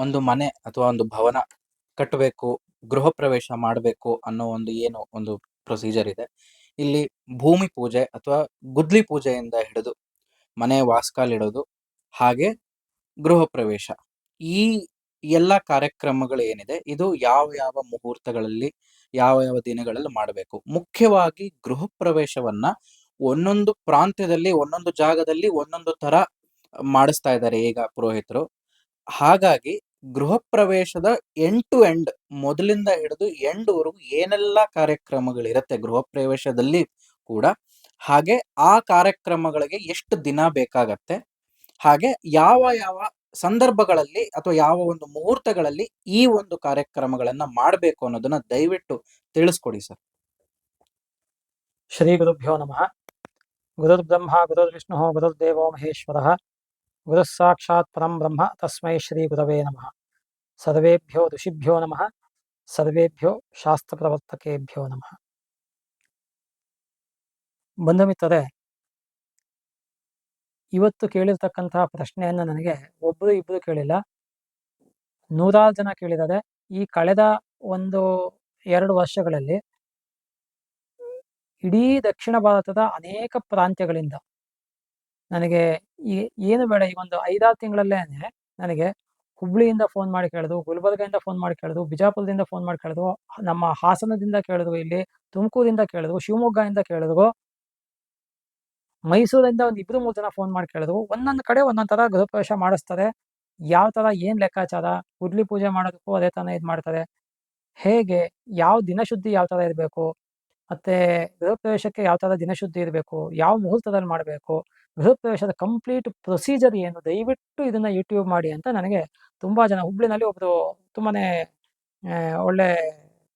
ಒಂದು ಮನೆ ಅಥವಾ ಒಂದು ಭವನ ಕಟ್ಟಬೇಕು, ಗೃಹ ಪ್ರವೇಶ ಮಾಡಬೇಕು ಅನ್ನೋ ಒಂದು ಪ್ರೊಸೀಜರ್ ಇದೆ. ಇಲ್ಲಿ ಭೂಮಿ ಪೂಜೆ ಅಥವಾ ಗುದ್ಲಿ ಪೂಜೆಯಿಂದ ಹಿಡಿದು ಮನೆ ವಾಸ್ಕಾಲಿಡೋದು, ಹಾಗೆ ಗೃಹ ಪ್ರವೇಶ, ಈ ಎಲ್ಲ ಕಾರ್ಯಕ್ರಮಗಳು ಏನಿದೆ ಇದು ಯಾವ ಯಾವ ಮುಹೂರ್ತಗಳಲ್ಲಿ, ಯಾವ ಯಾವ ದಿನಗಳಲ್ಲಿ ಮಾಡಬೇಕು. ಮುಖ್ಯವಾಗಿ ಗೃಹ ಪ್ರವೇಶವನ್ನ ಒಂದೊಂದು ಪ್ರಾಂತ್ಯದಲ್ಲಿ, ಒಂದೊಂದು ಜಾಗದಲ್ಲಿ ಒಂದೊಂದು ತರ ಮಾಡಿಸ್ತಾ ಇದ್ದಾರೆ ಈಗ ಪುರೋಹಿತರು. ಹಾಗಾಗಿ ಗೃಹ ಪ್ರವೇಶದ ಎಂಡ್ ಟು ಎಂಡ್, ಮೊದಲಿಂದ ಹಿಡಿದು ಎಂಡ್ ವರೆಗೂ ಏನೆಲ್ಲ ಕಾರ್ಯಕ್ರಮಗಳಿರುತ್ತೆ ಗೃಹ ಪ್ರವೇಶದಲ್ಲಿ ಕೂಡ, ಹಾಗೆ ಆ ಕಾರ್ಯಕ್ರಮಗಳಿಗೆ ಎಷ್ಟು ದಿನ ಬೇಕಾಗತ್ತೆ, ಹಾಗೆ ಯಾವ ಯಾವ ಸಂದರ್ಭಗಳಲ್ಲಿ ಅಥವಾ ಯಾವ ಒಂದು ಮುಹೂರ್ತಗಳಲ್ಲಿ ಈ ಒಂದು ಕಾರ್ಯಕ್ರಮಗಳನ್ನ ಮಾಡಬೇಕು ಅನ್ನೋದನ್ನ ದಯವಿಟ್ಟು ತಿಳಿಸ್ಕೊಡಿ ಸರ್. ಶ್ರೀ ಗುರುಭ್ಯೋ ನಮಃ. ಗುರುರ್ಬ್ರಹ್ಮ ಗುರುರ್ವಿಷ್ಣು ಗುರುರ್ದೇವೋ ಮಹೇಶ್ವರಃ, ಗುರುಃ ಸಾಕ್ಷಾತ್ ಪರಂ ಬ್ರಹ್ಮ ತಸ್ಮೈ ಶ್ರೀ ಗುರವೇ ನಮಃ. ಸರ್ವೇಭ್ಯೋ ಋಷಿಭ್ಯೋ ನಮಃ, ಸರ್ವೇಭ್ಯೋ ಶಾಸ್ತ್ರ ಪ್ರವರ್ತಕೇಭ್ಯೋ ನಮಃ. ಬಂಧು ಮಿತ್ರರೇ, ಇವತ್ತು ಕೇಳಿರ್ತಕ್ಕಂತಹ ಪ್ರಶ್ನೆಯನ್ನು ನನಗೆ ಒಬ್ಬರು ಇಬ್ಬರು ಕೇಳಿಲ್ಲ, ನೂರಾರು ಜನ ಕೇಳಿದ್ದಾರೆ. ಈ ಕಳೆದ 1-2 ವರ್ಷಗಳಲ್ಲಿ ಇಡೀ ದಕ್ಷಿಣ ಭಾರತದ ಅನೇಕ ಪ್ರಾಂತ್ಯಗಳಿಂದ ನನಗೆ ಏನು ಬೇಡ, ಈ 5-6 ತಿಂಗಳಲ್ಲೇ ನನಗೆ ಹುಬ್ಳಿಯಿಂದ ಫೋನ್ ಮಾಡಿ ಕೇಳಿದ್ರು, ಗುಲ್ಬರ್ಗದಿಂದ ಫೋನ್ ಮಾಡಿ ಕೇಳಿದ್ರು, ಬಿಜಾಪುರದಿಂದ ಫೋನ್ ಮಾಡಿ ಕೇಳಿದ್ರು, ನಮ್ಮ ಹಾಸನದಿಂದ ಕೇಳಿದ್ರು, ಇಲ್ಲಿ ತುಮಕೂರಿಂದ ಕೇಳಿದ್ರು, ಶಿವಮೊಗ್ಗದಿಂದ ಕೇಳಿದ್ರು, ಮೈಸೂರಿಂದ 1-2-3 ಜನ ಫೋನ್ ಮಾಡಿ ಕೇಳಿದ್ರು. ಒಂದೊಂದು ಕಡೆ ಒಂದೊಂದು ಥರ ಗೃಹಪ್ರವೇಶ ಮಾಡಿಸ್ತಾರೆ. ಯಾವ ಥರ, ಏನು ಲೆಕ್ಕಾಚಾರ, ಗುದ್ಲಿ ಪೂಜೆ ಮಾಡೋದಕ್ಕೂ ಅದೇ ಥರ ಇದು ಮಾಡ್ತಾರೆ, ಹೇಗೆ, ಯಾವ ದಿನಶುದ್ಧಿ ಯಾವ ಥರ ಇರಬೇಕು, ಮತ್ತು ಗೃಹಪ್ರವೇಶಕ್ಕೆ ಯಾವ ಥರ ದಿನಶುದ್ಧಿ ಇರಬೇಕು, ಯಾವ ಮುಹೂರ್ತದಲ್ಲಿ ಮಾಡಬೇಕು, ಗೃಹಪ್ರವೇಶದ ಕಂಪ್ಲೀಟ್ ಪ್ರೊಸೀಜರ್ ಏನು, ದಯವಿಟ್ಟು ಇದನ್ನು ಯೂಟ್ಯೂಬ್ ಮಾಡಿ ಅಂತ ನನಗೆ ತುಂಬ ಜನ, ಹುಬ್ಳಿನಲ್ಲಿ ಒಬ್ಬರು ತುಂಬಾ ಒಳ್ಳೆ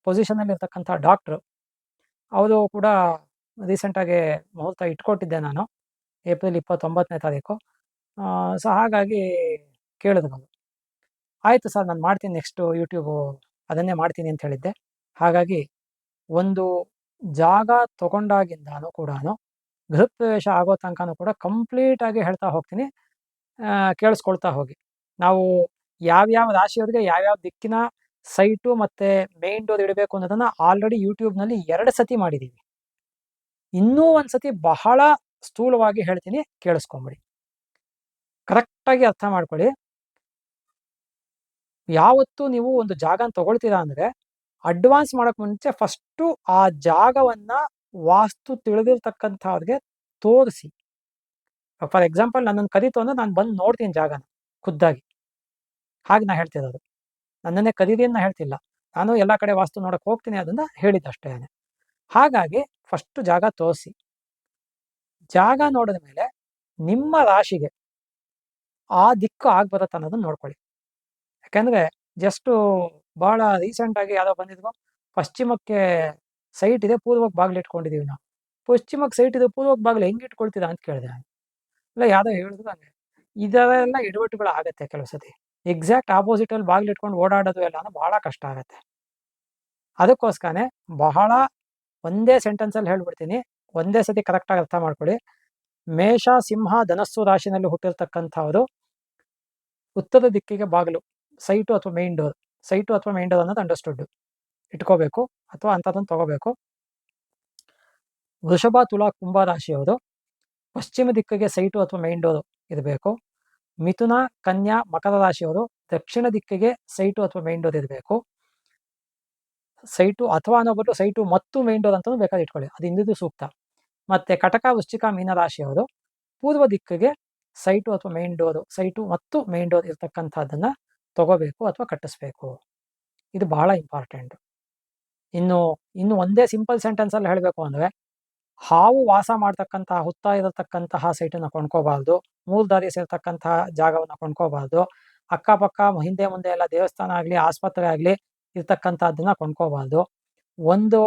ಪೊಸಿಷನಲ್ಲಿ ಇರ್ತಕ್ಕಂಥ ಡಾಕ್ಟ್ರು, ಅವರು ಕೂಡ ರೀಸೆಂಟಾಗಿ ಮುಹೂರ್ತ ಇಟ್ಕೊಟ್ಟಿದ್ದೆ ನಾನು, ಏಪ್ರಿಲ್ 29ನೇ ತಾರೀಕು. ಸೊ ಹಾಗಾಗಿ ಕೇಳಿದ್ರು ಅವರು, ಆಯಿತು ಸರ್ ನಾನು ಮಾಡ್ತೀನಿ, ನೆಕ್ಸ್ಟು ಯೂಟ್ಯೂಬು ಅದನ್ನೇ ಮಾಡ್ತೀನಿ ಅಂತ ಹೇಳಿದ್ದೆ. ಹಾಗಾಗಿ ಒಂದು ಜಾಗ ತಗೊಂಡಾಗಿಂದಾನು ಕೂಡ ಗೃಹಪ್ರವೇಶ ಆಗೋ ತನಕನೂ ಕೂಡ ಕಂಪ್ಲೀಟಾಗಿ ಹೇಳ್ತಾ ಹೋಗ್ತೀನಿ, ಕೇಳಿಸ್ಕೊಳ್ತಾ ಹೋಗಿ. ನಾವು ಯಾವ್ಯಾವ ರಾಶಿಯವರಿಗೆ ಯಾವ್ಯಾವ ದಿಕ್ಕಿನ ಸೈಟು ಮತ್ತು ಮೇನ್ ಡೋರ್ ಇಡಬೇಕು ಅನ್ನೋದನ್ನು ಆಲ್ರೆಡಿ ಯೂಟ್ಯೂಬ್ನಲ್ಲಿ 2 ಸತಿ ಮಾಡಿದ್ದೀವಿ. ಇನ್ನೂ ಒಂದು ಸತಿ ಬಹಳ ಸ್ಥೂಲವಾಗಿ ಹೇಳ್ತೀನಿ, ಕೇಳಿಸ್ಕೊಂಬಿಡಿ, ಕರೆಕ್ಟಾಗಿ ಅರ್ಥ ಮಾಡ್ಕೊಳ್ಳಿ. ಯಾವತ್ತೂ ನೀವು ಒಂದು ಜಾಗನ ತಗೊಳ್ತೀರಾ ಅಂದರೆ ಅಡ್ವಾನ್ಸ್ ಮಾಡೋಕ್ಕೆ ಮುಂಚೆ ಫಸ್ಟು ಆ ಜಾಗವನ್ನು ವಾಸ್ತು ತಿಳಿದಿರ್ತಕ್ಕಂಥವ್ರಿಗೆ ತೋರಿಸಿ. ಫಾರ್ ಎಕ್ಸಾಂಪಲ್ ನನ್ನನ್ನು ಕರೀತು ಅಂದರೆ ನಾನು ಬಂದು ನೋಡ್ತೀನಿ ಜಾಗನ ಖುದ್ದಾಗಿ, ಹಾಗೆ ನಾನು ಹೇಳ್ತಿರೋದು. ನನ್ನನ್ನೇ ಕರೀರಿ ಅಂತ ಹೇಳ್ತಿಲ್ಲ, ನಾನು ಎಲ್ಲ ಕಡೆ ವಾಸ್ತು ನೋಡೋಕ್ಕೆ ಹೋಗ್ತೀನಿ, ಅದನ್ನು ಹೇಳಿದ್ದಷ್ಟೇ. ಹಾಗಾಗಿ ಫಸ್ಟು ಜಾಗ ತೋರಿಸಿ. ಜಾಗ ನೋಡಿದ ಮೇಲೆ ನಿಮ್ಮ ರಾಶಿಗೆ ಆ ದಿಕ್ಕು ಆಗ್ಬರುತ್ತೆ ಅನ್ನೋದನ್ನು ನೋಡ್ಕೊಳ್ಳಿ. ಯಾಕೆಂದರೆ ಜಸ್ಟು ಭಾಳ ರೀಸೆಂಟಾಗಿ ಯಾವುದೋ ಬಂದಿದ್ವು, ಪಶ್ಚಿಮಕ್ಕೆ ಸೈಟ್ ಇದೆ, ಪೂರ್ವಕ್ಕೆ ಬಾಗಿಲು ಇಟ್ಕೊಂಡಿದ್ದೀವಿ ನಾವು. ಪಶ್ಚಿಮಕ್ಕೆ ಸೈಟ್ ಇದೆ, ಪೂರ್ವಕ್ಕೆ ಬಾಗಿಲು ಹೆಂಗೆ ಇಟ್ಕೊಳ್ತೀರಾ ಅಂತ ಕೇಳಿದೆ ನಾನು. ಇಲ್ಲ ಯಾವುದೋ ಹೇಳಿದ್ರು ಹಂಗೆ. ಇದೆಲ್ಲ ಎಡವಟ್ಟುಗಳು ಆಗುತ್ತೆ ಕೆಲವು ಸತಿ. ಎಕ್ಸಾಕ್ಟ್ ಆಪೋಸಿಟಲ್ಲಿ ಬಾಗಿಲು ಇಟ್ಕೊಂಡು ಓಡಾಡೋದು ಎಲ್ಲನೂ ಭಾಳ ಕಷ್ಟ ಆಗುತ್ತೆ. ಅದಕ್ಕೋಸ್ಕರನೇ ಬಹಳ ಒಂದೇ ಸೆಂಟೆನ್ಸಲ್ಲಿ ಹೇಳ್ಬಿಡ್ತೀನಿ, ಒಂದೇ ಸತಿ ಕರೆಕ್ಟಾಗಿ ಅರ್ಥ ಮಾಡ್ಕೊಳ್ಳಿ. ಮೇಷ, ಸಿಂಹ, ಧನಸ್ಸು ರಾಶಿನಲ್ಲಿ ಹುಟ್ಟಿರ್ತಕ್ಕಂಥವರು ಉತ್ತರ ದಿಕ್ಕಿಗೆ ಬಾಗಿಲು, ಸೈಟು ಅಥವಾ ಮೇನ್ ಡೋರ್, ಸೈಟು ಅಥವಾ ಮೇನ್ ಡೋರ್ ಅನ್ನೋದು ಅಂಡರ್ಸ್ಟುಡ್ ಇಟ್ಕೋಬೇಕು, ಅಥವಾ ಅಂಥದ್ದನ್ನು ತಗೋಬೇಕು. ವೃಷಭ, ತುಲಾ, ಕುಂಭ ರಾಶಿಯವರು ಪಶ್ಚಿಮ ದಿಕ್ಕಿಗೆ ಸೈಟು ಅಥವಾ ಮೇನ್ ಡೋರು ಇರಬೇಕು. ಮಿಥುನ, ಕನ್ಯಾ, ಮಕರ ರಾಶಿಯವರು ದಕ್ಷಿಣ ದಿಕ್ಕಿಗೆ ಸೈಟು ಅಥವಾ ಮೇನ್ ಡೋರ್ ಇರಬೇಕು. ಸೈಟು ಅಥವಾ ಅನ್ನೋ ಬದಲು ಸೈಟು ಮತ್ತು ಮೇನ್ ಡೋರ್ ಅಂತಲೂ ಬೇಕಾದ್ರೆ ಇಟ್ಕೊಳ್ಳಿ, ಅದು ಇಂದಿದ್ದು ಸೂಕ್ತ. ಮತ್ತು ಕಟಕ, ವೃಶ್ಚಿಕ, ಮೀನ ರಾಶಿಯವರು ಪೂರ್ವ ದಿಕ್ಕಿಗೆ ಸೈಟು ಅಥವಾ ಮೇನ್ ಡೋರು, ಸೈಟು ಮತ್ತು ಮೇನ್ ಡೋರ್ ಇರ್ತಕ್ಕಂಥದ್ದನ್ನು ತಗೋಬೇಕು ಅಥವಾ ಕಟ್ಟಿಸ್ಬೇಕು. ಇದು ಬಹಳ ಇಂಪಾರ್ಟೆಂಟ್. ಇನ್ನು ಒಂದೇ ಸಿಂಪಲ್ ಸೆಂಟೆನ್ಸಲ್ಲಿ ಹೇಳಬೇಕು ಅಂದರೆ, ಹಾವು ವಾಸ ಮಾಡ್ತಕ್ಕಂತಹ, ಹುತ್ತ ಇರತಕ್ಕಂತಹ ಸೈಟನ್ನು ಕೊಂಡ್ಕೋಬಾರ್ದು, 3 ದಾರಿ ಸೇರ್ತಕ್ಕಂತಹ ಜಾಗವನ್ನು ಕೊಂಡ್ಕೋಬಾರ್ದು, ಅಕ್ಕಪಕ್ಕ ಹಿಂದೆ ಮುಂದೆ ಎಲ್ಲ ದೇವಸ್ಥಾನ ಆಗಲಿ ಆಸ್ಪತ್ರೆ ಆಗಲಿ ಇರ್ತಕ್ಕಂಥದ್ದನ್ನು ಕೊಂಡ್ಕೋಬಾರ್ದು, ಒಂದು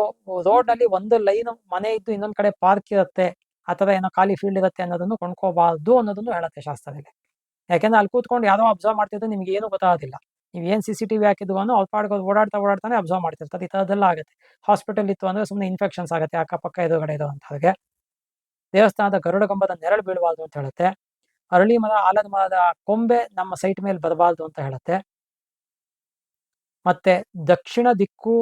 ರೋಡ್ನಲ್ಲಿ ಒಂದು ಲೈನ್ ಮನೆ ಇದ್ದು ಇನ್ನೊಂದು ಕಡೆ ಪಾರ್ಕ್ ಇರುತ್ತೆ, ಆ ಥರ ಏನೋ ಖಾಲಿ ಫೀಲ್ಡ್ ಇರುತ್ತೆ ಅನ್ನೋದನ್ನು ಕೊಂಡ್ಕೋಬಾರ್ದು ಅನ್ನೋದನ್ನು ಹೇಳುತ್ತೆ ಶಾಸ್ತ್ರದಲ್ಲಿ. ಯಾಕೆಂದರೆ ಅಲ್ಲಿ ಕೂತ್ಕೊಂಡು ಯಾವುದೋ ಅಬ್ಸರ್ವ್ ಮಾಡ್ತಿದ್ರೆ ನಿಮ್ಗೆ ಏನು ಗೊತ್ತಾಗೋದಿಲ್ಲ. ನೀವು ಏನು CCTV ಹಾಕಿದ್ವು ಅವ್ರು ಪಾಡ್ಗೆ ಓಡಾಡ್ತಾನೆ ಅಬ್ಸರ್ವ್ ಮಾಡ್ತಿರ್ತಾರೆ. ಈ ಥರದ್ದೆಲ್ಲ ಆಗುತ್ತೆ. ಹಾಸ್ಪಿಟಲ್ ಇತ್ತು ಅಂದರೆ ಸುಮ್ಮನೆ ಇನ್ಫೆಕ್ಷನ್ಸ್ ಆಗುತ್ತೆ ಅಕ್ಕಪಕ್ಕ ಎದುರುಗಡೆ ಇರೋವಂಥವ್ರಿಗೆ. ದೇವಸ್ಥಾನದ ಗರುಡ ಕಂಬದ ನೆರಳು ಬೀಳಬಾರ್ದು ಅಂತ ಹೇಳುತ್ತೆ. ಅರಳಿ ಮರ, ಆಲದ ಮರದ ಕೊಂಬೆ ನಮ್ಮ ಸೈಟ್ ಮೇಲೆ ಬರಬಾರ್ದು ಅಂತ ಹೇಳುತ್ತೆ. ಮತ್ತೆ ದಕ್ಷಿಣ ದಿಕ್ಕು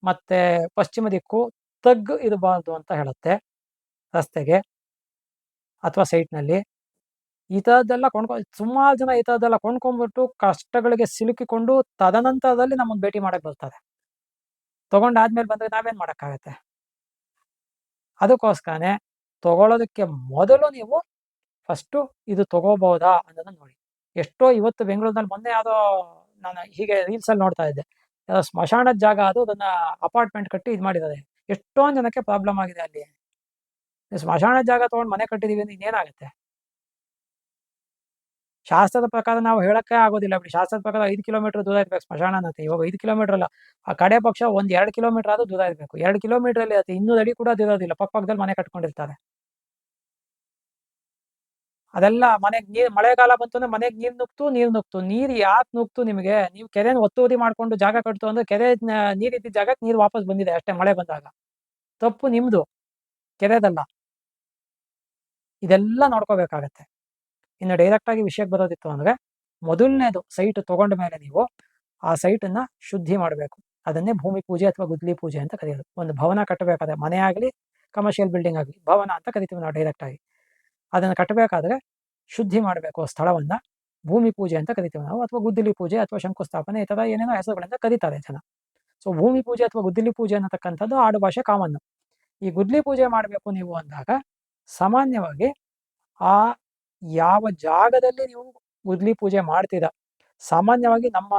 ಮತ್ತೆ ಪಶ್ಚಿಮ ದಿಕ್ಕು ತಗ್ಗು ಇರಬಾರ್ದು ಅಂತ ಹೇಳುತ್ತೆ ರಸ್ತೆಗೆ ಅಥವಾ ಸೈಟ್ನಲ್ಲಿ. ಈ ಥರದ್ದೆಲ್ಲ ಸುಮಾರು ಜನ ಈ ಥರದ್ದೆಲ್ಲ ಕೊಂಡ್ಕೊಂಡ್ಬಿಟ್ಟು ಕಷ್ಟಗಳಿಗೆ ಸಿಲುಕಿಕೊಂಡು ತದನಂತರದಲ್ಲಿ ನಮ್ಮನ್ನು ಭೇಟಿ ಮಾಡಕ್ಕೆ ಬರ್ತಾರೆ. ತಗೊಂಡಾದ್ಮೇಲೆ ಬಂದರೆ ನಾವೇನು ಮಾಡೋಕ್ಕಾಗತ್ತೆ? ಅದಕ್ಕೋಸ್ಕರನೇ ತಗೊಳ್ಳೋದಕ್ಕೆ ಮೊದಲು ನೀವು ಫಸ್ಟು ಇದು ತಗೋಬಹುದಾ ಅನ್ನೋದನ್ನ ನೋಡಿ. ಎಷ್ಟೋ ಇವತ್ತು ಬೆಂಗಳೂರಿನಲ್ಲಿ ಮೊನ್ನೆ ಯಾವುದೋ ನಾನು ಹೀಗೆ ರೀಲ್ಸಲ್ಲಿ ನೋಡ್ತಾ ಇದ್ದೆ. ಯಾವುದೋ ಸ್ಮಶಾನದ ಜಾಗ ಅದು, ಅದನ್ನ ಅಪಾರ್ಟ್ಮೆಂಟ್ ಕಟ್ಟಿ ಇದು ಮಾಡಿದ್ದಾರೆ. ಎಷ್ಟೊಂದು ಜನಕ್ಕೆ ಪ್ರಾಬ್ಲಮ್ ಆಗಿದೆ ಅಲ್ಲಿ. ಸ್ಮಶಾನದ ಜಾಗ ತೊಗೊಂಡು ಮನೆ ಕಟ್ಟಿದೀವಿ ಅಂದ್ರೆ ಇನ್ನೇನಾಗುತ್ತೆ? ಶಾಸ್ತ್ರದ ಪ್ರಕಾರ ನಾವು ಹೇಳಕ್ಕೆ ಆಗೋದಿಲ್ಲ ಬಿಡಿ. ಶಾಸ್ತ್ರದ ಪ್ರಕಾರ 5 ಕಿಲೋಮೀಟರ್ ದೂರ ಇರ್ಬೇಕು ಸ್ಮಶಾನ ಅನ್ನತ್ತೆ. ಇವಾಗ 5 ಕಿಲೋಮೀಟರ್ ಅಲ್ಲ, ಆ ಕಡೆ ಪಕ್ಷ 2 ಕಿಲೋಮೀಟರ್ ಆದ್ರೂ ದೂರ ಇರಬೇಕು. 2 ಕಿಲೋಮೀಟರ್ ಅಲ್ಲಿ 200 ಅಡಿ ಕೂಡ ಇರೋದಿಲ್ಲ, ಪಕ್ಕದಲ್ಲಿ ಮನೆ ಕಟ್ಕೊಂಡಿರ್ತಾರೆ. ಅದೆಲ್ಲ ಮನೆಗೆ ನೀರು, ಮಳೆಗಾಲ ಬಂತು ಅಂದ್ರೆ ಮನೆಗೆ ನೀರು ನುಗ್ತು. ನೀರು ಯಾಕೆ ನುಗ್ತು ನಿಮಗೆ? ನೀವು ಕೆರೆನ ಒತ್ತುವರಿ ಮಾಡ್ಕೊಂಡು ಜಾಗ ಕಟ್ತು ಅಂದ್ರೆ ಕೆರೆ ನೀರಿದ್ದ ಜಾಗಕ್ಕೆ ನೀರು ವಾಪಸ್ ಬಂದಿದೆ ಅಷ್ಟೇ ಮಳೆ ಬಂದಾಗ. ತಪ್ಪು ನಿಮ್ದು, ಕೆರೆದಲ್ಲ. ಇದೆಲ್ಲ ನೋಡ್ಕೋಬೇಕಾಗತ್ತೆ. ಇನ್ನು ಡೈರೆಕ್ಟ್ ಆಗಿ ವಿಷಯಕ್ಕೆ ಬರೋದಿತ್ತು ಅಂದ್ರೆ, ಮೊದಲನೇದು ಸೈಟ್ ತಗೊಂಡ ಮೇಲೆ ನೀವು ಆ ಸೈಟನ್ನ ಶುದ್ಧಿ ಮಾಡಬೇಕು. ಅದನ್ನೇ ಭೂಮಿ ಪೂಜೆ ಅಥವಾ ಗುದ್ಲಿ ಪೂಜೆ ಅಂತ ಕರೆಯೋದು. ಒಂದು ಭವನ ಕಟ್ಟಬೇಕಾದ್ರೆ, ಮನೆ ಆಗಲಿ ಕಮರ್ಷಿಯಲ್ ಬಿಲ್ಡಿಂಗ್ ಆಗಲಿ, ಭವನ ಅಂತ ಕರಿತೀವಿ ನಾವು ಡೈರೆಕ್ಟ್ ಆಗಿ. ಅದನ್ನು ಕಟ್ಟಬೇಕಾದ್ರೆ ಶುದ್ಧಿ ಮಾಡಬೇಕು ಸ್ಥಳವನ್ನ. ಭೂಮಿ ಪೂಜೆ ಅಂತ ಕರಿತೀವಿ ನಾವು, ಅಥವಾ ಗುದ್ದಲಿ ಪೂಜೆ ಅಥವಾ ಶಂಕುಸ್ಥಾಪನೆ, ಈ ಥರ ಏನೇನೋ ಹೆಸರುಗಳಿಂದ ಕರೀತಾರೆ ಜನ. ಸೊ ಭೂಮಿ ಪೂಜೆ ಅಥವಾ ಗುದ್ದಲಿ ಪೂಜೆ ಅನ್ನತಕ್ಕಂಥದ್ದು ಆಡು ಭಾಷೆ ಕಾಮನ್ನು. ಈ ಗುದ್ದಲಿ ಪೂಜೆ ಮಾಡಬೇಕು ನೀವು ಅಂದಾಗ ಸಾಮಾನ್ಯವಾಗಿ ಆ ಯಾವ ಜಾಗದಲ್ಲಿ ನೀವು ಗುದ್ದಲಿ ಪೂಜೆ ಮಾಡ್ತೀರಾ, ಸಾಮಾನ್ಯವಾಗಿ ನಮ್ಮ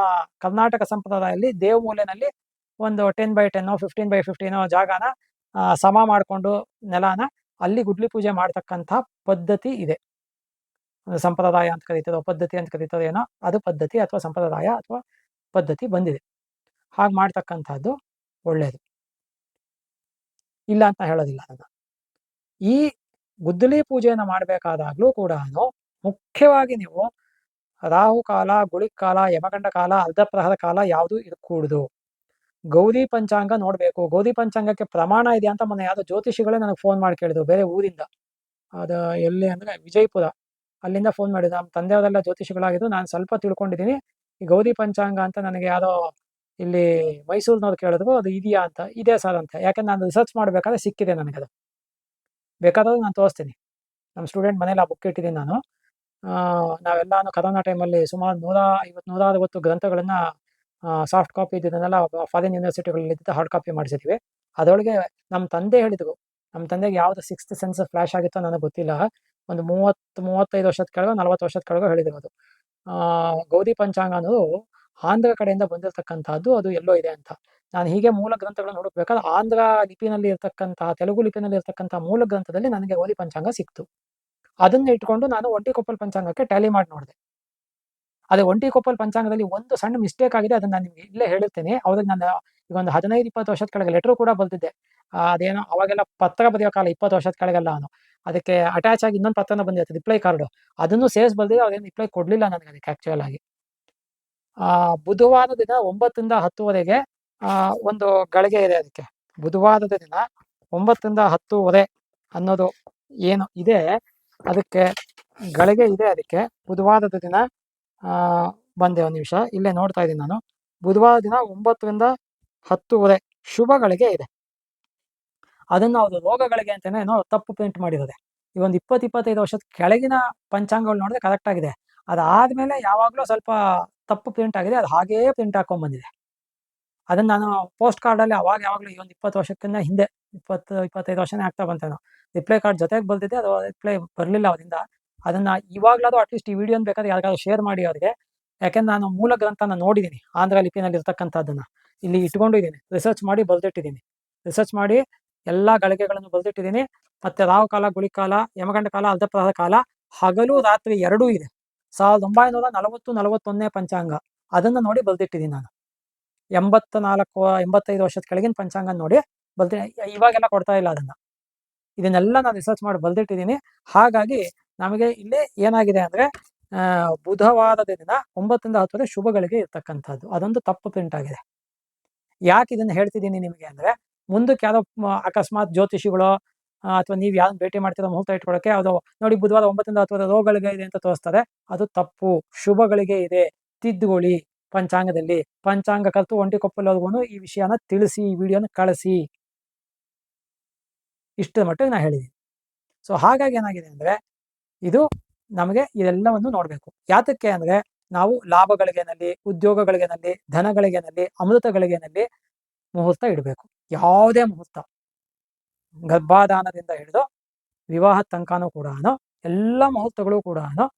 ಕರ್ನಾಟಕ ಸಂಪ್ರದಾಯದಲ್ಲಿ ದೇವಮೂಲೆನಲ್ಲಿ ಒಂದು 10x10 15x15 ಜಾಗನ ಸಮ ಮಾಡಿಕೊಂಡು ನೆಲನ ಅಲ್ಲಿ ಗುದ್ದಲಿ ಪೂಜೆ ಮಾಡ್ತಕ್ಕಂಥ ಪದ್ಧತಿ ಇದೆ. ಸಂಪ್ರದಾಯ ಅಂತ ಕರೀತದೋ ಪದ್ಧತಿ ಅಂತ ಕರೀತದೋ ಏನೋ, ಅದು ಪದ್ಧತಿ ಅಥವಾ ಸಂಪ್ರದಾಯ ಅಥವಾ ಪದ್ಧತಿ ಬಂದಿದೆ. ಹಾಗೆ ಮಾಡ್ತಕ್ಕಂಥದ್ದು ಒಳ್ಳೆಯದು, ಇಲ್ಲ ಅಂತ ಹೇಳೋದಿಲ್ಲ ಅದನ್ನ. ಈ ಗುದ್ದಲಿ ಪೂಜೆಯನ್ನು ಮಾಡಬೇಕಾದಾಗಲೂ ಕೂಡ ಮುಖ್ಯವಾಗಿ ನೀವು ರಾಹುಕಾಲ, ಗುಳಿಕಾಲ, ಯಮಗಂಡ ಕಾಲ, ಅರ್ಧಪ್ರಹರ ಕಾಲ ಯಾವುದು ಇರಕೂಡದು. ಗೌರಿ ಪಂಚಾಂಗ ನೋಡಬೇಕು. ಗೌರಿ ಪಂಚಾಂಗಕ್ಕೆ ಪ್ರಮಾಣ ಇದೆ ಅಂತ ಮೊನ್ನೆ ಯಾವುದೋ ಜ್ಯೋತಿಷಿಗಳೇ ನನಗೆ ಫೋನ್ ಮಾಡಿ ಕೇಳಿದ್ರು, ಬೇರೆ ಊರಿಂದ. ಅದು ಎಲ್ಲಿ ಅಂದರೆ ವಿಜಯಪುರ, ಅಲ್ಲಿಂದ ಫೋನ್ ಮಾಡಿದ್ರು. ನಮ್ಮ ತಂದೆಯವರೆಲ್ಲ ಜ್ಯೋತಿಷಿಗಳಾಗಿದ್ದು ನಾನು ಸ್ವಲ್ಪ ತಿಳ್ಕೊಂಡಿದ್ದೀನಿ. ಈ ಗೌರಿ ಪಂಚಾಂಗ ಅಂತ ನನಗೆ ಯಾವುದೋ ಇಲ್ಲಿ ಮೈಸೂರಿನವ್ರು ಕೇಳಿದ್ರು, ಅದು ಇದೆಯಾ ಅಂತ. ಇದೆ ಸರ್ ಅಂತ. ಯಾಕಂದ್ರೆ ನಾನು ರಿಸರ್ಚ್ ಮಾಡಬೇಕಾದ್ರೆ ಸಿಕ್ಕಿದೆ ನನಗದು. ಬೇಕಾದ್ರೆ ನಾನು ತೋರಿಸ್ತೀನಿ. ನಮ್ಮ ಸ್ಟೂಡೆಂಟ್ ಮನೇಲಿ ಆ ಬುಕ್ ಇಟ್ಟಿದ್ದೀನಿ ನಾನು. ನಾವೆಲ್ಲಾನು ಕರೋನಾ ಟೈಮಲ್ಲಿ ಸುಮಾರು 150-160 ಗ್ರಂಥಗಳನ್ನು ಸಾಫ್ಟ್ ಕಾಪಿ ಇದನ್ನೆಲ್ಲ ಫಾರಿನ್ ಯೂನಿವರ್ಸಿಟಿಗಳಲ್ಲಿ ಹಾರ್ಡ್ ಕಾಪಿ ಮಾಡಿಸಿದ್ವಿ. ಅದರೊಳಗೆ ನಮ್ಮ ತಂದೆ ಹೇಳಿದರು, ನಮ್ಮ ತಂದೆಗೆ ಯಾವುದು ಸಿಕ್ಸ್ತ್ ಸೆನ್ಸ್ ಫ್ಲ್ಯಾಶ್ ಆಗಿತ್ತೋ ನನಗೆ ಗೊತ್ತಿಲ್ಲ. ಒಂದು 30-35 ವರ್ಷದ ಕೆಳಗೋ 40 ವರ್ಷದ ಕೆಳಗೋ ಹೇಳಿದ್ರು ಅದು. ಗೌರಿ ಪಂಚಾಂಗ ಅನ್ನೋದು ಆಂಧ್ರ ಕಡೆಯಿಂದ ಬಂದಿರತಕ್ಕಂಥದ್ದು, ಅದು ಎಲ್ಲೋ ಇದೆ ಅಂತ. ನಾನು ಹೀಗೆ ಮೂಲ ಗ್ರಂಥಗಳನ್ನು ಹುಡುಕ್ಬೇಕಾದ್ರೆ ಆಂಧ್ರ ಲಿಪಿನಲ್ಲಿ ಇರ್ತಕ್ಕಂತಹ, ತೆಲುಗು ಲಿಪಿನಲ್ಲಿ ಇರ್ತಕ್ಕಂಥ ಮೂಲ ಗ್ರಂಥದಲ್ಲಿ ನನಗೆ ಗೌರಿ ಪಂಚಾಂಗ ಸಿಕ್ತು. ಅದನ್ನ ಇಟ್ಕೊಂಡು ನಾನು ಒಂಟಿಕೊಪ್ಪಲ್ ಪಂಚಾಂಗಕ್ಕೆ ಟ್ಯಾಲಿ ಮಾಡಿ ನೋಡಿದೆ. ಅದೇ ಒಂಟಿಕೊಪ್ಪಲ್ ಪಂಚಾಂಗದಲ್ಲಿ ಒಂದು ಸಣ್ಣ ಮಿಸ್ಟೇಕ್ ಆಗಿದೆ, ಅದನ್ನ ನಾನು ನಿಮಗೆ ಇಲ್ಲೇ ಹೇಳಿರ್ತೀನಿ. ಅವ್ರಿಗೆ ನಾನು ಈಗ ಒಂದು 15-20 ವರ್ಷದ ಕೆಳಗೆ ಲೆಟರ್ ಕೂಡ ಬರೆದಿದ್ದೆ. ಅದೇನೋ ಅವಾಗೆಲ್ಲ ಪತ್ರ ಬರೆಯೋ ಕಾಲ, 20 ವರ್ಷದ ಕೆಳಗೆಲ್ಲ ನಾನು. ಅದಕ್ಕೆ ಅಟ್ಯಾಚ್ ಆಗಿ ಇನ್ನೊಂದು ಪತ್ರನ ಬಂದಿರುತ್ತೆ, ರಿಪ್ಲೈ ಕಾರ್ಡು. ಅದನ್ನು ಸೇರಿಸಿ ಬರೆದಿದ್ದೆ. ಅವ್ರೇನು ರಿಪ್ಲೈ ಕೊಡಲಿಲ್ಲ ನನಗೆ ಅದಕ್ಕೆ ಆ್ಯಕ್ಚುಯಲ್ ಆಗಿ. ಬುಧವಾರದ ದಿನ 9ರಿಂದ 10ವರೆಗೆ ಒಂದು ಗಳಿಗೆ ಇದೆ ಅದಕ್ಕೆ. ಬುಧವಾರದ ದಿನ 9ರಿಂದ 10ವರೆ ಅನ್ನೋದು ಏನು ಇದೆ ಅದಕ್ಕೆ ಗಳಿಗೆ ಇದೆ. ಅದಕ್ಕೆ ಬುಧವಾರದ ದಿನ ಬಂದೆ, ಒಂದು ನಿಮಿಷ ಇಲ್ಲೇ ನೋಡ್ತಾ ಇದ್ದೀನಿ ನಾನು. ಬುಧವಾರ ದಿನ 9ರಿಂದ 10ವರೆ ಶುಭಗಳಿಗೆ ಇದೆ. ಅದನ್ನು ಅವರು ರೋಗಗಳಿಗೆ ಅಂತಲೇ ಏನೋ ತಪ್ಪು ಪ್ರಿಂಟ್ ಮಾಡಿರೋದೆ. ಈ ಒಂದು 20-25 ವರ್ಷದ ಕೆಳಗಿನ ಪಂಚಾಂಗಗಳು ನೋಡಿದ್ರೆ ಕರೆಕ್ಟ್ ಆಗಿದೆ. ಅದಾದಮೇಲೆ ಯಾವಾಗಲೂ ಸ್ವಲ್ಪ ತಪ್ಪು ಪ್ರಿಂಟ್ ಆಗಿದೆ, ಅದು ಹಾಗೇ ಪ್ರಿಂಟ್ ಹಾಕೊಂಡ್ಬಂದಿದೆ. ಅದನ್ನು ನಾನು ಪೋಸ್ಟ್ ಕಾರ್ಡಲ್ಲಿ ಯಾವಾಗಲೂ ಈ ಒಂದು 20 ವರ್ಷಕ್ಕಿಂತ ಹಿಂದೆ 20-25 ವರ್ಷನೇ ಆಗ್ತಾ ಬಂತೇನೋ ರಿಪ್ಲೈ ಕಾರ್ಡ್ ಜೊತೆಗೆ ಬರೆದಿದ್ದೆ. ಅದು ರಿಪ್ಲೈ ಬರಲಿಲ್ಲ ಅವರಿಂದ. ಅದನ್ನು ಇವಾಗಲಾದರೂ ಅಟ್ಲೀಸ್ಟ್ ಈ ವಿಡಿಯೋನ ಬೇಕಾದ್ರೆ ಯಾರಿಗಾದ್ರೂ ಶೇರ್ ಮಾಡಿ ಅವ್ರಿಗೆ. ಯಾಕೆಂದ್ರೆ ನಾನು ಮೂಲ ಗ್ರಂಥನ ನೋಡಿದ್ದೀನಿ, ಆಂಧ್ರ ಲಿಪಿನಲ್ಲಿ ಇರ್ತಕ್ಕಂಥದ್ದನ್ನು ಇಲ್ಲಿ ಇಟ್ಕೊಂಡಿದ್ದೀನಿ. ರಿಸರ್ಚ್ ಮಾಡಿ ಬರೆದಿಟ್ಟಿದ್ದೀನಿ. ರಿಸರ್ಚ್ ಮಾಡಿ ಎಲ್ಲ ಗಳಿಗೆಗಳನ್ನು ಬರೆದಿಟ್ಟಿದ್ದೀನಿ. ಮತ್ತು ರಾಹುಕಾಲ, ಗುಳಿಕಾಲ, ಯಮಗಂಡ ಕಾಲ, ಅರ್ಧಪ್ರಹರ ಕಾಲ, ಹಗಲು ರಾತ್ರಿ ಎರಡೂ ಇದೆ. 1940-41ನೇ ಪಂಚಾಂಗ, ಅದನ್ನು ನೋಡಿ ಬರೆದಿಟ್ಟಿದ್ದೀನಿ ನಾನು. 84-85 ವರ್ಷದ ಕೆಳಗಿನ ಪಂಚಾಂಗ ನೋಡಿ ಬಲ್ತೀನಿ. ಇವಾಗೆಲ್ಲ ಕೊಡ್ತಾ ಇಲ್ಲ ಅದನ್ನು. ಇದನ್ನೆಲ್ಲ ನಾನು ರಿಸರ್ಚ್ ಮಾಡಿ ಬರೆದಿಟ್ಟಿದ್ದೀನಿ. ಹಾಗಾಗಿ ನಮಗೆ ಇಲ್ಲಿ ಏನಾಗಿದೆ ಅಂದರೆ, ಬುಧವಾರದ ದಿನ 9ರಿಂದ 10ವರೆ ಶುಭಗಳಿಗೆ ಇರ್ತಕ್ಕಂಥದ್ದು, ಅದೊಂದು ತಪ್ಪು ಪ್ರಿಂಟ್ ಆಗಿದೆ. ಯಾಕೆ ಇದನ್ನು ಹೇಳ್ತಿದ್ದೀನಿ ನಿಮಗೆ ಅಂದರೆ, ಮುಂದಕ್ಕೆ ಯಾವುದೋ ಅಕಸ್ಮಾತ್ ಜ್ಯೋತಿಷಿಗಳು ಅಥವಾ ನೀವು ಯಾರು ಭೇಟಿ ಮಾಡ್ತಿರೋ ಮುಹೂರ್ತ ಇಟ್ಕೊಳ್ಳೋಕ್ಕೆ ಯಾವುದೋ ನೋಡಿ ಬುಧವಾರ 9ರಿಂದ 10ವರೆ ರೋಗಗಳಿಗೆ ಇದೆ ಅಂತ ತೋರಿಸ್ತಾರೆ. ಅದು ತಪ್ಪು. ಶುಭಗಳಿಗೆ ಇದೆ, ತಿದ್ದುಗೊಳ್ಳಿ. ಪಂಚಾಂಗದಲ್ಲಿ. ಪಂಚಾಂಗ ಕಲಿತು ಒಂಟಿಕೊಪ್ಪಲವರೆಗೂ ಈ ವಿಷಯನ ತಿಳಿಸಿ, ಈ ವಿಡಿಯೋನ ಕಳಿಸಿ. ಇಷ್ಟರ ಮಟ್ಟಿಗೆ ನಾನು ಹೇಳಿದ್ದೀನಿ. ಸೊ ಹಾಗಾಗಿ ಏನಾಗಿದೆ ಅಂದರೆ ಇದು ನಮಗೆ ಇದೆಲ್ಲವನ್ನು ನೋಡಬೇಕು. ಯಾತಕ್ಕೆ ಅಂದರೆ ನಾವು ಲಾಭಗಳಿಗೇನಲ್ಲಿ, ಉದ್ಯೋಗಗಳಿಗೇನಲ್ಲಿ, ಧನಗಳಿಗೇನಲ್ಲಿ, ಅಮೃತಗಳಿಗೇನಲ್ಲಿ ಮುಹೂರ್ತ ಇಡಬೇಕು. ಯಾವುದೇ ಮುಹೂರ್ತ, ಗರ್ಭಾಧಾನದಿಂದ ಹಿಡಿದು ವಿವಾಹ ತನಕನೂ ಕೂಡ ಎಲ್ಲ ಮುಹೂರ್ತಗಳು ಕೂಡ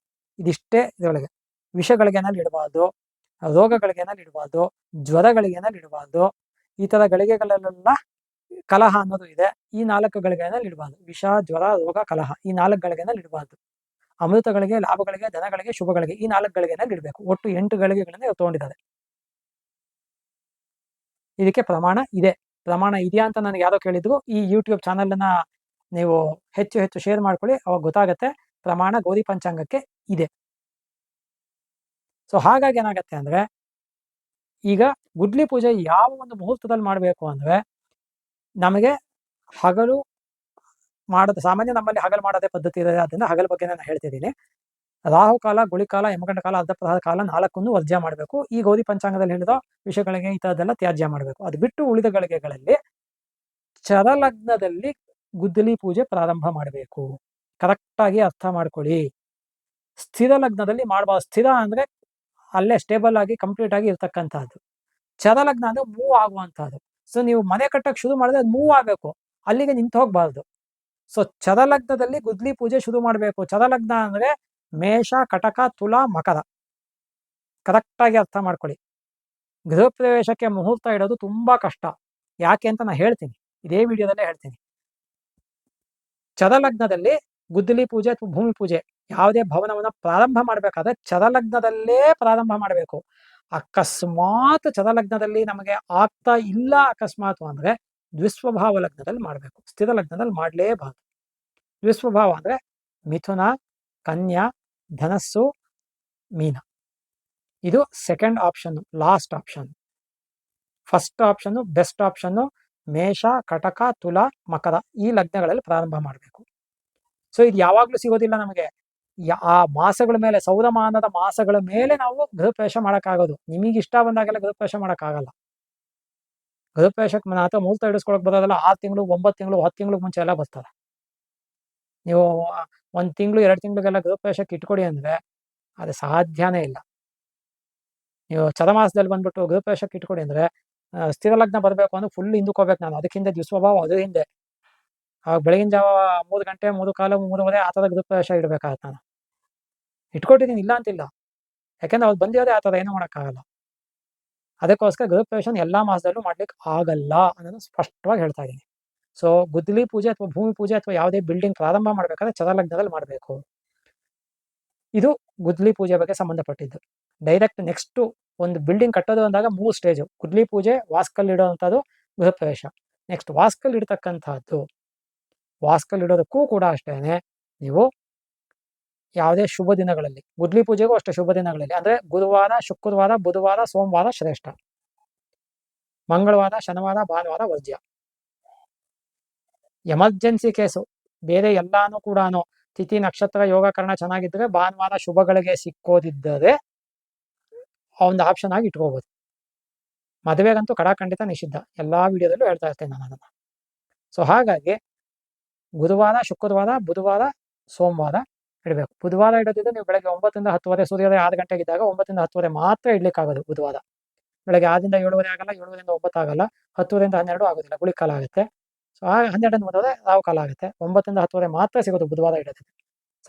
ಇದಿಷ್ಟೇ. ಇದರೊಳಗೆ ವಿಷಗಳಿಗೇನಲ್ಲಿ ಇಡಬಾರ್ದು, ರೋಗಗಳಿಗೇನಲ್ಲಿ ಇಡಬಾರ್ದು, ಜ್ವರಗಳಿಗೇನಲ್ಲಿ ಇಡಬಾರ್ದು. ಈ ಥರ ಗಳಿಗೆಗಳಲ್ಲೆಲ್ಲ ಕಲಹ ಅನ್ನೋದು ಇದೆ. ಈ 4 ಗಳಿಗೆನಲ್ಲಿ ಇಡಬಾರ್ದು. ವಿಷ, ಜ್ವರ, ರೋಗ, ಕಲಹ, ಈ 4 ಗಳಿಗೆನಲ್ಲಿ ಇಡಬಾರ್ದು. ಅಮೃತಗಳಿಗೆ, ಲಾಭಗಳಿಗೆ, ಧನಗಳಿಗೆ, ಶುಭಗಳಿಗೆ ಈ 4 ಗಳಿಗೆನಲ್ಲಿ ಇಡಬೇಕು. ಒಟ್ಟು 8 ಗಳಿಗೆಗಳನ್ನ ಇವ್ರು ತಗೊಂಡಿದ್ದಾರೆ. ಇದಕ್ಕೆ ಪ್ರಮಾಣ ಇದೆ. ಪ್ರಮಾಣ ಇದೆಯಾ ಅಂತ ನನಗೆ ಯಾರೋ ಕೇಳಿದ್ರು. ಈ ಯೂಟ್ಯೂಬ್ ಚಾನಲನ್ನ ನೀವು ಹೆಚ್ಚು ಹೆಚ್ಚು ಶೇರ್ ಮಾಡ್ಕೊಳ್ಳಿ, ಅವಾಗ ಗೊತ್ತಾಗತ್ತೆ ಪ್ರಮಾಣ ಗೌರಿ ಪಂಚಾಂಗಕ್ಕೆ ಇದೆ. ಸೊ ಹಾಗಾಗಿ ಏನಾಗತ್ತೆ ಅಂದ್ರೆ ಈಗ ಗುಡ್ಲಿ ಪೂಜೆ ಯಾವ ಒಂದು ಮುಹೂರ್ತದಲ್ಲಿ ಮಾಡಬೇಕು ಅಂದ್ರೆ ನಮಗೆ ಹಗಲು ಮಾಡೋದು ಸಾಮಾನ್ಯ, ನಮ್ಮಲ್ಲಿ ಹಗಲು ಮಾಡೋದೇ ಪದ್ಧತಿ ಇದೆ. ಅದರಿಂದ ಹಗಲ ಬಗ್ಗೆ ನಾನು ಹೇಳ್ತಿದ್ದೀನಿ. ರಾಹುಕಾಲ, ಗುಳಿಕಾಲ, ಯಮಗಂಡ ಕಾಲ, ಅರ್ಧಪ್ರಹರ ಕಾಲ 4 ವರ್ಜ್ಯ ಮಾಡಬೇಕು. ಈ ಗೌರಿ ಪಂಚಾಂಗದಲ್ಲಿ ಹೇಳಿದ ವಿಷಯಗಳಿಗೆ ಈ ಥರದ್ದೆಲ್ಲ ತ್ಯಾಜ್ಯ ಮಾಡಬೇಕು. ಅದು ಬಿಟ್ಟು ಉಳಿದ ಗಳಿಗೆಗಳಲ್ಲಿ ಚರಲಗ್ನದಲ್ಲಿ ಗುದ್ದಲಿ ಪೂಜೆ ಪ್ರಾರಂಭ ಮಾಡಬೇಕು. ಕರೆಕ್ಟಾಗಿ ಅರ್ಥ ಮಾಡ್ಕೊಳ್ಳಿ. ಸ್ಥಿರ ಲಗ್ನದಲ್ಲಿ ಮಾಡಬಾರ್ದು. ಸ್ಥಿರ ಅಂದ್ರೆ ಅಲ್ಲೇ ಸ್ಟೇಬಲ್ ಆಗಿ ಕಂಪ್ಲೀಟ್ ಆಗಿ ಇರ್ತಕ್ಕಂಥದ್ದು. ಚರಲಗ್ನ ಅಂದ್ರೆ ಮೂವ್ ಆಗುವಂತಹದ್ದು. ಸೊ ನೀವು ಮನೆ ಕಟ್ಟಕ್ಕೆ ಶುರು ಮಾಡಿದ್ರೆ ಅದು ಮೂವ್ ಆಗಬೇಕು, ಅಲ್ಲಿಗೆ ನಿಂತು ಹೋಗ್ಬಾರ್ದು. ಸೊ ಚರಲಗ್ನದಲ್ಲಿ ಗುದ್ಲಿ ಪೂಜೆ ಶುರು ಮಾಡಬೇಕು. ಚರಲಗ್ನ ಅಂದ್ರೆ ಮೇಷ, ಕಟಕ, ತುಲಾ, ಮಕರ. ಕರೆಕ್ಟಾಗಿ ಅರ್ಥ ಮಾಡ್ಕೊಳ್ಳಿ. ಗೃಹ ಪ್ರವೇಶಕ್ಕೆ ಮುಹೂರ್ತ ಇಡೋದು ತುಂಬಾ ಕಷ್ಟ. ಯಾಕೆ ಅಂತ ನಾನು ಹೇಳ್ತೀನಿ, ಇದೇ ವಿಡಿಯೋದಲ್ಲೇ ಹೇಳ್ತೀನಿ. ಚರಲಗ್ನದಲ್ಲಿ ಗುದ್ದಲಿ ಪೂಜೆ ಅಥವಾ ಭೂಮಿ ಪೂಜೆ ಯಾವುದೇ ಭವನವನ್ನ ಪ್ರಾರಂಭ ಮಾಡಬೇಕಾದ್ರೆ ಚರಲಗ್ನದಲ್ಲೇ ಪ್ರಾರಂಭ ಮಾಡಬೇಕು. ಅಕಸ್ಮಾತ್ ಚರಲಗ್ನದಲ್ಲಿ ನಮಗೆ ಆಗ್ತಾ ಇಲ್ಲ ಅಕಸ್ಮಾತ್ ಅಂದ್ರೆ ದ್ವಿಸ್ವಭಾವ ಲಗ್ನದಲ್ಲಿ ಮಾಡಬೇಕು. ಸ್ಥಿರ ಲಗ್ನದಲ್ಲಿ ಮಾಡಲೇಬಾರದು. ದ್ವಿಸ್ವಭಾವ ಅಂದ್ರೆ ಮಿಥುನ, ಕನ್ಯಾ, ಧನಸ್ಸು, ಮೀನ. ಇದು second option, last option. First option, best option ಮೇಷ, ಕಟಕ, ತುಲಾ, ಮಕರ ಈ ಲಗ್ನಗಳಲ್ಲಿ ಪ್ರಾರಂಭ ಮಾಡಬೇಕು. ಸೊ ಇದು ಯಾವಾಗ್ಲೂ ಸಿಗೋದಿಲ್ಲ ನಮಗೆ. ಆ ಮಾಸಗಳ ಮೇಲೆ, ಸೌರಮಾನದ ಮಾಸಗಳ ಮೇಲೆ ನಾವು ಗೃಹಪ್ರವೇಶ ಮಾಡೋಕ್ಕಾಗೋದು. ನಿಮಗೆ ಇಷ್ಟ ಬಂದಾಗೆಲ್ಲ ಗೃಹಪ್ರವೇಶ ಮಾಡೋಕ್ಕಾಗಲ್ಲ. ಗೃಹಪ್ರವೇಶಕ್ಕೆ ಅಥವಾ ಮುಹೂರ್ತ ಇಡಿಸ್ಕೊಳಕ್ ಬರೋದಲ್ಲ 6 ತಿಂಗಳು, 9 ತಿಂಗಳು, 10 ತಿಂಗಳು ಮುಂಚೆ ಎಲ್ಲ ಬರ್ತಾರೆ. ನೀವು 1 ತಿಂಗಳು 2 ತಿಂಗಳಿಗೆಲ್ಲ ಗೃಹಪ್ರವೇಶಕ್ಕೆ ಇಟ್ಕೊಡಿ ಅಂದ್ರೆ ಅದು ಸಾಧ್ಯನೇ ಇಲ್ಲ. ನೀವು ಚರಮಾಸದಲ್ಲಿ ಬಂದ್ಬಿಟ್ಟು ಗೃಹಪ್ರವೇಶಕ್ಕೆ ಇಟ್ಕೊಡಿ ಅಂದ್ರೆ ಸ್ಥಿರ ಲಗ್ನ ಬರಬೇಕು ಅಂದ್ರೆ ಫುಲ್ ಹಿಂದಕ್ಕೆ ಹೋಗ್ಬೇಕು ನಾನು. ಅದಕ್ಕಿಂತ ದ್ವಿಸ್ವಭಾವ ಅದ್ರ ಹಿಂದೆ. ಆವಾಗ ಬೆಳಗಿನ ಜಾವ 3 ಗಂಟೆ, 3 ಕಾಲ, 3:15 ಆ ಥರ ಗೃಹಪ್ರವೇಶ ಇಡಬೇಕಾಗತ್ತೆ. ನಾನು ಇಟ್ಕೊಟ್ಟಿದ್ದೀನಿ, ಇಲ್ಲ ಅಂತಿಲ್ಲ. ಯಾಕೆಂದ್ರೆ ಅವ್ರು ಬಂದಿರೋದೇ ಆ ಥರ, ಏನೂ ಮಾಡೋಕ್ಕಾಗಲ್ಲ. ಅದಕ್ಕೋಸ್ಕರ ಗೃಹಪ್ರವೇಶ ಎಲ್ಲಾ ಮಾಸದಲ್ಲೂ ಮಾಡ್ಲಿಕ್ಕೆ ಆಗಲ್ಲ ಅನ್ನೋದು ಸ್ಪಷ್ಟವಾಗಿ ಹೇಳ್ತಾ ಇದ್ದೀನಿ. ಸೊ ಗುದ್ದಲಿ ಪೂಜೆ ಅಥವಾ ಭೂಮಿ ಪೂಜೆ ಅಥವಾ ಯಾವುದೇ ಬಿಲ್ಡಿಂಗ್ ಪ್ರಾರಂಭ ಮಾಡ್ಬೇಕಾದ್ರೆ ಚರಲಗ್ನದಲ್ಲಿ ಮಾಡಬೇಕು. ಇದು ಗುದ್ದಲಿ ಪೂಜೆ ಬಗ್ಗೆ ಸಂಬಂಧಪಟ್ಟಿದ್ದು. ಡೈರೆಕ್ಟ್ ನೆಕ್ಸ್ಟ್ ಒಂದು ಬಿಲ್ಡಿಂಗ್ ಕಟ್ಟೋದು ಅಂದಾಗ 3 ಸ್ಟೇಜು: ಗುದ್ದಲಿ ಪೂಜೆ, ವಾಸ್ಕಲ್ ಇಡುವಂಥದ್ದು, ಗೃಹಪ್ರವೇಶ. ನೆಕ್ಸ್ಟ್ ವಾಸ್ಕಲ್ ಇಡ್ತಕ್ಕಂಥದ್ದು. ವಾಸ್ಕಲ್ ಇಡೋದಕ್ಕೂ ಕೂಡ ಅಷ್ಟೇನೆ ನೀವು ಯಾವುದೇ ಶುಭ ದಿನಗಳಲ್ಲಿ, ಗುದ್ದಲಿ ಪೂಜೆಗೂ ಅಷ್ಟೇ ಶುಭ ದಿನಗಳಲ್ಲಿ ಅಂದ್ರೆ ಗುರುವಾರ, ಶುಕ್ರವಾರ, ಬುಧವಾರ, ಸೋಮವಾರ ಶ್ರೇಷ್ಠ. ಮಂಗಳವಾರ, ಶನಿವಾರ, ಭಾನುವಾರ ವರ್ಜ್ಯ. ಎಮರ್ಜೆನ್ಸಿ ಕೇಸು ಬೇರೆ ಎಲ್ಲಾನು ಕೂಡ ತಿಥಿ, ನಕ್ಷತ್ರ, ಯೋಗಕರಣ ಚೆನ್ನಾಗಿದ್ದರೆ ಭಾನುವಾರ ಶುಭಗಳಿಗೆ ಸಿಕ್ಕೋದಿದ್ದರೆ ಒಂದು ಆಪ್ಷನ್ ಆಗಿ ಇಟ್ಕೋಬಹುದು. ಮದುವೆಗಂತೂ ಕಡಾಖಂಡಿತ ನಿಷಿದ್ಧ. ಎಲ್ಲಾ ವಿಡಿಯೋದಲ್ಲೂ ಹೇಳ್ತಾ ಇರ್ತೇನೆ ನಾನು ಅದನ್ನ. ಸೊ ಹಾಗಾಗಿ ಗುರುವಾರ, ಶುಕ್ರವಾರ, ಬುಧವಾರ, ಸೋಮವಾರ ಇಡಬೇಕು. ಬುಧವಾರ ಇಡೋದಿದ್ರೆ ನೀವು ಬೆಳಗ್ಗೆ 9ರಿಂದ 10:30, ಸೂರ್ಯೋದಯ 6 ಗಂಟೆಗಿದ್ದಾಗ 9ರಿಂದ 10:30 ಮಾತ್ರ ಇಡ್ಲಿಕ್ಕಾಗೋದು ಬುಧವಾರ. ಬೆಳಗ್ಗೆ 6ರಿಂದ 7:30 ಆಗಲ್ಲ, 7ರಿಂದ 9 ಆಗಲ್ಲ, 10ರಿಂದ 12 ಆಗೋದಿಲ್ಲ, ಗುಳಿಕಾಲ ಆಗುತ್ತೆ. ಸೊ 12 ಹೋದ್ರೆ ರಾವು ಕಾಲ ಆಗುತ್ತೆ. 9ರಿಂದ 10:30 ಮಾತ್ರ ಸಿಗೋದು ಬುಧವಾರ ಇಡೋದಕ್ಕೆ.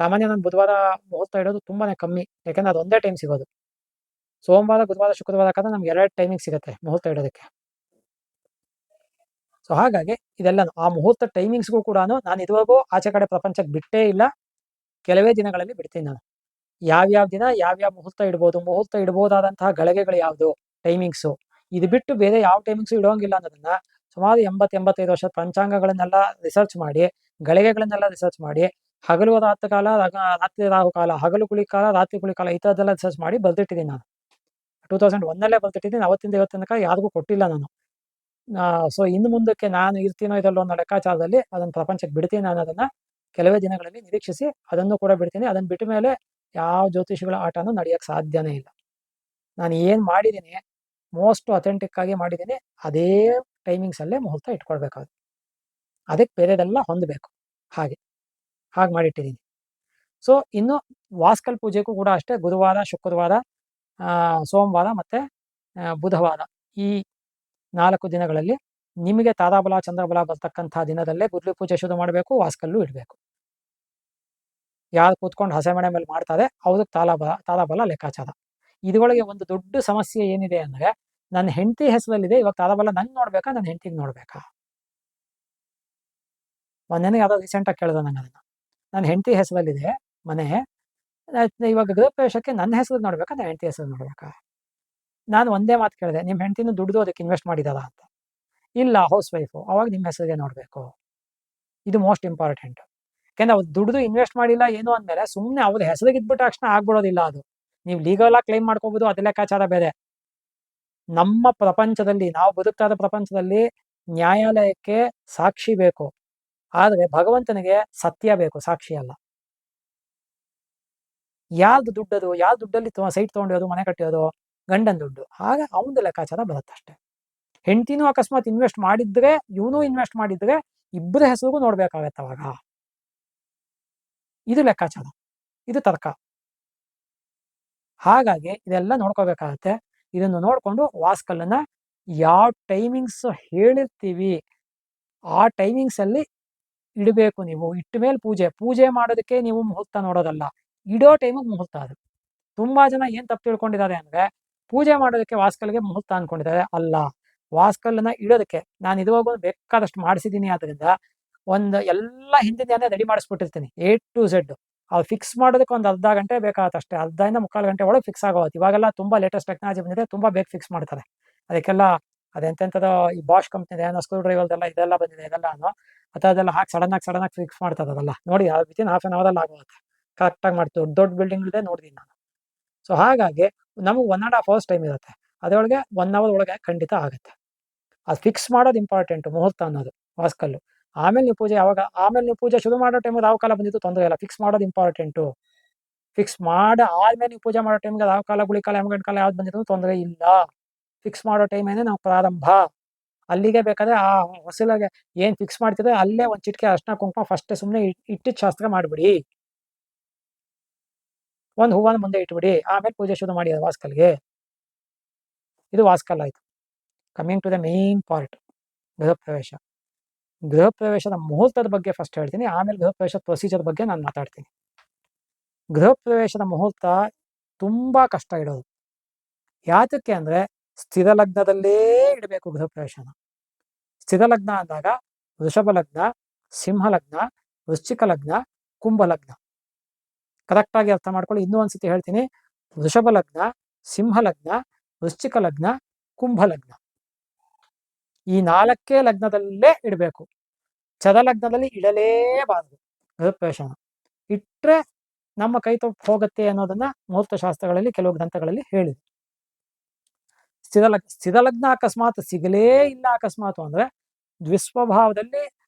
ಸಾಮಾನ್ಯ ನಾನು ಬುಧವಾರ ಮುಹೂರ್ತ ಇಡೋದು ತುಂಬಾನೇ ಕಮ್ಮಿ, ಯಾಕೆಂದ್ರೆ ಅದು ಒಂದೇ ಟೈಮ್ ಸಿಗೋದು. ಸೋಮವಾರ, ಗುರುವಾರ, ಶುಕ್ರವಾರ ಕಾದ್ರೆ ನಮ್ಗೆ 2 ಟೈಮಿಂಗ್ ಸಿಗುತ್ತೆ ಮುಹೂರ್ತ ಇಡೋದಕ್ಕೆ. ಸೊ ಹಾಗಾಗಿ ಇದೆಲ್ಲ ಆ ಮುಹೂರ್ತ ಟೈಮಿಂಗ್ಸ್ಗೂ ಕೂಡ ನಾನು ಇದುವರೆಗೂ ಆಚೆ ಕಡೆ ಪ್ರಪಂಚಕ್ಕೆ ಬಿಟ್ಟೇ ಇಲ್ಲ. ಕೆಲವೇ ದಿನಗಳಲ್ಲಿ ಬಿಡ್ತೀನಿ ನಾನು. ಯಾವ್ಯಾವ ದಿನ ಯಾವ್ಯಾವ ಮುಹೂರ್ತ ಇಡ್ಬೋದು, ಮುಹೂರ್ತ ಇಡ್ಬೋದಾದಂತಹ ಗಳಿಗೆಗಳು ಯಾವುದು, ಟೈಮಿಂಗ್ಸು, ಇದು ಬಿಟ್ಟು ಬೇರೆ ಯಾವ ಟೈಮಿಂಗ್ಸು ಇಡೋಂಗಿಲ್ಲ ಅನ್ನೋದನ್ನ ಸುಮಾರು 80-85 ವರ್ಷದ ಪಂಚಾಂಗಗಳನ್ನೆಲ್ಲ ರಿಸರ್ಚ್ ಮಾಡಿ, ಗಳಿಗೆಗಳನ್ನೆಲ್ಲ ರಿಸರ್ಚ್ ಮಾಡಿ, ಹಗಲು ರಾತ್ರಿ ಕಾಲ, ರಾತ್ರಿ ರಾಹು ಕಾಲ, ಹಗಲು ಕುಳಿಕಾಲ, ರಾತ್ರಿ ಕುಳಿಕಾಲ ಈ ಥರದ್ದೆಲ್ಲ ರಿಸರ್ಚ್ ಮಾಡಿ ಬರ್ದಿಟ್ಟಿದ್ದೀನಿ ನಾನು. 2001 ಬರ್ದಿಟ್ಟಿದ್ದೀನಿ. ಅವತ್ತಿಂದ ಇವತ್ತಿನ ತನಕ ಯಾರಿಗೂ ಕೊಟ್ಟಿಲ್ಲ ನಾನು. ಸೊ ಇನ್ನು ಮುಂದಕ್ಕೆ ನಾನು ಇರ್ತೀನೋ ಇದಲ್ಲೋ ಅನ್ನೋ ಲೆಕ್ಕಾಚಾರದಲ್ಲಿ ಅದನ್ನು ಪ್ರಪಂಚಕ್ಕೆ ಬಿಡ್ತೀನಿ ಅನ್ನೋದನ್ನ ಕೆಲವೇ ದಿನಗಳಲ್ಲಿ ನಿರೀಕ್ಷಿಸಿ ಅದನ್ನು ಕೂಡ ಬಿಡ್ತೀನಿ. ಅದನ್ನು ಬಿಟ್ಟ ಮೇಲೆ ಯಾವ ಜ್ಯೋತಿಷಿಗಳ ಆಟನೂ ನಡೆಯಕ್ಕೆ ಸಾಧ್ಯನೇ ಇಲ್ಲ. ನಾನು ಏನು ಮಾಡಿದ್ದೀನಿ ಮೋಸ್ಟ್ ಅಥೆಂಟಿಕ್ ಆಗಿ ಮಾಡಿದ್ದೀನಿ, ಅದೇ ಟೈಮಿಂಗ್ಸಲ್ಲೇ ಮುಹೂರ್ತ ಇಟ್ಕೊಳ್ಬೇಕಾಗುತ್ತೆ. ಅದಕ್ಕೆ ಬೇರೆದೆಲ್ಲ ಹೊಂದಬೇಕು. ಹಾಗೆ ಹಾಗೆ ಮಾಡಿಟ್ಟಿದ್ದೀನಿ. ಸೊ ಇನ್ನು ವಾಸ್ಕಲ್ ಪೂಜೆಗೂ ಕೂಡ ಅಷ್ಟೇ ಗುರುವಾರ, ಶುಕ್ರವಾರ, ಸೋಮವಾರ ಮತ್ತು ಬುಧವಾರ ಈ 4 ದಿನಗಳಲ್ಲಿ ನಿಮಗೆ ತಾರಾಬಲ ಚಂದ್ರಬಲ ಬರ್ತಕ್ಕಂಥ ದಿನದಲ್ಲೇ ಗುದ್ಲಿ ಪೂಜೆ ಶುರು ಮಾಡಬೇಕು, ವಾಸ್ಕಲ್ಲು ಇಡಬೇಕು. ಯಾರು ಕೂತ್ಕೊಂಡು ಹಸೆಮಣೆ ಮೇಲೆ ಮಾಡ್ತಾರೆ ಅವ್ರಿಗೆ ತಾರಾಬಲ ಲೆಕ್ಕಾಚಾರ. ಇದ್ರೊಳಗೆ ಒಂದು ದೊಡ್ಡ ಸಮಸ್ಯೆ ಏನಿದೆ ಅಂದರೆ, ನನ್ನ ಹೆಂಡತಿ ಹೆಸರಲ್ಲಿದೆ, ಇವಾಗ ತಾರಾಬಲ ನಂಗೆ ನೋಡ್ಬೇಕಾ ನನ್ನ ಹೆಂಡತಿಗೆ ನೋಡ್ಬೇಕಾ? ಮೊನ್ನೆನೇ ಯಾವುದೋ ರೀಸೆಂಟಾಗಿ ಕೇಳಿದೆ ನಂಗೆ ಅದನ್ನು. ನನ್ನ ಹೆಂಡತಿ ಹೆಸರಲ್ಲಿದೆ ಮನೆ, ಇವಾಗ ಗೃಹ ಪ್ರವೇಶಕ್ಕೆ ನನ್ನ ಹೆಸರು ನೋಡ್ಬೇಕಾ ನನ್ನ ಹೆಂಡತಿ ಹೆಸರು ನೋಡ್ಬೇಕಾ? ನಾನು ಒಂದೇ ಮಾತು ಕೇಳಿದೆ, ನಿಮ್ಮ ಹೆಂಡತಿನೂ ದುಡ್ದು ಅದಕ್ಕೆ ಇನ್ವೆಸ್ಟ್ ಮಾಡಿದಾರಾ ಅಂತ. ಇಲ್ಲ, ಹೌಸ್ ವೈಫು. ಅವಾಗ ನಿಮ್ಮ ಹೆಸರಿಗೆ ನೋಡಬೇಕು. ಇದು ಮೋಸ್ಟ್ ಇಂಪಾರ್ಟೆಂಟ್. ಯಾಕೆಂದ್ರೆ ಅವ್ರು ದುಡ್ದು ಇನ್ವೆಸ್ಟ್ ಮಾಡಿಲ್ಲ ಏನು ಅಂದಮೇಲೆ ಸುಮ್ಮನೆ ಅವ್ರ ಹೆಸರಿಗೆ ಇದ್ಬಿಟ್ಟ ತಕ್ಷಣ ಆಗ್ಬಿಡೋದಿಲ್ಲ ಅದು. ನೀವು ಲೀಗಲಾಗಿ ಕ್ಲೈಮ್ ಮಾಡ್ಕೋಬೋದು, ಅದು ಲೆಕ್ಕಾಚಾರ ಬೇರೆ. ನಮ್ಮ ಪ್ರಪಂಚದಲ್ಲಿ, ನಾವು ಬದುಕ್ತಾ ಇರೋ ಪ್ರಪಂಚದಲ್ಲಿ ನ್ಯಾಯಾಲಯಕ್ಕೆ ಸಾಕ್ಷಿ ಬೇಕು, ಆದರೆ ಭಗವಂತನಿಗೆ ಸತ್ಯ ಬೇಕು, ಸಾಕ್ಷಿ ಅಲ್ಲ. ಯಾರ್ದು ದುಡ್ಡದು, ಯಾರ ದುಡ್ಡಲ್ಲಿ ಸೈಟ್ ತೊಗೊಂಡಿರೋದು, ಮನೆ ಕಟ್ಟಿರೋದು, ಗಂಡನ ದುಡ್ಡು, ಆಗ ಅವನದು ಲೆಕ್ಕಾಚಾರ ಬರುತ್ತಷ್ಟೆ. ಹೆಂಡತಿನೂ ಅಕಸ್ಮಾತ್ ಇನ್ವೆಸ್ಟ್ ಮಾಡಿದ್ರೆ, ಇವನು ಇನ್ವೆಸ್ಟ್ ಮಾಡಿದ್ರೆ ಇಬ್ಬರ ಹೆಸರಿಗೂ ನೋಡ್ಬೇಕಾಗತ್ತೆ ಅವಾಗ. ಇದು ಲೆಕ್ಕಾಚಾರ, ಇದು ತರ್ಕ. ಹಾಗಾಗಿ ಇದೆಲ್ಲ ನೋಡ್ಕೋಬೇಕಾಗತ್ತೆ. ಇದನ್ನು ನೋಡಿಕೊಂಡು ವಾಸ್ಕಲ್ಲನ್ನ ಯಾವ ಟೈಮಿಂಗ್ಸ್ ಹೇಳಿರ್ತೀವಿ ಆ ಟೈಮಿಂಗ್ಸಲ್ಲಿ ಇಡಬೇಕು. ನೀವು ಇಟ್ಟ ಮೇಲೆ ಪೂಜೆ ಮಾಡೋದಕ್ಕೆ ನೀವು ಮುಹೂರ್ತ ನೋಡೋದಲ್ಲ, ಇಡೋ ಟೈಮಿಗೆ ಮುಹೂರ್ತ. ಅದು ತುಂಬಾ ಜನ ಏನು ತಪ್ಪು ತಿಳ್ಕೊಂಡಿದ್ದಾರೆ ಅಂದರೆ, ಪೂಜೆ ಮಾಡೋದಕ್ಕೆ ವಾಸ್ಕಲ್ಗೆ ಮುಹೂರ್ತ ಅಂದ್ಕೊಂಡಿದ್ದಾರೆ. ಅಲ್ಲ, ವಾಸ್ಕಲ್ಲನ್ನ ಇಡೋದಕ್ಕೆ ನಾನು ಇದುವಾಗ ಬೇಕಾದಷ್ಟು ಮಾಡಿಸಿದ್ದೀನಿ. ಆದ್ದರಿಂದ ಎಲ್ಲ ಹಿಂದಿನ ರೆಡಿ ಮಾಡಿಸ್ಬಿಟ್ಟಿರ್ತೀನಿ, A to Z. ಅವ್ರು ಫಿಕ್ಸ್ ಮಾಡೋದಕ್ಕೆ ಒಂದು ಅರ್ಧ ಗಂಟೆ ಬೇಕಾಗುತ್ತೆ ಅಷ್ಟೇ, ಅರ್ಧದಿಂದ 3/4 ಗಂಟೆ ಒಳಗೆ ಫಿಕ್ಸ್ ಆಗೋದು. ಇವಾಗೆಲ್ಲ ತುಂಬ ಲೇಟೆಸ್ಟ್ ಟೆಕ್ನಾಲಜಿ ಬಂದಿದೆ, ತುಂಬ ಬೇಗ ಫಿಕ್ಸ್ ಮಾಡ್ತಾರೆ. ಅದಕ್ಕೆಲ್ಲ ಅದೆಂತೆಂಥದ್ದು ಈ ಬಾಷ್ ಕಂಪ್ನಿದೆ ಏನೋ ಸ್ಕ್ರೂ ಡ್ರೈವರ್ದೆಲ್ಲ ಇದೆಲ್ಲ ಬಂದಿದೆ. ಇದೆಲ್ಲ ಅದೆಲ್ಲ ಹಾಕಿ ಸಡನ್ನಾಗಿ ಫಿಕ್ಸ್ ಮಾಡ್ತಾರೆ. ಅದೆಲ್ಲ ನೋಡಿ, ವಿತಿನ್ ಹಾಫ್ ಆನ್ ಅವರಲ್ಲಿ ಆಗೋಗುತ್ತೆ. ಕರೆಕ್ಟಾಗಿ ಮಾಡ್ತೀವಿ. ದೊಡ್ಡ ಬಿಲ್ಡಿಂಗ್ ಇದೆ ನೋಡಿದ್ದೀನಿ ನಾನು. ಸೊ ಹಾಗಾಗಿ ನಮಗೆ 1.5 hours ಟೈಮ್ ಇರುತ್ತೆ, ಅದರೊಳಗೆ 1 hour ಒಳಗೆ ಖಂಡಿತ ಆಗುತ್ತೆ. ಅದು ಫಿಕ್ಸ್ ಮಾಡೋದು ಇಂಪಾರ್ಟೆಂಟು, ಮುಹೂರ್ತ ಅನ್ನೋದು ವಾಸ್ಕಲ್ಲು. ಆಮೇಲೆ ನೀವು ಪೂಜೆ ಶುರು ಮಾಡೋ ಟೈಮಿಗೆ ರಾವು ಕಾಲ ಬಂದಿದ್ದು ತೊಂದರೆ ಇಲ್ಲ, ಫಿಕ್ಸ್ ಮಾಡೋದು ಇಂಪಾರ್ಟೆಂಟು. ಫಿಕ್ಸ್ ಆದ್ಮೇಲೆ ನೀವು ಪೂಜೆ ಮಾಡೋ ಟೈಮಿಗೆ ರಾವು ಕಾಲ, ಗುಳಿ ಕಾಲ, ಯಮಗಂಡ ಕಾಲ ಯಾವ್ದು ಬಂದಿದ್ದು ತೊಂದರೆ ಇಲ್ಲ. ಫಿಕ್ಸ್ ಮಾಡೋ ಟೈಮೇನೆ ನಾವು ಪ್ರಾರಂಭ. ಅಲ್ಲಿಗೆ ಬೇಕಾದ್ರೆ ಆ ಹೊಸಲಿಗೆ ಏನು ಫಿಕ್ಸ್ ಮಾಡ್ತಿದ್ರೆ ಅಲ್ಲೇ ಒಂದು ಚಿಟಿಕೆ ಅರ್ಶಿನ ಕುಂಕುಮ ಫಸ್ಟ್ ಸುಮ್ಮನೆ ಇಟ್ಟಿದ್ದು ಶಾಸ್ತ್ರ ಮಾಡಿಬಿಡಿ, ಒಂದು ಹೂವನ್ನು ಮುಂದೆ ಇಟ್ಬಿಡಿ, ಆಮೇಲೆ ಪೂಜೆ ಶುರು ಮಾಡಿ ವಾಸ್ಕಲ್ಗೆ. ಇದು ವಾಸ್ಕಲ್ ಆಯಿತು. Coming to the main part, ಗೃಹ ಪ್ರವೇಶ. ಗೃಹ ಪ್ರವೇಶದ ಮುಹೂರ್ತದ ಬಗ್ಗೆ ಫಸ್ಟ್ ಹೇಳ್ತೀನಿ, ಆಮೇಲೆ ಗೃಹ ಪ್ರವೇಶದ ಪ್ರೊಸೀಜರ್ ಬಗ್ಗೆ ನಾನು ಮಾತಾಡ್ತೀನಿ. ಗೃಹ ಪ್ರವೇಶದ ಮುಹೂರ್ತ ತುಂಬ ಕಷ್ಟ ಇಡೋದು. ಯಾತಕ್ಕೆ ಅಂದರೆ, ಸ್ಥಿರ ಲಗ್ನದಲ್ಲೇ ಇಡಬೇಕು ಗೃಹ ಪ್ರವೇಶನ. ಸ್ಥಿರ ಲಗ್ನ ಅಂದಾಗ ವೃಷಭ ಲಗ್ನ, ಸಿಂಹ ಲಗ್ನ, ವೃಶ್ಚಿಕ ಲಗ್ನ, ಕುಂಭ ಲಗ್ನ. ಕರೆಕ್ಟಾಗಿ ಅರ್ಥ ಮಾಡ್ಕೊಳ್ಳಿ. ಇನ್ನೂ ಒಂದ್ಸತಿ ಹೇಳ್ತೀನಿ, ವೃಷಭ ಲಗ್ನ, ಸಿಂಹ ಲಗ್ನ, ವೃಶ್ಚಿಕ ಲಗ್ನ, ಕುಂಭ ಲಗ್ನ, ಈ 4 ಲಗ್ನದಲ್ಲೇ ಇಡಬೇಕು. ಲಗ್ನದಲ್ಲಿ ಇಡಲೇಬಾರದು ಗೃಹ ಪ್ರವೇಶನ. ಇಟ್ಟರೆ ನಮ್ಮ ಕೈ ತಪ್ಪು ಹೋಗುತ್ತೆ ಅನ್ನೋದನ್ನ ಮುಹೂರ್ತ ಶಾಸ್ತ್ರಗಳಲ್ಲಿ ಕೆಲವು ಗ್ರಂಥಗಳಲ್ಲಿ ಹೇಳಿದೆ. ಸ್ಥಿರ ಲಗ್ನ ಅಕಸ್ಮಾತ್ ಸಿಗಲೇ ಇಲ್ಲ ಅಕಸ್ಮಾತ್ ಅಂದ್ರೆ, ದ್ವಿಸ್ವಭಾವದಲ್ಲಿ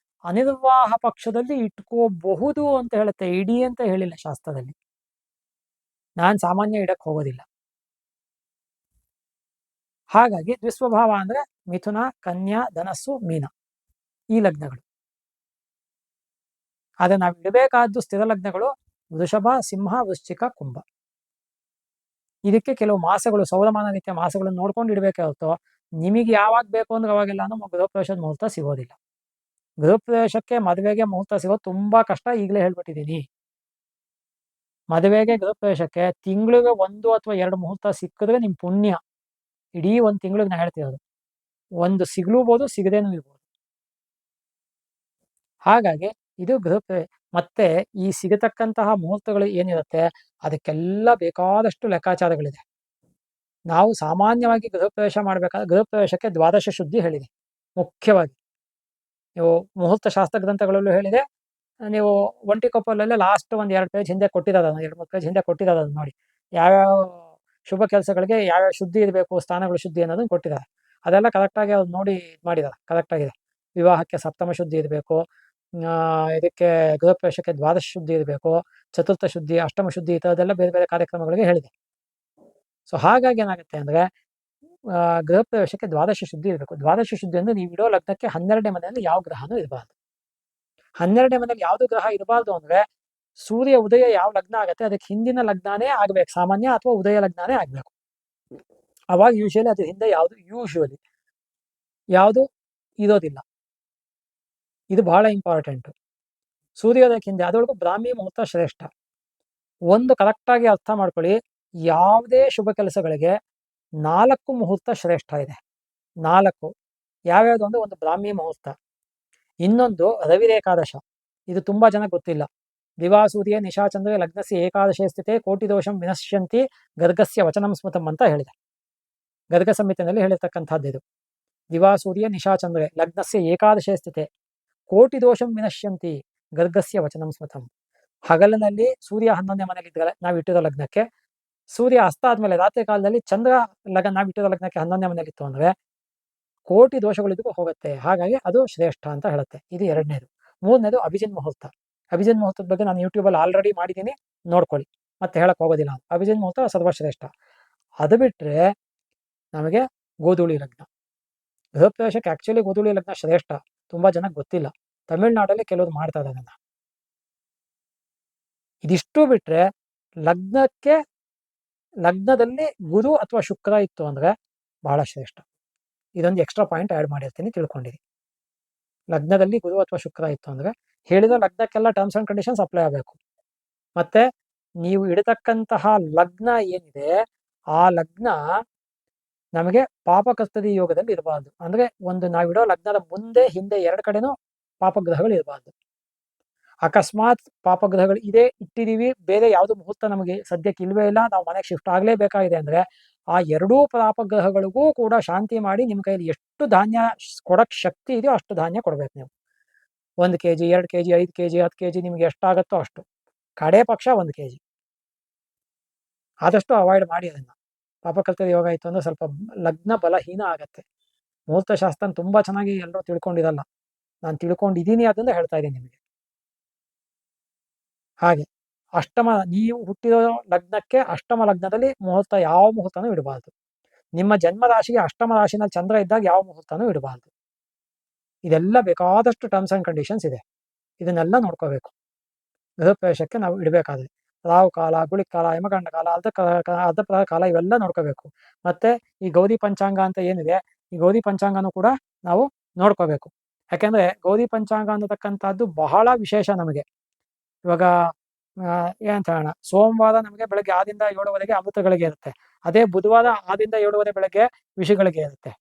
ಅನಿರ್ವಾಹ ಪಕ್ಷದಲ್ಲಿ ಇಟ್ಕೋಬಹುದು ಅಂತ ಹೇಳುತ್ತೆ, ಇಡಿ ಅಂತ ಹೇಳಿಲ್ಲ ಶಾಸ್ತ್ರದಲ್ಲಿ. ನಾನು ಸಾಮಾನ್ಯ ಇಡಕ್ಕೆ ಹೋಗೋದಿಲ್ಲ. ಹಾಗಾಗಿ ದ್ವಿಸ್ವಭಾವ ಅಂದ್ರೆ ಮಿಥುನ, ಕನ್ಯಾ, ಧನಸ್ಸು, ಮೀನ, ಈ ಲಗ್ನಗಳು. ಆದರೆ ನಾವು ಇಡಬೇಕಾದ್ದು ಸ್ಥಿರ ಲಗ್ನಗಳು ವೃಷಭ, ಸಿಂಹ, ವೃಶ್ಚಿಕ, ಕುಂಭ. ಇದಕ್ಕೆ ಕೆಲವು ಮಾಸಗಳು, ಸೌರಮಾನ ರೀತಿಯ ಮಾಸಗಳನ್ನು ನೋಡ್ಕೊಂಡು ಇಡಬೇಕೇ ಹೊರತು ನಿಮಗೆ ಯಾವಾಗ ಬೇಕು ಅಂದ್ರೆ ಅವಾಗೆಲ್ಲ ಗೃಹ ಪ್ರವೇಶದ ಮುಹೂರ್ತ ಸಿಗೋದಿಲ್ಲ. ಗೃಹ ಪ್ರವೇಶಕ್ಕೆ, ಮದುವೆಗೆ ಮುಹೂರ್ತ ಸಿಗೋದು ತುಂಬಾ ಕಷ್ಟ, ಈಗಲೇ ಹೇಳ್ಬಿಟ್ಟಿದ್ದೀನಿ. ಮದುವೆಗೆ, ಗೃಹ ಪ್ರವೇಶಕ್ಕೆ ತಿಂಗಳಿಗೆ 1 ಅಥವಾ 2 ಮುಹೂರ್ತ ಸಿಕ್ಕಿದ್ರೆ ನಿಮ್ಮ ಪುಣ್ಯ. ಇಡೀ 1 ತಿಂಗಳಿಗೆ ನಾನು ಹೇಳ್ತಿರೋದು, ಒಂದು ಸಿಗ್ಲೂಬಹುದು, ಸಿಗದೇನೂ ಇರ್ಬೋದು. ಹಾಗಾಗಿ ಇದು ಗೃಹ ಪ್ರವೇಶ. ಮತ್ತೆ ಈ ಸಿಗತಕ್ಕಂತಹ ಮುಹೂರ್ತಗಳು ಏನಿರುತ್ತೆ ಅದಕ್ಕೆಲ್ಲ ಬೇಕಾದಷ್ಟು ಲೆಕ್ಕಾಚಾರಗಳಿದೆ. ನಾವು ಸಾಮಾನ್ಯವಾಗಿ ಗೃಹ ಪ್ರವೇಶ ಮಾಡಬೇಕಾದ್ರೆ ಗೃಹ ಪ್ರವೇಶಕ್ಕೆ ದ್ವಾದಶ ಶುದ್ಧಿ ಹೇಳಿದೆ ಮುಖ್ಯವಾಗಿ. ನೀವು ಮುಹೂರ್ತ ಶಾಸ್ತ್ರ ಗ್ರಂಥಗಳಲ್ಲೂ ಹೇಳಿದೆ. ನೀವು ಒಂಟಿಕೊಪ್ಪಲಲ್ಲೇ ಲಾಸ್ಟ್ ಒಂದು 2 ಪೇಜ್ ಹಿಂದೆ ಕೊಟ್ಟಿರೋದು, 2-3 ಪೇಜ್ ಹಿಂದೆ ಕೊಟ್ಟಿರೋದು ನೋಡಿ, ಯಾವ್ಯಾವ ಶುಭ ಕೆಲಸಗಳಿಗೆ ಯಾವ್ಯಾವ ಶುದ್ಧಿ ಇರಬೇಕು, ಸ್ಥಾನಗಳು ಶುದ್ಧಿ ಅನ್ನೋದನ್ನು ಕೊಟ್ಟಿದ್ದಾರೆ. ಅದೆಲ್ಲ ಕರೆಕ್ಟಾಗಿ ಅವ್ರು ನೋಡಿ ಮಾಡಿದ್ದಾರೆ, ಕರೆಕ್ಟಾಗಿದೆ. ವಿವಾಹಕ್ಕೆ ಸಪ್ತಮ ಶುದ್ಧಿ ಇರಬೇಕು, ಇದಕ್ಕೆ ಗೃಹ ಪ್ರವೇಶಕ್ಕೆ ದ್ವಾದಶ ಶುದ್ಧಿ ಇರಬೇಕು, ಚತುರ್ಥ ಶುದ್ಧಿ, ಅಷ್ಟಮ ಶುದ್ಧಿ, ಈ ಥರದ್ದೆಲ್ಲ ಬೇರೆ ಬೇರೆ ಕಾರ್ಯಕ್ರಮಗಳಿಗೆ ಹೇಳಿದೆ. ಸೊ ಹಾಗಾಗಿ ಏನಾಗುತ್ತೆ ಅಂದ್ರೆ ಗೃಹ ಪ್ರವೇಶಕ್ಕೆ ದ್ವಾದಶ ಶುದ್ಧಿ ಇರಬೇಕು. ದ್ವಾದಶ ಶುದ್ಧಿ ಅಂದ್ರೆ ನೀವು ಇಡೋ ಲಗ್ನಕ್ಕೆ 12ನೇ ಮನೆಯಲ್ಲಿ ಯಾವ ಗ್ರಹನೂ ಇರಬಾರ್ದು. 12ನೇ ಮನೆಯಲ್ಲಿ ಯಾವುದು ಗ್ರಹ ಇರಬಾರ್ದು ಅಂದ್ರೆ ಸೂರ್ಯ ಉದಯ ಯಾವ ಲಗ್ನ ಆಗತ್ತೆ ಅದಕ್ಕೆ ಹಿಂದಿನ ಲಗ್ನಾನೇ ಆಗ್ಬೇಕು ಸಾಮಾನ್ಯ, ಅಥವಾ ಉದಯ ಲಗ್ನಾನೇ ಆಗ್ಬೇಕು. ಅವಾಗ ಯೂಶಲಿ ಅದ್ರ ಹಿಂದೆ ಯಾವುದು ಇರೋದಿಲ್ಲ. ಇದು ಬಹಳ ಇಂಪಾರ್ಟೆಂಟ್. ಸೂರ್ಯೋದಯಕ್ಕೆ ಹಿಂದೆ ಅದರೊಳಗೂ ಬ್ರಾಹ್ಮಿ ಮುಹೂರ್ತ ಶ್ರೇಷ್ಠ. ಒಂದು ಕರೆಕ್ಟಾಗಿ ಅರ್ಥ ಮಾಡ್ಕೊಳ್ಳಿ, ಯಾವುದೇ ಶುಭ ಕೆಲಸಗಳಿಗೆ 4 ಮುಹೂರ್ತ ಶ್ರೇಷ್ಠ ಇದೆ. 4 ಯಾವ್ಯಾವುದು ಅಂದ್ರೆ ಒಂದು ಬ್ರಾಹ್ಮಿ ಮುಹೂರ್ತ, ಇನ್ನೊಂದು ರವಿರೇಕಾದಶ. ಇದು ತುಂಬಾ ಜನ ಗೊತ್ತಿಲ್ಲ. ದಿವಾಸೂರ್ಯ ನಿಶಾಚಂದ್ರ ಲಗ್ನಸ್ಯ ಏಕಾದಶೇ ಸ್ಥಿತೆ ಕೋಟಿ ದೋಷಂ ವಿನಶ್ಯಂತಿ ಗರ್ಗಸ್ಯ ವಚನಂ ಸ್ಮೃತಂ ಅಂತ ಹೇಳಿದೆ. ಗರ್ಗ ಸಂಹಿತೆಯಲ್ಲಿ ಹೇಳಿರ್ತಕ್ಕಂಥದ್ದು ಇದು. ದಿವಾಸೂರ್ಯ ನಿಶಾಚಂದ್ರ ಲಗ್ನಸ್ಯ ಏಕಾದಶೇ ಸ್ಥಿತೆ ಕೋಟಿ ದೋಷಂ ವಿನಶ್ಯಂತಿ ಗರ್ಗಸ್ಯ ವಚನಂ ಸ್ಮೃತಂ. ಹಗಲಿನಲ್ಲಿ ಸೂರ್ಯ 11ನೇ ಮನೆಯಲ್ಲಿ ಇದ್ದರೆ ನಾವು ಇಟ್ಟಿರೋ ಲಗ್ನಕ್ಕೆ, ಸೂರ್ಯ ಅಸ್ತ ಆದ್ಮೇಲೆ ರಾತ್ರಿ ಕಾಲದಲ್ಲಿ ಚಂದ್ರ ನಾವು ಇಟ್ಟಿರೋ ಲಗ್ನಕ್ಕೆ 11ನೇ ಮನೆಯಲ್ಲಿ ಇತ್ತು ಅಂದ್ರೆ ಕೋಟಿ ದೋಷಗಳಿಗೂ ಹೋಗುತ್ತೆ. ಹಾಗಾಗಿ ಅದು ಶ್ರೇಷ್ಠ ಅಂತ ಹೇಳುತ್ತೆ. ಇದು 2ನೇದು. 3ನೇದು ಅಭಿಜಿನ್ ಮುಹೂರ್ತ. ಅಭಿಜಿನ್ ಮುಹೂರ್ತದ ಬಗ್ಗೆ ನಾನು ಯೂಟ್ಯೂಬಲ್ಲಿ ಆಲ್ರೆಡಿ ಮಾಡಿದ್ದೀನಿ, ನೋಡ್ಕೊಳ್ಳಿ, ಮತ್ತೆ ಹೇಳಕ್ ಹೋಗೋದಿಲ್ಲ. ಅಭಿಜಿನ್ ಮುಹೂರ್ತ ಸರ್ವಶ್ರೇಷ್ಠ. ಅದು ಬಿಟ್ರೆ ನಮಗೆ ಗೋಧೂಳಿ ಲಗ್ನ. ಗೃಹ ಪ್ರವೇಶಕ್ಕೆ ಆಕ್ಚುಲಿ ಗೋಧೂಳಿ ಲಗ್ನ ಶ್ರೇಷ್ಠ, ತುಂಬಾ ಜನಕ್ಕೆ ಗೊತ್ತಿಲ್ಲ. ತಮಿಳ್ನಾಡಲ್ಲಿ ಕೆಲವರು ಮಾಡ್ತಾ ಇದ್ದಾರೆ ಅದನ್ನ. ಇದಿಷ್ಟು ಬಿಟ್ರೆ ಲಗ್ನದಲ್ಲಿ ಗುರು ಅಥವಾ ಶುಕ್ರ ಇತ್ತು ಅಂದ್ರೆ ಬಹಳ ಶ್ರೇಷ್ಠ. ಇದೊಂದು ಎಕ್ಸ್ಟ್ರಾ ಪಾಯಿಂಟ್ ಆ್ಯಡ್ ಮಾಡಿರ್ತೀನಿ, ತಿಳ್ಕೊಂಡಿರಿ. ಲಗ್ನದಲ್ಲಿ ಗುರು ಅಥವಾ ಶುಕ್ರ ಇತ್ತು ಅಂದ್ರೆ ಹೇಳಿದ ಲಗ್ನಕ್ಕೆಲ್ಲ ಟರ್ಮ್ಸ್ ಅಂಡ್ ಕಂಡೀಷನ್ಸ್ ಅಪ್ಲೈ ಆಗಬೇಕು. ಮತ್ತೆ ನೀವು ಇಡತಕ್ಕಂತಹ ಲಗ್ನ ಏನಿದೆ ಆ ಲಗ್ನ ನಮಗೆ ಪಾಪಕಸ್ತದಿ ಯೋಗದಲ್ಲಿ ಇರಬಾರ್ದು. ಅಂದ್ರೆ ನಾವಿಡೋ ಲಗ್ನದ ಮುಂದೆ ಹಿಂದೆ 2 ಕಡೆನೂ ಪಾಪಗ್ರಹಗಳು ಇರಬಾರ್ದು. ಅಕಸ್ಮಾತ್ ಪಾಪಗ್ರಹಗಳು ಇಟ್ಟಿದೀವಿ, ಬೇರೆ ಯಾವುದು ಮುಹೂರ್ತ ನಮಗೆ ಸದ್ಯಕ್ಕೆ ಇಲ್ವೇ ಇಲ್ಲ, ನಾವು ಮನೆಗೆ ಶಿಫ್ಟ್ ಆಗಲೇಬೇಕಾಗಿದೆ ಅಂದ್ರೆ ಆ 2 ಪಾಪಗ್ರಹಗಳಿಗೂ ಕೂಡ ಶಾಂತಿ ಮಾಡಿ ನಿಮ್ಮ ಕೈಯಲ್ಲಿ ಎಷ್ಟು ಧಾನ್ಯ ಕೊಡಕ್ ಶಕ್ತಿ ಇದೆಯೋ ಅಷ್ಟು ಧಾನ್ಯ ಕೊಡ್ಬೇಕು ನೀವು. 1 kg 2 kg 5 kg 10 kg ನಿಮ್ಗೆ ಎಷ್ಟಾಗತ್ತೋ ಅಷ್ಟು, ಕಡೆ ಪಕ್ಷ 1 kg. ಆದಷ್ಟು ಅವಾಯ್ಡ್ ಮಾಡಿ ಅದನ್ನ. ಪಾಪಕಲ್ಪದ ಯೋಗ ಇತ್ತು ಅಂದ್ರೆ ಸ್ವಲ್ಪ ಲಗ್ನ ಬಲಹೀನ ಆಗತ್ತೆ. ಮುಹೂರ್ತ ಶಾಸ್ತ್ರ ತುಂಬಾ ಚೆನ್ನಾಗಿ ಎಲ್ಲರೂ ತಿಳ್ಕೊಂಡಿರಲ್ಲ, ನಾನು ತಿಳ್ಕೊಂಡಿದ್ದೀನಿ, ಅದನ್ನ ಹೇಳ್ತಾ ಇದ್ದೀನಿ ನಿಮಗೆ. ಹಾಗೆ ನೀವು ಹುಟ್ಟಿರೋ ಲಗ್ನಕ್ಕೆ ಅಷ್ಟಮ ಲಗ್ನದಲ್ಲಿ ಮುಹೂರ್ತ ಯಾವ ಮುಹೂರ್ತನೂ ಇಡಬಾರ್ದು. ನಿಮ್ಮ ಜನ್ಮ ರಾಶಿಗೆ ಅಷ್ಟಮ ರಾಶಿನಲ್ಲಿ ಚಂದ್ರ ಇದ್ದಾಗ ಯಾವ ಮುಹೂರ್ತನೂ ಇಡಬಾರ್ದು. ಇದೆಲ್ಲ ಬೇಕಾದಷ್ಟು ಟರ್ಮ್ಸ್ ಅಂಡ್ ಕಂಡೀಷನ್ಸ್ ಇದೆ, ಇದನ್ನೆಲ್ಲ ನೋಡ್ಕೋಬೇಕು ಗೃಹ ಪ್ರವೇಶಕ್ಕೆ ನಾವು ಇಡಬೇಕಾದ್ರೆ. ರಾವು ಕಾಲ, ಗುಳಿ ಕಾಲ, ಯಮಗಂಡ ಕಾಲ, ಅರ್ಧಪ್ರಹರ ಕಾಲ ಇವೆಲ್ಲ ನೋಡ್ಕೋಬೇಕು. ಮತ್ತೆ ಈ ಗೌರಿ ಪಂಚಾಂಗ ಅಂತ ಏನಿದೆ, ಈ ಗೌರಿ ಪಂಚಾಂಗನೂ ಕೂಡ ನಾವು ನೋಡ್ಕೋಬೇಕು. ಯಾಕೆಂದ್ರೆ ಗೌರಿ ಪಂಚಾಂಗ ಅನ್ನತಕ್ಕಂಥದ್ದು ಬಹಳ ವಿಶೇಷ ನಮಗೆ. ಇವಾಗ ಏನಂತ ಹೇಳೋಣ, ಸೋಮವಾರ ನಮಗೆ ಬೆಳಗ್ಗೆ 6ರಿಂದ 7ವರೆಗೆ ಅಮೃತಗಳಿಗೆ ಇರುತ್ತೆ. ಅದೇ ಬುಧವಾರ 6ರಿಂದ 7ವರೆ ಬೆಳಗ್ಗೆ ವಿಷಗಳಿಗೆ ಇರುತ್ತೆ.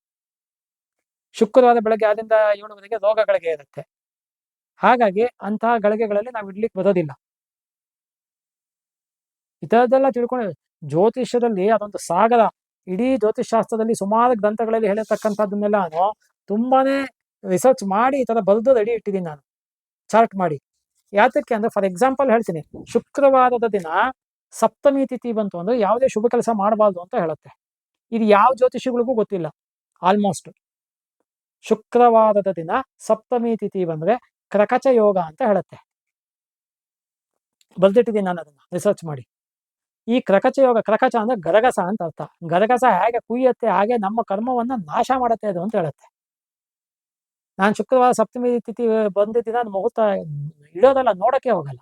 ಶುಕ್ರವಾರ ಬೆಳಗ್ಗೆ 6ರಿಂದ 7ವರೆಗೆ ರೋಗಗಳಿಗೆ ಇರುತ್ತೆ. ಹಾಗಾಗಿ ಅಂತಹ ಗಳಿಗೆಗಳಲ್ಲಿ ನಾವು ಇಡ್ಲಿಕ್ಕೆ ಬರೋದಿಲ್ಲ. ಇದೆಲ್ಲ ತಿಳ್ಕೊಂಡು ಜ್ಯೋತಿಷ್ಯದಲ್ಲಿ ಅದೊಂದು ಸಾಗರ. ಇಡೀ ಜ್ಯೋತಿಷಾಸ್ತ್ರದಲ್ಲಿ ಸುಮಾರು ಗ್ರಂಥಗಳಲ್ಲಿ ಹೇಳಿರ್ತಕ್ಕಂಥದ್ದನ್ನೆಲ್ಲ ನಾನು ತುಂಬಾನೇ ರಿಸರ್ಚ್ ಮಾಡಿ ಈ ತರ ಬರೆದು ರೆಡಿ ಇಟ್ಟಿದ್ದೀನಿ ನಾನು, ಚಾರ್ಟ್ ಮಾಡಿ. ಯಾತಕ್ಕೆ ಅಂದ್ರೆ, ಫಾರ್ ಎಕ್ಸಾಂಪಲ್ ಹೇಳ್ತೀನಿ, ಶುಕ್ರವಾರದ ದಿನ ಸಪ್ತಮಿ ತಿಥಿ ಬಂತು ಅಂದ್ರೆ ಯಾವುದೇ ಶುಭ ಕೆಲಸ ಮಾಡಬಾರ್ದು ಅಂತ ಹೇಳುತ್ತೆ. ಇದು ಯಾವ ಜ್ಯೋತಿಷಿಗಳಿಗೂ ಗೊತ್ತಿಲ್ಲ ಆಲ್ಮೋಸ್ಟ್. ಶುಕ್ರವಾರದ ದಿನ ಸಪ್ತಮಿ ತಿಥಿ ಬಂದ್ರೆ ಕ್ರಕಚ ಯೋಗ ಅಂತ ಹೇಳುತ್ತೆ. ಬರ್ದಿಟ್ಟಿದ್ದೀನಿ ನಾನು ಅದನ್ನ ರಿಸರ್ಚ್ ಮಾಡಿ. ಈ ಕ್ರಕಚ ಯೋಗ, ಕ್ರಕಚ ಅಂದ್ರೆ ಗರಗಸ ಅಂತ ಅರ್ಥ. ಗರಗಸ ಹೇಗೆ ಕುಯ್ಯತ್ತೆ ಹಾಗೆ ನಮ್ಮ ಕರ್ಮವನ್ನ ನಾಶ ಮಾಡುತ್ತೆ ಅದು ಅಂತ ಹೇಳುತ್ತೆ. ನಾನು ಶುಕ್ರವಾರ ಸಪ್ತಮಿ ತಿಥಿ ಬಂದಿದ್ದ ಮುಹೂರ್ತ ಇಡೋದಲ್ಲ, ನೋಡಕ್ಕೆ ಹೋಗಲ್ಲ.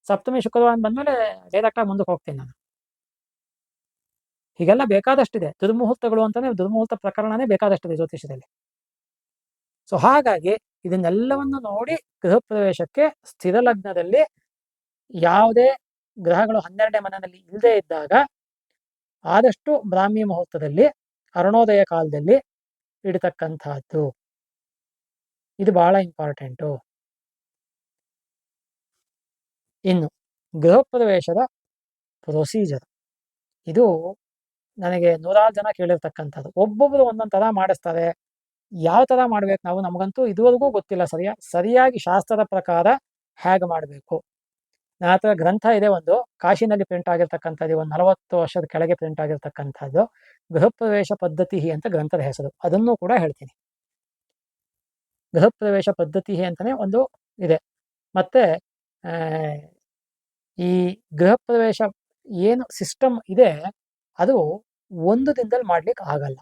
ಸಪ್ತಮಿ ಶುಕ್ರವಾರ ಬಂದ್ಮೇಲೆ ಡೈರೆಕ್ಟ್ ಆಗಿ ಮುಂದಕ್ಕೆ ಹೋಗ್ತೀನಿ ನಾನು. ಹೀಗೆಲ್ಲ ಬೇಕಾದಷ್ಟಿದೆ. ದುರ್ಮುಹೂರ್ತಗಳು ಅಂತಾನೆ ದುರ್ಮುಹೂರ್ತ ಪ್ರಕರಣನೇ ಬೇಕಾದಷ್ಟಿದೆ ಜ್ಯೋತಿಷದಲ್ಲಿ. ಸೊ ಹಾಗಾಗಿ ಇದನ್ನೆಲ್ಲವನ್ನು ನೋಡಿ ಗೃಹ ಪ್ರವೇಶಕ್ಕೆ ಸ್ಥಿರ ಲಗ್ನದಲ್ಲಿ ಯಾವುದೇ ಗ್ರಹಗಳು 12ನೇ ಮನೆಯಲ್ಲಿ ಇಲ್ಲದೆ ಇದ್ದಾಗ ಆದಷ್ಟು ಬ್ರಾಹ್ಮಿ ಮುಹೂರ್ತದಲ್ಲಿ ಅರುಣೋದಯ ಕಾಲದಲ್ಲಿ ಇಡತಕ್ಕಂಥದ್ದು. ಇದು ಬಹಳ ಇಂಪಾರ್ಟೆಂಟು. ಇನ್ನು ಗೃಹ ಪ್ರವೇಶದ ಪ್ರೊಸೀಜರ್, ಇದು ನನಗೆ 100 ಜನ ಕೇಳಿರ್ತಕ್ಕಂಥದ್ದು. ಒಬ್ಬೊಬ್ರು ಒಂದೊಂದು ತರ ಮಾಡಿಸ್ತಾರೆ. ಯಾವ ತರ ಮಾಡ್ಬೇಕು ನಾವು, ನಮಗಂತೂ ಇದುವರೆಗೂ ಗೊತ್ತಿಲ್ಲ ಸರಿಯಾಗಿ ಶಾಸ್ತ್ರದ ಪ್ರಕಾರ ಹೇಗೆ ಮಾಡಬೇಕು. ನನ್ನ ಹತ್ರ ಗ್ರಂಥ ಇದೆ, ಒಂದು ಕಾಶಿನಲ್ಲಿ ಪ್ರಿಂಟ್ ಆಗಿರ್ತಕ್ಕಂಥದ್ದು, ಒಂದು 40 ವರ್ಷದ ಕೆಳಗೆ ಪ್ರಿಂಟ್ ಆಗಿರ್ತಕ್ಕಂಥದ್ದು, ಗೃಹ ಪ್ರವೇಶ ಪದ್ಧತಿ ಅಂತ ಗ್ರಂಥದ ಹೆಸರು. ಅದನ್ನು ಕೂಡ ಹೇಳ್ತೀನಿ. ಗೃಹ ಪ್ರವೇಶ ಪದ್ಧತಿ ಅಂತಾನೆ ಒಂದು ಇದೆ. ಮತ್ತೆ ಈ ಗೃಹ ಪ್ರವೇಶ ಏನು ಸಿಸ್ಟಮ್ ಇದೆ ಅದು ಒಂದು ದಿನದಲ್ಲಿ ಮಾಡ್ಲಿಕ್ಕೆ ಆಗಲ್ಲ.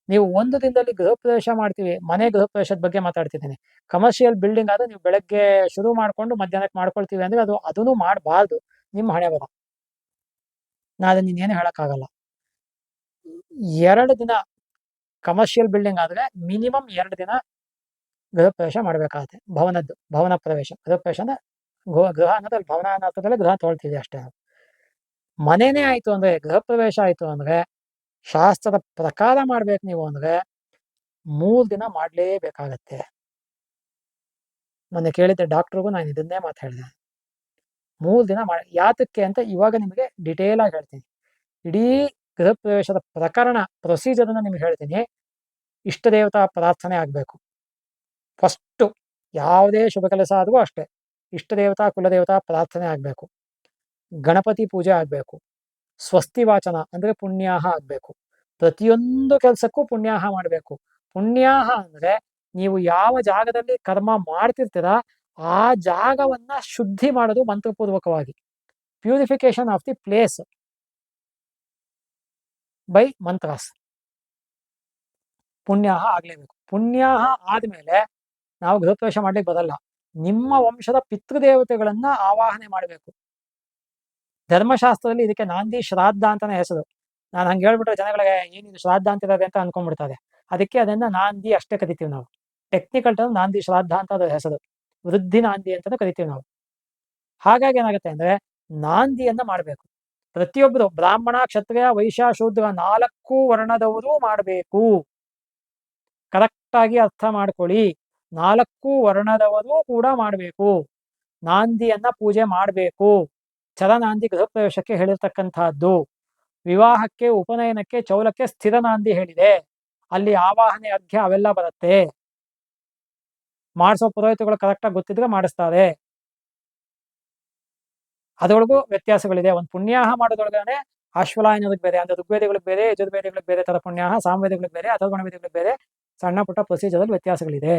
ನೀವು ಒಂದು ದಿನದಲ್ಲಿ ಗೃಹ ಪ್ರವೇಶ ಮಾಡ್ತೀವಿ, ಮನೆ ಗೃಹ ಪ್ರವೇಶದ ಬಗ್ಗೆ ಮಾತಾಡ್ತಿದ್ದೀನಿ. ಕಮರ್ಷಿಯಲ್ ಬಿಲ್ಡಿಂಗ್ ಆದ್ರೆ ನೀವು ಬೆಳಗ್ಗೆ ಶುರು ಮಾಡ್ಕೊಂಡು ಮಧ್ಯಾಹ್ನಕ್ಕೆ ಮಾಡ್ಕೊಳ್ತೀವಿ ಅಂದ್ರೆ ಅದನ್ನು ಮಾಡಬಾರ್ದು. ನಿಮ್ಮ ಹಣೆಬರ. ನಾನು ಅದನ್ನ ಇನ್ನೇನು ಹೇಳಕ್ಕಾಗಲ್ಲ. 2 ದಿನ ಕಮರ್ಷಿಯಲ್ ಬಿಲ್ಡಿಂಗ್ ಆದ್ರೆ ಮಿನಿಮಮ್ 2 ದಿನ ಗೃಹ ಪ್ರವೇಶ ಮಾಡ್ಬೇಕಾಗತ್ತೆ. ಭವನ ಪ್ರವೇಶ. ಗೃಹ ಪ್ರವೇಶ ಅಂದ್ರೆ ಗೃಹ ಅನ್ನೋದ್ರಲ್ಲಿ ಭವನ ಅನ್ನೋ ಅರ್ಥದಲ್ಲೇ ಗೃಹ ತೊಗೊಳ್ತೀವಿ ಅಷ್ಟೇ ನಾವು. ಮನೆನೇ ಆಯ್ತು ಅಂದ್ರೆ, ಗೃಹ ಪ್ರವೇಶ ಆಯ್ತು ಅಂದ್ರೆ, ಶಾಸ್ತ್ರದ ಪ್ರಕಾರ ಮಾಡ್ಬೇಕು ನೀವು ಅಂದ್ರೆ 3 ದಿನ ಮಾಡ್ಲೇಬೇಕಾಗತ್ತೆ. ಮೊನ್ನೆ ಕೇಳಿದ್ದೆ ಡಾಕ್ಟ್ರಿಗೂ ನಾನು ಇದನ್ನೇ ಮಾತು ಹೇಳಿದೆ. 3 ದಿನ ಯಾತಕ್ಕೆ ಅಂತ ಇವಾಗ ನಿಮಗೆ ಡಿಟೇಲ್ ಆಗಿ ಹೇಳ್ತೀನಿ. ಇಡೀ ಗೃಹ ಪ್ರವೇಶದ ಪ್ರೊಸೀಜರ್ ಅನ್ನ ನಿಮ್ಗೆ ಹೇಳ್ತೀನಿ. ಇಷ್ಟ ದೇವತಾ ಪ್ರಾರ್ಥನೆ ಆಗ್ಬೇಕು. ಫಸ್ಟು ಯಾವುದೇ ಶುಭ ಕೆಲಸ ಆದ್ರೂ ಅಷ್ಟೇ, ಇಷ್ಟ ದೇವತಾ ಕುಲದೇವತಾ ಪ್ರಾರ್ಥನೆ ಆಗ್ಬೇಕು. ಗಣಪತಿ ಪೂಜೆ ಆಗ್ಬೇಕು. ಸ್ವಸ್ತಿ ವಾಚನ ಅಂದ್ರೆ ಪುಣ್ಯಾಹ ಆಗ್ಬೇಕು. ಪ್ರತಿಯೊಂದು ಕೆಲಸಕ್ಕೂ ಪುಣ್ಯಾಹ ಮಾಡಬೇಕು. ಪುಣ್ಯಾಹ ಅಂದ್ರೆ ನೀವು ಯಾವ ಜಾಗದಲ್ಲಿ ಕರ್ಮ ಮಾಡ್ತಿರ್ತೀರ ಆ ಜಾಗವನ್ನ ಶುದ್ಧಿ ಮಾಡೋದು ಮಂತ್ರಪೂರ್ವಕವಾಗಿ. Purification of the place by mantras. ಪುಣ್ಯಾಹ ಆಗ್ಲೇಬೇಕು. ಪುಣ್ಯಾಹ ಆದ್ಮೇಲೆ ನಾವು ಗೃಹಪ್ರವೇಶ ಮಾಡ್ಲಿಕ್ಕೆ ಬರಲ್ಲ. ನಿಮ್ಮ ವಂಶದ ಪಿತೃದೇವತೆಗಳನ್ನ ಆವಾಹನೆ ಮಾಡಬೇಕು. ಧರ್ಮಶಾಸ್ತ್ರದಲ್ಲಿ ಇದಕ್ಕೆ ನಾಂದಿ ಶ್ರಾದ್ದ ಅಂತಾನೆ ಹೆಸರು. ನಾನು ಹಂಗೆ ಹೇಳ್ಬಿಟ್ರೆ ಜನಗಳಿಗೆ ಏನಿದು ಶ್ರಾದ್ದ ಅಂತಿರೋದೆ ಅಂತ ಅನ್ಕೊಂಡ್ಬಿಡ್ತಾರೆ. ಅದಕ್ಕೆ ಅದನ್ನ ನಾಂದಿ ಅಷ್ಟೇ ಕರಿತೀವಿ ನಾವು. ಟೆಕ್ನಿಕಲ್ ಟರ್ಮ್ ನಾಂದಿ ಶ್ರಾದ್ದ ಅಂತ ಅದ್ರ ಹೆಸರು. ವೃದ್ಧಿ ನಾಂದಿ ಅಂತಾನು ಕರಿತೀವಿ ನಾವು. ಹಾಗಾಗಿ ಏನಾಗುತ್ತೆ ಅಂದ್ರೆ ನಾಂದಿಯನ್ನ ಮಾಡಬೇಕು. ಪ್ರತಿಯೊಬ್ಬರು ಬ್ರಾಹ್ಮಣ, ಕ್ಷತ್ರಿಯ, ವೈಶ್ಯ, ಶೂದ್ರ 4 ವರ್ಣದವರು ಮಾಡಬೇಕು. ಕರೆಕ್ಟಾಗಿ ಅರ್ಥ ಮಾಡ್ಕೊಳ್ಳಿ. 4 ವರ್ಣದವರು ಕೂಡ ಮಾಡಬೇಕು. ನಾಂದಿಯನ್ನ ಪೂಜೆ ಮಾಡಬೇಕು. ಚರನಾಂದಿ ಗೃಹ ಪ್ರವೇಶಕ್ಕೆ ಹೇಳಿರ್ತಕ್ಕಂತಹದ್ದು. ವಿವಾಹಕ್ಕೆ, ಉಪನಯನಕ್ಕೆ, ಚೌಲಕ್ಕೆ ಸ್ಥಿರ ನಾಂದಿ ಹೇಳಿದೆ. ಅಲ್ಲಿ ಆವಾಹನೆ, ಅರ್ಘ್ಯ ಅವೆಲ್ಲ ಬರುತ್ತೆ. ಮಾಡಿಸೋ ಪುರೋಹಿತಗಳು ಕರೆಕ್ಟಾಗಿ ಗೊತ್ತಿದ್ರೆ ಮಾಡಿಸ್ತಾರೆ. ಅದರೊಳಗೂ ವ್ಯತ್ಯಾಸಗಳಿದೆ. ಒಂದು ಪುಣ್ಯಾಹ ಮಾಡೋದ್ರೊಳಗನೆ ಅಶ್ವಲಾಯನಗಳಿಗೆ ಬೇರೆ, ಅಂದ್ರೆ ಋಗ್ವೇದಗಳಿಗೆ ಬೇರೆ, ಯಜುರ್ವೇದಗಳಿಗೆ ಬೇರೆ ತರ ಪುಣ್ಯಾಹ, ಸಾಮವೇದಗಳಿಗೆ ಬೇರೆ, ಅಥರ್ವಣ ವೇದಗಳಿಗೆ ಬೇರೆ, ಸಣ್ಣ ಪುಟ್ಟ ಪ್ರೊಸೀಜರಲ್ಲಿ ವ್ಯತ್ಯಾಸಗಳಿದೆ.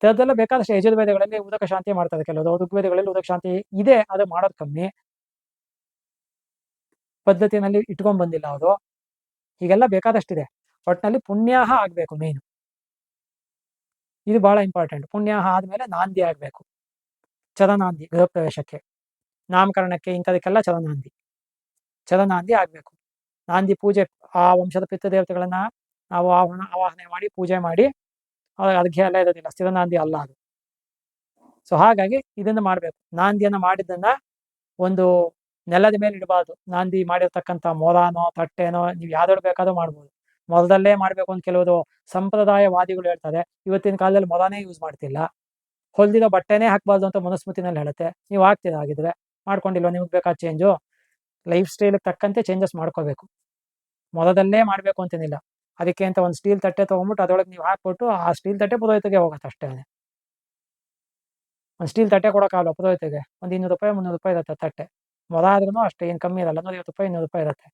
ಇದರದ್ದೆಲ್ಲ ಬೇಕಾದಷ್ಟು ಯಜುರ್ವೇದಗಳಲ್ಲಿ ಉದಕ ಶಾಂತಿ ಮಾಡ್ತಾರೆ ಕೆಲವರು, ಋಗ್ವೇದಗಳಲ್ಲಿ ಉದಕ ಶಾಂತಿ ಇದೆ, ಅದು ಮಾಡೋದು ಕಮ್ಮಿ, ಪದ್ಧತಿನಲ್ಲಿ ಇಟ್ಕೊಂಡ್ ಬಂದಿಲ್ಲ ಅವರು. ಹೀಗೆಲ್ಲ ಬೇಕಾದಷ್ಟಿದೆ. ಒಟ್ಟಿನಲ್ಲಿ ಪುಣ್ಯಾಹ ಆಗ್ಬೇಕು ಮೇನ್. ಇದು ಬಹಳ ಇಂಪಾರ್ಟೆಂಟ್. ಪುಣ್ಯಾಹ ಆದ್ಮೇಲೆ ನಾಂದಿ ಆಗ್ಬೇಕು. ಚರನಾಂದಿ ಗೃಹ ಪ್ರವೇಶಕ್ಕೆ, ನಾಮಕರಣಕ್ಕೆ, ಇಂಥದಕ್ಕೆಲ್ಲ ಚರನಾಂದಿ ಆಗ್ಬೇಕು. ನಾಂದಿ ಪೂಜೆ, ಆ ವಂಶದ ಪಿತೃದೇವತೆಗಳನ್ನ ನಾವು ಆವಾಹನೆ ಮಾಡಿ ಪೂಜೆ ಮಾಡಿ, ಅರ್ಘ್ಯ ಎಲ್ಲ ಇರೋದಿಲ್ಲ, ಸ್ಥಿರ ನಾಂದಿ ಅಲ್ಲ ಅದು. ಸೊ ಹಾಗಾಗಿ ಇದನ್ನ ಮಾಡ್ಬೇಕು. ನಾಂದಿಯನ್ನ ಮಾಡಿದ್ದನ್ನ ಒಂದು ನೆಲದ ಮೇಲೆ ಇಡಬಾರ್ದು. ನಾಂದಿ ಮಾಡಿರ್ತಕ್ಕಂಥ ಮೊರಾನೋ ತಟ್ಟೆನೋ ನೀವು ಯಾವ್ದೊಳಗೆ ಬೇಕಾದ್ರೂ ಮಾಡ್ಬೋದು. ಮೊಲದಲ್ಲೇ ಮಾಡ್ಬೇಕು ಅಂತ ಕೆಲವರು ಸಂಪ್ರದಾಯವಾದಿಗಳು ಹೇಳ್ತಾರೆ. ಇವತ್ತಿನ ಕಾಲದಲ್ಲಿ ಮೊರಾನೇ ಯೂಸ್ ಮಾಡ್ತಿಲ್ಲ. ಹೊಲ್ದಿರೋ ಬಟ್ಟೆನೇ ಹಾಕ್ಬಾರ್ದು ಅಂತ ಮನುಸ್ಮೃತಿನಲ್ಲಿ ಹೇಳುತ್ತೆ. ನೀವು ಹಾಕ್ತೀರಾ ಆಗಿದ್ರೆ? ಮಾಡ್ಕೊಂಡಿಲ್ವ? ನಿಮ್ಗೆ ಬೇಕಾದ ಚೇಂಜು ಲೈಫ್ ಸ್ಟೈಲ್ಗೆ ತಕ್ಕಂತೆ ಚೇಂಜಸ್ ಮಾಡ್ಕೋಬೇಕು. ಮೊದಲಲ್ಲೇ ಮಾಡಬೇಕು ಅಂತೇನಿಲ್ಲ. ಅದಕ್ಕೆ ಅಂತ ಒಂದು ಸ್ಟೀಲ್ ತಟ್ಟೆ ತೊಗೊಂಡ್ಬಿಟ್ಟು ಅದರೊಳಗೆ ನೀವು ಹಾಕ್ಬಿಟ್ಟು ಆ ಸ್ಟೀಲ್ ತಟ್ಟೆ ಪುರೋಹಿತಗೆ ಹೋಗುತ್ತೆ ಅಷ್ಟೇ. ಒಂದು ಸ್ಟೀಲ್ ತಟ್ಟೆ ಕೊಡೋಕ್ಕಾಗಲ್ಲ ಪುರೋಹಿತಗೆ. ಒಂದು 200 ರೂಪಾಯಿ 300 ರೂಪಾಯಿ ಇರುತ್ತೆ ತಟ್ಟೆ. ಮೊದ ಆದ್ರೂ ಅಷ್ಟೇ, ಏನು ಕಮ್ಮಿ ಇರಲ್ಲ. 150 ರೂಪಾಯಿ 200 ರೂಪಾಯಿ ಇರುತ್ತೆ.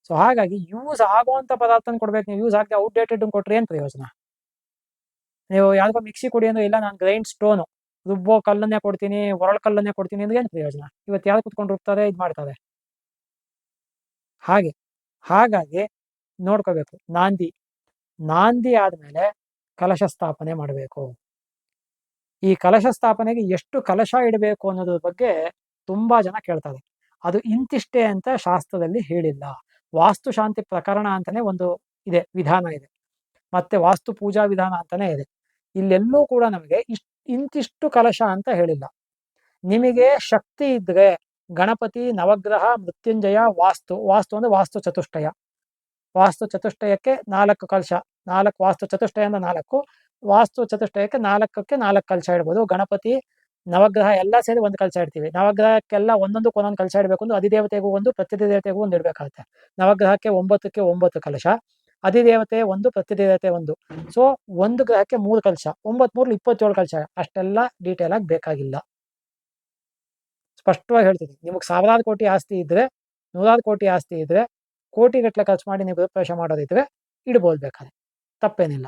ಸೊ ಹಾಗಾಗಿ ಯೂಸ್ ಆಗುವಂಥ ಪದಾರ್ಥನ ಕೊಡ್ಬೇಕು. ನೀವು ಯೂಸ್ ಆಗದೆ ಔಟ್ಡೇಟೆಡ್ ಕೊಟ್ರೆ ಏನು ಪ್ರಯೋಜನ? ನೀವು ಯಾವ್ದೋ ಮಿಕ್ಸಿ ಕೊಡಿ ಅಂದ್ರೆ, ಇಲ್ಲ ನಾನು ಗ್ರೈಂಡ್ ಸ್ಟೋನು ರುಬ್ಬೋ ಕಲ್ಲನ್ನೇ ಕೊಡ್ತೀನಿ, ಒರಳು ಕಲ್ಲನ್ನೇ ಕೊಡ್ತೀನಿ ಅಂದ್ರೆ ಏನು ಪ್ರಯೋಜನ? ಇವತ್ತು ಯಾರು ಕುತ್ಕೊಂಡು ರುಬ್ತಾರೆ, ಇದು ಮಾಡ್ತಾರೆ. ಹಾಗಾಗಿ ನೋಡ್ಕೋಬೇಕು. ನಾಂದಿ ಆದ್ಮೇಲೆ ಕಲಶ ಸ್ಥಾಪನೆ ಮಾಡಬೇಕು. ಈ ಕಲಶ ಸ್ಥಾಪನೆಗೆ ಎಷ್ಟು ಕಲಶ ಇಡಬೇಕು ಅನ್ನೋದ್ರ ಬಗ್ಗೆ ತುಂಬಾ ಜನ ಕೇಳ್ತಾರೆ. ಅದು ಇಂತಿಷ್ಟೇ ಅಂತ ಶಾಸ್ತ್ರದಲ್ಲಿ ಹೇಳಿಲ್ಲ. ವಾಸ್ತು ಶಾಂತಿ ಪ್ರಕರಣ ಅಂತಾನೆ ಒಂದು ಇದೆ, ವಿಧಾನ ಇದೆ. ಮತ್ತೆ ವಾಸ್ತು ಪೂಜಾ ವಿಧಾನ ಅಂತಾನೆ ಇದೆ. ಇಲ್ಲೆಲ್ಲೂ ಕೂಡ ನಮಗೆ ಇಂತಿಷ್ಟು ಕಲಶ ಅಂತ ಹೇಳಿಲ್ಲ. ನಿಮಗೆ ಶಕ್ತಿ ಇದ್ರೆ ಗಣಪತಿ, ನವಗ್ರಹ, ಮೃತ್ಯುಂಜಯ, ವಾಸ್ತು ಅಂದ್ರೆ ವಾಸ್ತು ಚತುಷ್ಟಯ. ವಾಸ್ತು ಚತುಷ್ಟಯಕ್ಕೆ 4 ಕಲಶ. 4 ವಾಸ್ತು ಚತುಷ್ಟಯ ಅಂದ್ರೆ 4, ವಾಸ್ತು ಚತುಷ್ಟಯಕ್ಕೆ 4ಕ್ಕೆ 4 ಕಲಶ ಇಡ್ಬೋದು. ಗಣಪತಿ, ನವಗ್ರಹ ಎಲ್ಲ ಸೇರಿ ಒಂದು ಕಲಶ ಇಡ್ತೀವಿ. ನವಗ್ರಹಕ್ಕೆಲ್ಲ ಒಂದೊಂದಕ್ಕೆ ಒಂದೊಂದು ಕಲಶ ಇಡಬೇಕು. ಒಂದು ಅಧಿದೇವತೆಗೂ ಒಂದು, ಪ್ರತಿದೇವತೆಗೂ ಒಂದು ಇಡಬೇಕಾಗುತ್ತೆ. ನವಗ್ರಹಕ್ಕೆ 9ಕ್ಕೆ 9 ಕಲಶ, ಅಧಿದೇವತೆ ಒಂದು, ಪ್ರತಿದೇವತೆ ಒಂದು. ಸೊ ಒಂದು ಗ್ರಹಕ್ಕೆ 3 ಕಲಶ, 9 3 27 ಕಲಶ. ಅಷ್ಟೆಲ್ಲ ಡೀಟೇಲ್ ಆಗಿ ಬೇಕಾಗಿಲ್ಲ. ಸ್ಪಷ್ಟವಾಗಿ ಹೇಳ್ತೀನಿ. ನಿಮಗೆ ಸಾವಿರಾರು ಕೋಟಿ ಆಸ್ತಿ ಇದ್ರೆ, 100 ಕೋಟಿ ಆಸ್ತಿ ಇದ್ರೆ, ಕೋಟಿಗಟ್ಟಲೆ ಖರ್ಚು ಮಾಡಿ ನೀವು ಗೃಹಪ್ರವೇಶ ಮಾಡೋದಿದ್ರೆ ಇಡ್ಬೋದು ಬೇಕಾದ್ರೆ, ತಪ್ಪೇನಿಲ್ಲ.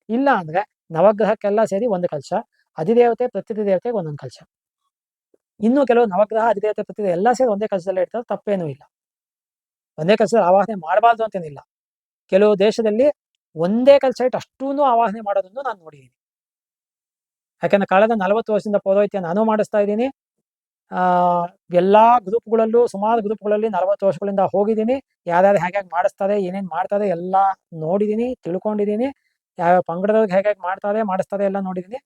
ಇಲ್ಲ ಅಂದ್ರೆ ನವಗ್ರಹಕ್ಕೆಲ್ಲ ಸೇರಿ ಒಂದು ಕಲಶ, ಅಧಿದೇವತೆ ಪ್ರತಿದೇವತೆಗೆ ಒಂದೊಂದು ಕಲಶ. ಇನ್ನು ಕೆಲವು ನವಗ್ರಹ ಅಧಿದೇವತೆ ಪ್ರತಿದೇವತೆ ಎಲ್ಲ ಸೇರಿ ಒಂದೇ ಕಲಶದಲ್ಲೇ ಇಡ್ತಾರೆ, ತಪ್ಪೇನೂ ಇಲ್ಲ. ಒಂದೇ ಕಲಶದಲ್ಲಿ ಆವಾಹನೆ ಮಾಡಬಾರ್ದು ಅಂತೇನಿಲ್ಲ. ಕೆಲವು ದೇಶದಲ್ಲಿ ಒಂದೇ ಕಲಶ ಇಟ್ಟು ಅಷ್ಟೂ ಆವಾಹನೆ ಮಾಡೋದನ್ನು ನಾನು ನೋಡಿದ್ದೀನಿ. ಯಾಕಂದ್ರೆ ಕಳೆದ 40 ವರ್ಷದಿಂದ ಪೌರೋಹಿತ್ಯ ನಾನು ಮಾಡಿಸ್ತಾ ಇದ್ದೀನಿ. ಎಲ್ಲ ಗ್ರೂಪ್ಗಳಲ್ಲೂ ಸುಮಾರು ಗ್ರೂಪ್ಗಳಲ್ಲಿ 40 ವರ್ಷಗಳಿಂದ ಹೋಗಿದ್ದೀನಿ. ಯಾರ್ಯಾರು ಹೇಗೆ ಮಾಡಿಸ್ತಾರೆ, ಏನೇನು ಮಾಡ್ತಾರೆ ಎಲ್ಲ ನೋಡಿದ್ದೀನಿ, ತಿಳ್ಕೊಂಡಿದ್ದೀನಿ. ಯಾವ್ಯಾವ ಪಂಗಡದವ್ರಿಗೆ ಹೇಗೆ ಮಾಡಿಸ್ತಾರೆ ಎಲ್ಲ ನೋಡಿದ್ದೀನಿ.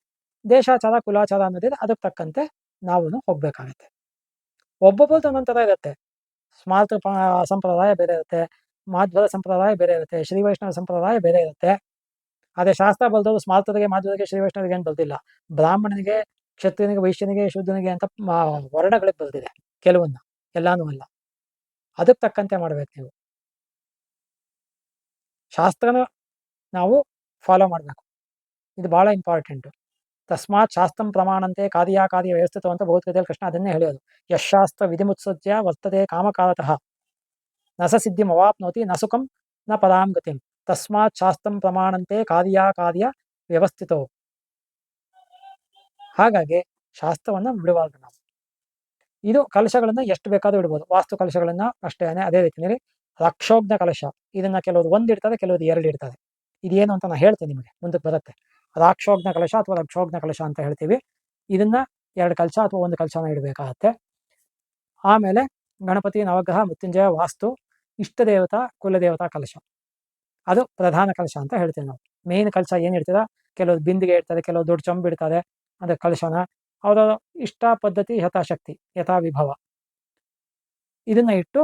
ದೇಶಾಚಾರ ಕುಲಾಚಾರ ಅನ್ನೋದಿದೆ, ಅದಕ್ಕೆ ತಕ್ಕಂತೆ ನಾವು ಹೋಗ್ಬೇಕಾಗತ್ತೆ. ಒಬ್ಬೊಬ್ಬರದ್ದು ಒಂದೊಂದು ಥರ ಇರುತ್ತೆ. ಸ್ಮಾರ್ತ ಸಂಪ್ರದಾಯ ಬೇರೆ ಇರುತ್ತೆ, ಮಾಧ್ವರ ಸಂಪ್ರದಾಯ ಬೇರೆ ಇರುತ್ತೆ, ಶ್ರೀ ವೈಷ್ಣವ ಸಂಪ್ರದಾಯ ಬೇರೆ ಇರುತ್ತೆ. ಅದೇ ಶಾಸ್ತ್ರ ಬಲ್ದವರು ಸ್ಮಾರ್ತರಿಗೆ, ಮಾಧ್ವರಿಗೆ, ಶ್ರೀ ವೈಷ್ಣವರಿಗೆ ಏನು ಬಲ್ದಿಲ್ಲ. ಬ್ರಾಹ್ಮಣನಿಗೆ, ಕ್ಷತ್ರಿಯನಿಗೆ, ವೈಶ್ಯನಿಗೆ, ಶೂದ್ರನಿಗೆ ಅಂತ ವರ್ಣಗಳಿಗೆ ಬಲ್ದಿದೆ ಕೆಲವನ್ನ, ಎಲ್ಲಾನು ಅಲ್ಲ. ಅದಕ್ಕೆ ತಕ್ಕಂತೆ ಮಾಡ್ಬೇಕು ನೀವು. ಶಾಸ್ತ್ರನ ನಾವು ಫಾಲೋ ಮಾಡಬೇಕು, ಇದು ಬಹಳ ಇಂಪಾರ್ಟೆಂಟು. ತಸ್ಮಾತ್ ಶಾಸ್ತ್ರಂ ಪ್ರಮಾಣಂತೆ ಕಾರ್ಯ ವ್ಯವಸ್ಥಿತ ಅಂತ ಭಗವದ್ಗೀತೆಯಲ್ಲಿ ಕೃಷ್ಣ ಅದನ್ನೇ ಹೇಳೋದು. ಯಶಾಸ್ತ್ರ ವಿಧಿಮುತ್ಸಜ್ಯ ವರ್ತತೆ ಕಾಮಕಾಲತಃ ನ ಸ ಸಿದ್ಧಿಂ ಅವಾಪ್ನೋತಿ ನ ಸುಖಂ ನ ಪರಾಂ ಗತಿಂ ತಸ್ಮಾತ್ ಶಾಸ್ತ್ರಂ ಪ್ರಮಾಣಂತೆ ಕಾರ್ಯ ವ್ಯವಸ್ಥಿತೋ. ಹಾಗಾಗಿ ಶಾಸ್ತ್ರವನ್ನು ಬಿಡಬಾರ್ದು ನಾವು. ಇದು ಕಲಶಗಳನ್ನು ಎಷ್ಟು ಬೇಕಾದ್ರೂ ಇಡ್ಬೋದು. ವಾಸ್ತು ಕಲಶಗಳನ್ನ ಅಷ್ಟೇ. ಅದೇ ರೀತಿಯಲ್ಲಿ ರಕ್ಷೋಗ್ನ ಕಲಶ, ಇದನ್ನ ಕೆಲವರು 1 ಇಡ್ತಾರೆ, ಕೆಲವರು 2 ಇಡ್ತಾರೆ. ಇದೇನು ಅಂತ ನಾನು ಹೇಳ್ತೀನಿ ನಿಮಗೆ, ಮುಂದಕ್ಕೆ ಬರುತ್ತೆ. ರಾಕ್ಷೋಗ್ನ ಕಲಶ ಅಥವಾ ರಕ್ಷೋಗ್ನ ಕಲಶ ಅಂತ ಹೇಳ್ತೀವಿ. ಇದನ್ನ 2 ಕಲಶ ಅಥವಾ 1 ಕಲಶನ ಇಡಬೇಕಾಗತ್ತೆ. ಆಮೇಲೆ ಗಣಪತಿ, ನವಗ್ರಹ, ಮೃತ್ಯುಂಜಯ, ವಾಸ್ತು, ಇಷ್ಟ ದೇವತಾ, ಕುಲದೇವತಾ ಕಲಶ, ಅದು ಪ್ರಧಾನ ಕಲಶ ಅಂತ ಹೇಳ್ತೀವಿ ನಾವು. ಮೇನ್ ಕಲಶ ಏನು ಇಡ್ತೀರಾ, ಕೆಲವರು ಬಿಂದಿಗೆ ಇಡ್ತಾರೆ, ಕೆಲವರು ದೊಡ್ಡ ಚಂಬು ಇಡ್ತಾರೆ. ಅದೇ ಕಲಶನ ಅವರ ಇಷ್ಟ ಪದ್ಧತಿ, ಯಥಾಶಕ್ತಿ, ಯಥಾ ವಿಭವ ಇದನ್ನ ಇಟ್ಟು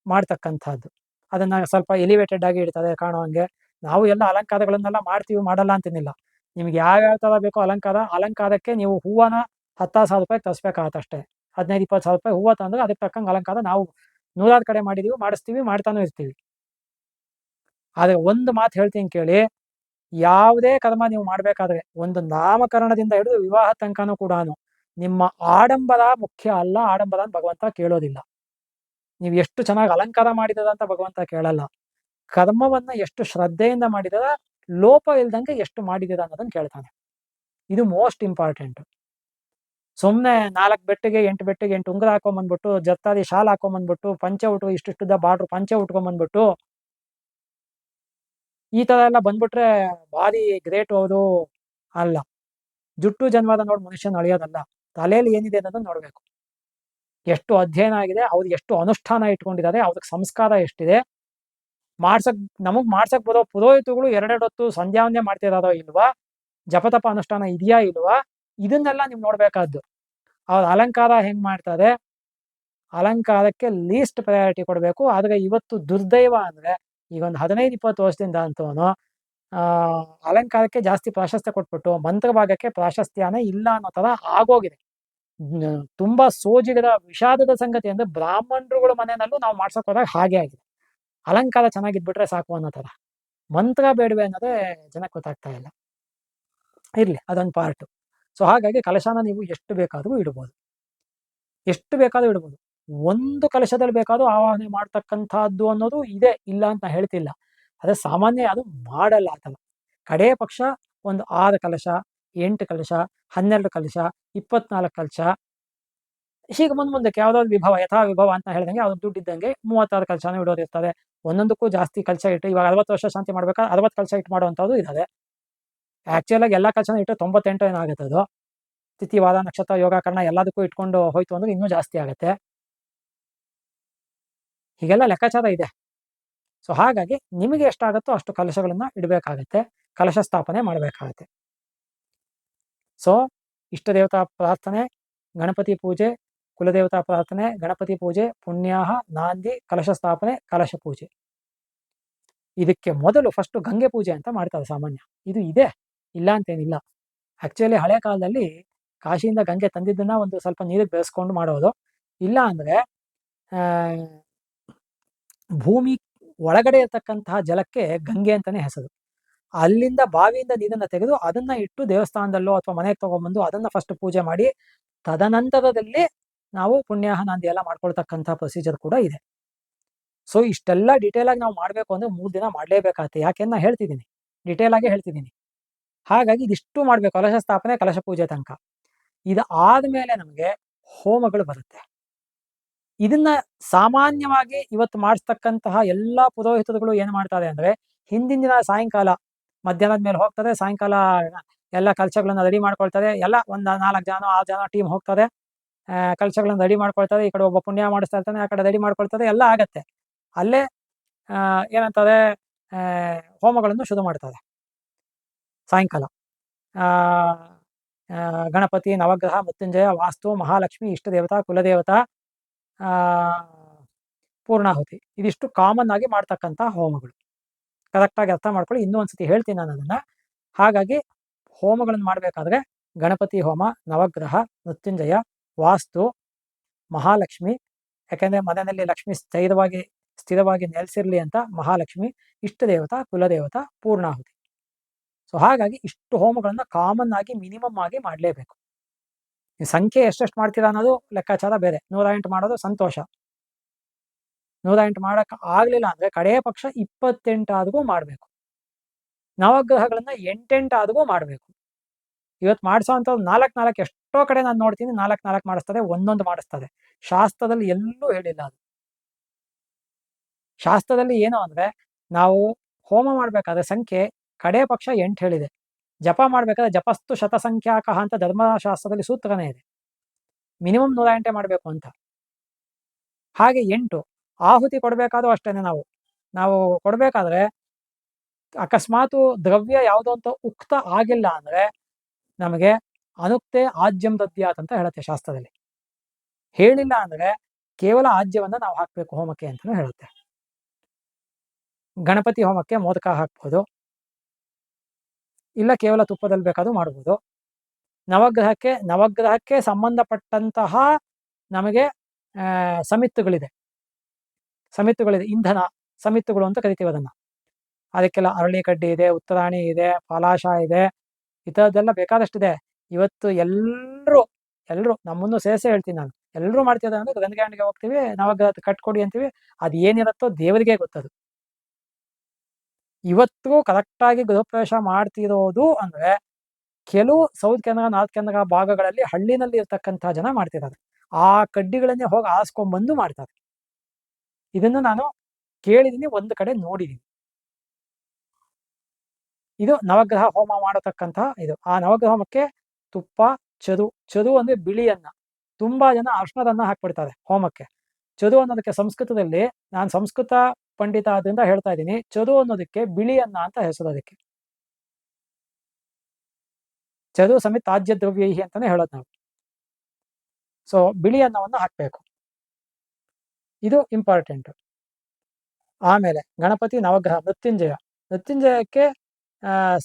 ಮಾಡ್ತಕ್ಕಂಥದ್ದು. ಅದನ್ನ ಸ್ವಲ್ಪ ಎಲಿವೇಟೆಡ್ ಆಗಿ ಇಡ್ತಾರೆ ಕಾಣುವಂಗೆ. ನಾವು ಎಲ್ಲ ಅಲಂಕಾರಗಳನ್ನೆಲ್ಲ ಮಾಡ್ತೀವಿ, ಮಾಡಲ್ಲ ಅಂತಿನಿಲ್ಲ. ನಿಮ್ಗೆ ಯಾವ್ಯಾವ ಥರ ಬೇಕೋ ಅಲಂಕಾರಕ್ಕೆ ನೀವು ಹೂವನ 10,000 ರೂಪಾಯಿಗೆ ತರಿಸ್ಬೇಕಾಗತ್ತೆ ಅಷ್ಟೇ. 15,000-20,000 ರೂಪಾಯಿ ಹೂವು ತಂದ್ರೆ ಅದಕ್ಕೆ ತಕ್ಕಂಗೆ ಅಲಂಕಾರ ನಾವು 100 ಕಡೆ ಮಾಡಿದೀವಿ, ಮಾಡಿಸ್ತೀವಿ, ಮಾಡ್ತಾನೂ ಇರ್ತೀವಿ. ಆದರೆ ಒಂದು ಮಾತು ಹೇಳ್ತೀನಿ ಕೇಳಿ, ಯಾವುದೇ ಕರ್ಮ ನೀವು ಮಾಡಬೇಕಾದ್ರೆ ಒಂದು ನಾಮಕರಣದಿಂದ ಹಿಡಿದು ವಿವಾಹ ತನಕನೂ ಕೂಡ ನಿಮ್ಮ ಆಡಂಬರ ಮುಖ್ಯ ಅಲ್ಲ. ಆಡಂಬರ ಅಂತ ಭಗವಂತ ಕೇಳೋದಿಲ್ಲ. ನೀವು ಎಷ್ಟು ಚೆನ್ನಾಗಿ ಅಲಂಕಾರ ಮಾಡಿದದ ಅಂತ ಭಗವಂತ ಕೇಳಲ್ಲ. ಕರ್ಮವನ್ನ ಎಷ್ಟು ಶ್ರದ್ಧೆಯಿಂದ ಮಾಡಿದದ, ಲೋಪ ಇಲ್ದಂಗೆ ಎಷ್ಟು ಮಾಡಿದದ ಅನ್ನೋದನ್ನ ಕೇಳ್ತಾನೆ. ಇದು ಮೋಸ್ಟ್ ಇಂಪಾರ್ಟೆಂಟ್. ಸುಮ್ಮನೆ 4 ಬೆಟ್ಟಿಗೆ 8 ಬೆಟ್ಟಿಗೆ 8 ಉಂಗುರ ಹಾಕೊಂಬಂದ್ಬಿಟ್ಟು, ಜತ್ತಾದಿ ಶಾಲ್ ಹಾಕೊಂಬಂದ್ಬಿಟ್ಟು, ಪಂಚೆ ಉಟ್ಟು ಇಷ್ಟಿಷ್ಟುದ್ದ ಬಾರ್ಡ್ರು ಪಂಚೆ ಉಟ್ಕೊಂಬಂದ್ಬಿಟ್ಟು ಈ ತರ ಎಲ್ಲ ಬಂದ್ಬಿಟ್ರೆ ಭಾರಿ ಗ್ರೇಟ್ ಹೌದು ಅಲ್ಲ. ಜುಟ್ಟು ಜನ್ಮದ ನೋಡಿ ಮನುಷ್ಯನ ಅಳಿಯೋದಲ್ಲ, ತಲೆಯಲ್ಲಿ ಏನಿದೆ ಅನ್ನೋದನ್ನ ನೋಡ್ಬೇಕು. ಎಷ್ಟು ಅಧ್ಯಯನ ಆಗಿದೆ, ಅವ್ರು ಎಷ್ಟು ಅನುಷ್ಠಾನ ಇಟ್ಕೊಂಡಿದ್ದಾರೆ, ಅವ್ರಿಗೆ ಸಂಸ್ಕಾರ ಎಷ್ಟಿದೆ. ನಮಗ್ ಮಾಡ್ಸಕ್ ಬರೋ ಪುರೋಹಿತಗಳು 2 ಹೊತ್ತು ಸಂಧ್ಯಾವಂದನೆ ಮಾಡ್ತಿದಾರೋ ಇಲ್ವಾ, ಜಪತಪ ಅನುಷ್ಠಾನ ಇದೆಯಾ ಇಲ್ವಾ, ಇದನ್ನೆಲ್ಲ ನೀವು ನೋಡ್ಬೇಕಾದ್ದು. ಅವ್ರ ಅಲಂಕಾರ ಹೆಂಗ್ ಮಾಡ್ತಾರೆ, ಅಲಂಕಾರಕ್ಕೆ ಲೀಸ್ಟ್ ಪ್ರಯಾರಿಟಿ ಕೊಡಬೇಕು. ಆದ್ರೆ ಇವತ್ತು ದುರ್ದೈವ ಅಂದ್ರೆ, ಈಗ ಒಂದು 15-20 ವರ್ಷದಿಂದ ಅಂತವನು ಅಲಂಕಾರಕ್ಕೆ ಜಾಸ್ತಿ ಪ್ರಾಶಸ್ತ್ಯ ಕೊಟ್ಬಿಟ್ಟು ಮಂತ್ರಭಾಗಕ್ಕೆ ಪ್ರಾಶಸ್ತ್ಯನೇ ಇಲ್ಲ ಅನ್ನೋ ತರ ಆಗೋಗಿದೆ. ತುಂಬಾ ಸೋಜಿಗದ ವಿಷಾದದ ಸಂಗತಿ ಅಂದ್ರೆ, ಬ್ರಾಹ್ಮಣರುಗಳ ಮನೆಯಲ್ಲೂ ನಾವು ಮಾಡ್ಸಕ್ ಹೋದಾಗ ಹಾಗೆ ಆಗಿದೆ. ಅಲಂಕಾರ ಚೆನ್ನಾಗಿದ್ಬಿಟ್ರೆ ಸಾಕು ಅನ್ನೋ ತರ. ಮಂತ್ರ ಬೇಡವೆ ಅನ್ನೋದೇ ಜನಕ್ಕೆ ಗೊತ್ತಾಗ್ತಾ ಇಲ್ಲ. ಇರ್ಲಿ, ಅದೊಂದು ಪಾರ್ಟ್. ಸೊ ಹಾಗಾಗಿ ಕಲಶನ ನೀವು ಎಷ್ಟು ಬೇಕಾದ್ರೂ ಇಡ್ಬೋದು, ಎಷ್ಟು ಬೇಕಾದ್ರೂ ಇಡ್ಬೋದು. ಒಂದು ಕಲಶದಲ್ಲಿ ಬೇಕಾದ್ರೂ ಆವಾಹನೆ ಮಾಡ್ತಕ್ಕಂಥದ್ದು ಅನ್ನೋದು ಇದೆ, ಇಲ್ಲ ಅಂತ ಹೇಳ್ತಿಲ್ಲ. ಅದೇ ಸಾಮಾನ್ಯ ಅದು ಮಾಡಲ್ಲ ಆತಲ್ಲ. ಕಡೇ ಪಕ್ಷ ಒಂದು 6 ಕಲಶ, 8 ಕಲಶ, 12 ಕಲಶ, 24 ಕಲಶ, ಹೀಗೆ ಮುಂದಕ್ಕೆ ಯಾವ್ದಾದ್ರು ವಿಭವ, ಯಥಾ ವಿಭವ ಅಂತ ಹೇಳ್ದಂಗೆ, ಅವ್ರು ದುಡ್ಡಿದ್ದಂಗೆ 36 ಕಲಶನೂ ಇಡೋದು ಇರ್ತದೆ. ಒಂದೊಂದಕ್ಕೂ ಜಾಸ್ತಿ ಕಲಶ ಇಟ್ಟು, ಇವಾಗ 60 ವರ್ಷ ಶಾಂತಿ ಮಾಡ್ಬೇಕಾದ್ರೆ 60 ಕಲಶ ಇಟ್ಟು ಮಾಡುವಂಥದ್ದು ಇದ್ದಾರೆ. ಆಕ್ಚುಲಾಗಿ ಎಲ್ಲ ಕಲಶನ ಇಟ್ಟು 98 ಏನಾಗುತ್ತೆ ಅದು. ತಿಥಿವಾದ, ನಕ್ಷತ್ರ, ಯೋಗಕರಣ ಎಲ್ಲದಕ್ಕೂ ಇಟ್ಕೊಂಡು ಹೋಯ್ತು ಅಂದ್ರೆ ಇನ್ನೂ ಜಾಸ್ತಿ ಆಗುತ್ತೆ. ಹೀಗೆಲ್ಲ ಲೆಕ್ಕಾಚಾರ ಇದೆ. ಸೊ ಹಾಗಾಗಿ ನಿಮಗೆ ಎಷ್ಟಾಗುತ್ತೋ ಅಷ್ಟು ಕಲಶಗಳನ್ನ ಇಡಬೇಕಾಗತ್ತೆ, ಕಲಶ ಸ್ಥಾಪನೆ ಮಾಡಬೇಕಾಗತ್ತೆ. ಸೊ ಇಷ್ಟ ದೇವತಾ ಪ್ರಾರ್ಥನೆ, ಗಣಪತಿ ಪೂಜೆ, ಕುಲದೇವತಾ ಪ್ರಾರ್ಥನೆ, ಗಣಪತಿ ಪೂಜೆ, ಪುಣ್ಯಾಹ, ನಾಂದಿ, ಕಲಶ ಸ್ಥಾಪನೆ, ಕಲಶ ಪೂಜೆ. ಇದಕ್ಕೆ ಮೊದಲು ಫಸ್ಟ್ ಗಂಗೆ ಪೂಜೆ ಅಂತ ಮಾಡ್ತಾರೆ ಸಾಮಾನ್ಯ. ಇದು ಇದೆ, ಇಲ್ಲ ಅಂತೇನಿಲ್ಲ. ಆಕ್ಚುಲಿ ಹಳೆ ಕಾಲದಲ್ಲಿ ಕಾಶಿಯಿಂದ ಗಂಗೆ ತಂದಿದ್ದನ್ನ ಒಂದು ಸ್ವಲ್ಪ ನೀರಿಗೆ ಬೆರೆಸ್ಕೊಂಡು ಮಾಡೋದು. ಇಲ್ಲ ಅಂದ್ರೆ ಭೂಮಿ ಒಳಗಡೆ ಇರತಕ್ಕಂತಹ ಜಲಕ್ಕೆ ಗಂಗೆ ಅಂತಾನೆ ಹೆಸರು. ಅಲ್ಲಿಂದ ಬಾವಿಯಿಂದ ನೀರನ್ನ ತೆಗೆದು ಅದನ್ನ ಇಟ್ಟು ದೇವಸ್ಥಾನದಲ್ಲೋ ಅಥವಾ ಮನೆಗೆ ತಗೊಂಡ್ಬಂದು ಅದನ್ನ ಫಸ್ಟ್ ಪೂಜೆ ಮಾಡಿ, ತದನಂತರದಲ್ಲಿ ನಾವು ಪುಣ್ಯಾಹ, ನಾಂದಿ ಎಲ್ಲ ಮಾಡ್ಕೊಳ್ತಕ್ಕಂಥ ಪ್ರೊಸೀಜರ್ ಕೂಡ ಇದೆ. ಸೊ ಇಷ್ಟೆಲ್ಲ ಡೀಟೇಲ್ ಆಗಿ ನಾವು ಮಾಡಬೇಕು ಅಂದ್ರೆ 3 ದಿನ ಮಾಡಲೇಬೇಕಾಗತ್ತೆ. ಯಾಕೆಂದ್ರೆ ನಾನು ಹೇಳ್ತಿದ್ದೀನಿ, ಡೀಟೇಲ್ ಆಗಿ ಹೇಳ್ತಿದ್ದೀನಿ. ಹಾಗಾಗಿ ಇದಿಷ್ಟು ಮಾಡಬೇಕು, ಕಲಶ ಸ್ಥಾಪನೆ, ಕಲಶ ಪೂಜೆ ತನಕ. ಇದು ಆದ್ಮೇಲೆ ನಮಗೆ ಹೋಮಗಳು ಬರುತ್ತೆ. ಇದನ್ನ ಸಾಮಾನ್ಯವಾಗಿ ಇವತ್ತು ಮಾಡಿಸ್ತಕ್ಕಂತಹ ಎಲ್ಲ ಪುರೋಹಿತರುಗಳು ಏನು ಮಾಡ್ತಾರೆ ಅಂದ್ರೆ, ಹಿಂದಿನ ದಿನ ಸಾಯಂಕಾಲ ಮಧ್ಯಾಹ್ನದ ಮೇಲೆ ಹೋಗ್ತಾರೆ, ಸಾಯಂಕಾಲ ಎಲ್ಲ ಕಲಶಗಳನ್ನ ರೆಡಿ ಮಾಡ್ಕೊಳ್ತಾರೆ. ಎಲ್ಲ ಒಂದು 4 ಜನ 6 ಜನ ಟೀಮ್ ಹೋಗ್ತಾರೆ. ಕಲಶಗಳನ್ನ ರೆಡಿ ಮಾಡ್ಕೊಳ್ತಾರೆ. ಈ ಕಡೆ ಒಬ್ಬ ಪುಣ್ಯ ಮಾಡಿಸ್ತಾ ಇರ್ತಾನೆ, ಆ ಕಡೆ ರೆಡಿ ಮಾಡ್ಕೊಳ್ತಾರೆ, ಎಲ್ಲ ಆಗತ್ತೆ. ಅಲ್ಲೇ ಏನಂತಾರೆ, ಹೋಮಗಳನ್ನು ಶುರು ಮಾಡ್ತಾರೆ ಸಾಯಂಕಾಲ. ಆ ಆ, ಗಣಪತಿ, ನವಗ್ರಹ, ಮೃತ್ಯುಂಜಯ, ವಾಸ್ತು, ಮಹಾಲಕ್ಷ್ಮಿ, ಇಷ್ಟ ದೇವತಾ, ಕುಲದೇವತಾ, ಆ ಪೂರ್ಣಾಹುತಿ, ಇದಿಷ್ಟು ಕಾಮನ್ ಆಗಿ ಮಾಡ್ತಕ್ಕಂಥ ಹೋಮಗಳು. ಕರೆಕ್ಟಾಗಿ ಅರ್ಥ ಮಾಡ್ಕೊಳ್ಳಿ. ಇನ್ನೂ ಒಂದ್ಸತಿ ಹೇಳ್ತೀನಿ ನಾನು ಅದನ್ನ. ಹಾಗಾಗಿ ಹೋಮಗಳನ್ನು ಮಾಡಬೇಕಾದ್ರೆ ಗಣಪತಿ ಹೋಮ, ನವಗ್ರಹ, ಮೃತ್ಯುಂಜಯ, ವಾಸ್ತು, ಮಹಾಲಕ್ಷ್ಮಿ, ಯಾಕೆಂದ್ರೆ ಮನೆಯಲ್ಲಿ ಲಕ್ಷ್ಮಿ ಸ್ಥಿರವಾಗಿ ನೆಲೆಸಿರ್ಲಿ ಅಂತ ಮಹಾಲಕ್ಷ್ಮಿ, ಇಷ್ಟ ದೇವತಾ, ಕುಲದೇವತಾ, ಪೂರ್ಣಾಹುತಿ. ಸೊ ಹಾಗಾಗಿ ಇಷ್ಟು ಹೋಮಗಳನ್ನ ಕಾಮನ್ ಆಗಿ ಮಿನಿಮಮ್ ಆಗಿ ಮಾಡಲೇಬೇಕು. ಈ ಸಂಖ್ಯೆ ಎಷ್ಟೆಷ್ಟು ಮಾಡ್ತೀರಾ ಅನ್ನೋದು ಲೆಕ್ಕಾಚಾರ ಬೇರೆ. 108 ಮಾಡೋದು ಸಂತೋಷ. 108 ಮಾಡಕ್ ಆಗ್ಲಿಲ್ಲ ಅಂದ್ರೆ ಕಡೇ ಪಕ್ಷ 28 ಆದ್ಗೂ ಮಾಡ್ಬೇಕು. ನವಗ್ರಹಗಳನ್ನ 8 ಆದ್ಗೂ ಮಾಡ್ಬೇಕು. ಇವತ್ತು ಮಾಡಿಸೋ ಅಂಥದ್ದು 4 ಎಷ್ಟೋ ಕಡೆ ನಾನು ನೋಡ್ತೀನಿ, 4 ಮಾಡಿಸ್ತಾರೆ, ಒಂದೊಂದು ಮಾಡಿಸ್ತಾರೆ. ಶಾಸ್ತ್ರದಲ್ಲಿ ಎಲ್ಲೂ ಹೇಳಿಲ್ಲ ಅದು. ಶಾಸ್ತ್ರದಲ್ಲಿ ಏನು ಅಂದ್ರೆ, ನಾವು ಹೋಮ ಮಾಡ್ಬೇಕಾದ್ರೆ ಸಂಖ್ಯೆ ಕಡೇ ಪಕ್ಷ 8 ಹೇಳಿದೆ. ಜಪ ಮಾಡ್ಬೇಕಾದ್ರೆ ಜಪಸ್ತು ಶತಸಂಖ್ಯಾಕ ಅಂತ ಧರ್ಮಶಾಸ್ತ್ರದಲ್ಲಿ ಸೂತ್ರನೇ ಇದೆ. ಮಿನಿಮಮ್ 108 ಮಾಡಬೇಕು ಅಂತ. ಹಾಗೆ 8 ಆಹುತಿ ಕೊಡಬೇಕಾದ್ರೂ ಅಷ್ಟೇನೆ. ನಾವು ಕೊಡ್ಬೇಕಾದ್ರೆ ಅಕಸ್ಮಾತ್ ದ್ರವ್ಯ ಯಾವುದೋ ಅಂತ ಉಕ್ತ ಆಗಿಲ್ಲ ಅಂದ್ರೆ ನಮಗೆ ಅನುಕ್ತೆ ಆಜ್ಯಂ ದದ್ಯಾತ್ ಅಂತ ಹೇಳುತ್ತೆ ಶಾಸ್ತ್ರದಲ್ಲಿ. ಹೇಳಿಲ್ಲ ಅಂದ್ರೆ ಕೇವಲ ಆಜ್ಯವನ್ನ ನಾವು ಹಾಕ್ಬೇಕು ಹೋಮಕ್ಕೆ ಅಂತಾನು ಹೇಳುತ್ತೆ. ಗಣಪತಿ ಹೋಮಕ್ಕೆ ಮೋದಕ ಹಾಕ್ಬೋದು, ಇಲ್ಲ ಕೇವಲ ತುಪ್ಪದಲ್ಲಿ ಬೇಕಾದ್ರೂ ಮಾಡ್ಬೋದು. ನವಗ್ರಹಕ್ಕೆ ಸಂಬಂಧಪಟ್ಟಂತಹ ನಮಗೆ ಸಮಿತ್ತುಗಳಿದೆ. ಇಂಧನ ಸಮಿತ್ತುಗಳು ಅಂತ ಕರಿತೀವಿ ಅದನ್ನ. ಅದಕ್ಕೆಲ್ಲ ಅರಳಿ ಕಡ್ಡಿ ಇದೆ, ಉತ್ತರಾಣಿ ಇದೆ, ಪಲಾಶ ಇದೆ, ಈ ಥರದ್ದೆಲ್ಲ ಬೇಕಾದಷ್ಟಿದೆ. ಇವತ್ತು ಎಲ್ಲರೂ ನಮ್ಮನ್ನು ಸೇರಿಸೇ ಹೇಳ್ತೀನಿ ನಾನು, ಎಲ್ಲರೂ ಮಾಡ್ತಿದ್ದಾರೆ ಅಂದ್ರೆ ಗಂಗೆ ಅಂಡಿಗೆ ಹೋಗ್ತೀವಿ, ನವಗ್ರಹ ಕಟ್ಕೊಡಿ ಅಂತೀವಿ. ಅದು ಏನಿರುತ್ತೋ ದೇವರಿಗೆ ಗೊತ್ತದು. ಇವತ್ತು ಕರೆಕ್ಟಾಗಿ ಗೃಹಪ್ರವೇಶ ಮಾಡ್ತಿರೋದು ಅಂದ್ರೆ ಕೆಲವು ಸೌತ್ ಕೆನರಾ, ನಾರ್ತ್ ಕೆನರಾ ಭಾಗಗಳಲ್ಲಿ ಹಳ್ಳಿನಲ್ಲಿ ಇರ್ತಕ್ಕಂಥ ಜನ ಮಾಡ್ತಿದ್ದಾರೆ. ಆ ಕಡ್ಡಿಗಳನ್ನೇ ಹೋಗಿ ಆರಿಸ್ಕೊಂಡ್ಬಂದು ಮಾಡ್ತಾರೆ. ಇದನ್ನು ನಾನು ಕೇಳಿದ್ದೀನಿ, ಒಂದು ಕಡೆ ನೋಡಿದ್ದೀನಿ. ಇದು ನವಗ್ರಹ ಹೋಮ ಮಾಡತಕ್ಕಂಥ ಇದು. ಆ ನವಗ್ರಹ ಹೋಮಕ್ಕೆ ತುಪ್ಪ, ಚದು ಅಂದ್ರೆ ಬಿಳಿ ಅನ್ನ. ತುಂಬಾ ಜನ ಅರ್ಶನದನ್ನ ಹಾಕ್ಬಿಡ್ತಾರೆ ಹೋಮಕ್ಕೆ. ಚದು ಅನ್ನೋದಕ್ಕೆ ಸಂಸ್ಕೃತದಲ್ಲಿ, ನಾನು ಸಂಸ್ಕೃತ ಪಂಡಿತ ಆದ್ರಿಂದ ಹೇಳ್ತಾ ಇದ್ದೀನಿ, ಚದು ಅನ್ನೋದಕ್ಕೆ ಬಿಳಿ ಅನ್ನ ಅಂತ ಹೆಸರು. ಅದಕ್ಕೆ ಚದು ಸಮಿತ್ ಆಜ್ಯ ದ್ರವ್ಯೈಹಿ ಅಂತಾನೆ ಹೇಳೋದು ನಾವು. ಸೊ ಬಿಳಿ ಅನ್ನವನ್ನು ಹಾಕ್ಬೇಕು, ಇದು ಇಂಪಾರ್ಟೆಂಟ್. ಆಮೇಲೆ ಗಣಪತಿ, ನವಗ್ರಹ, ಮೃತ್ಯುಂಜಯಕ್ಕೆ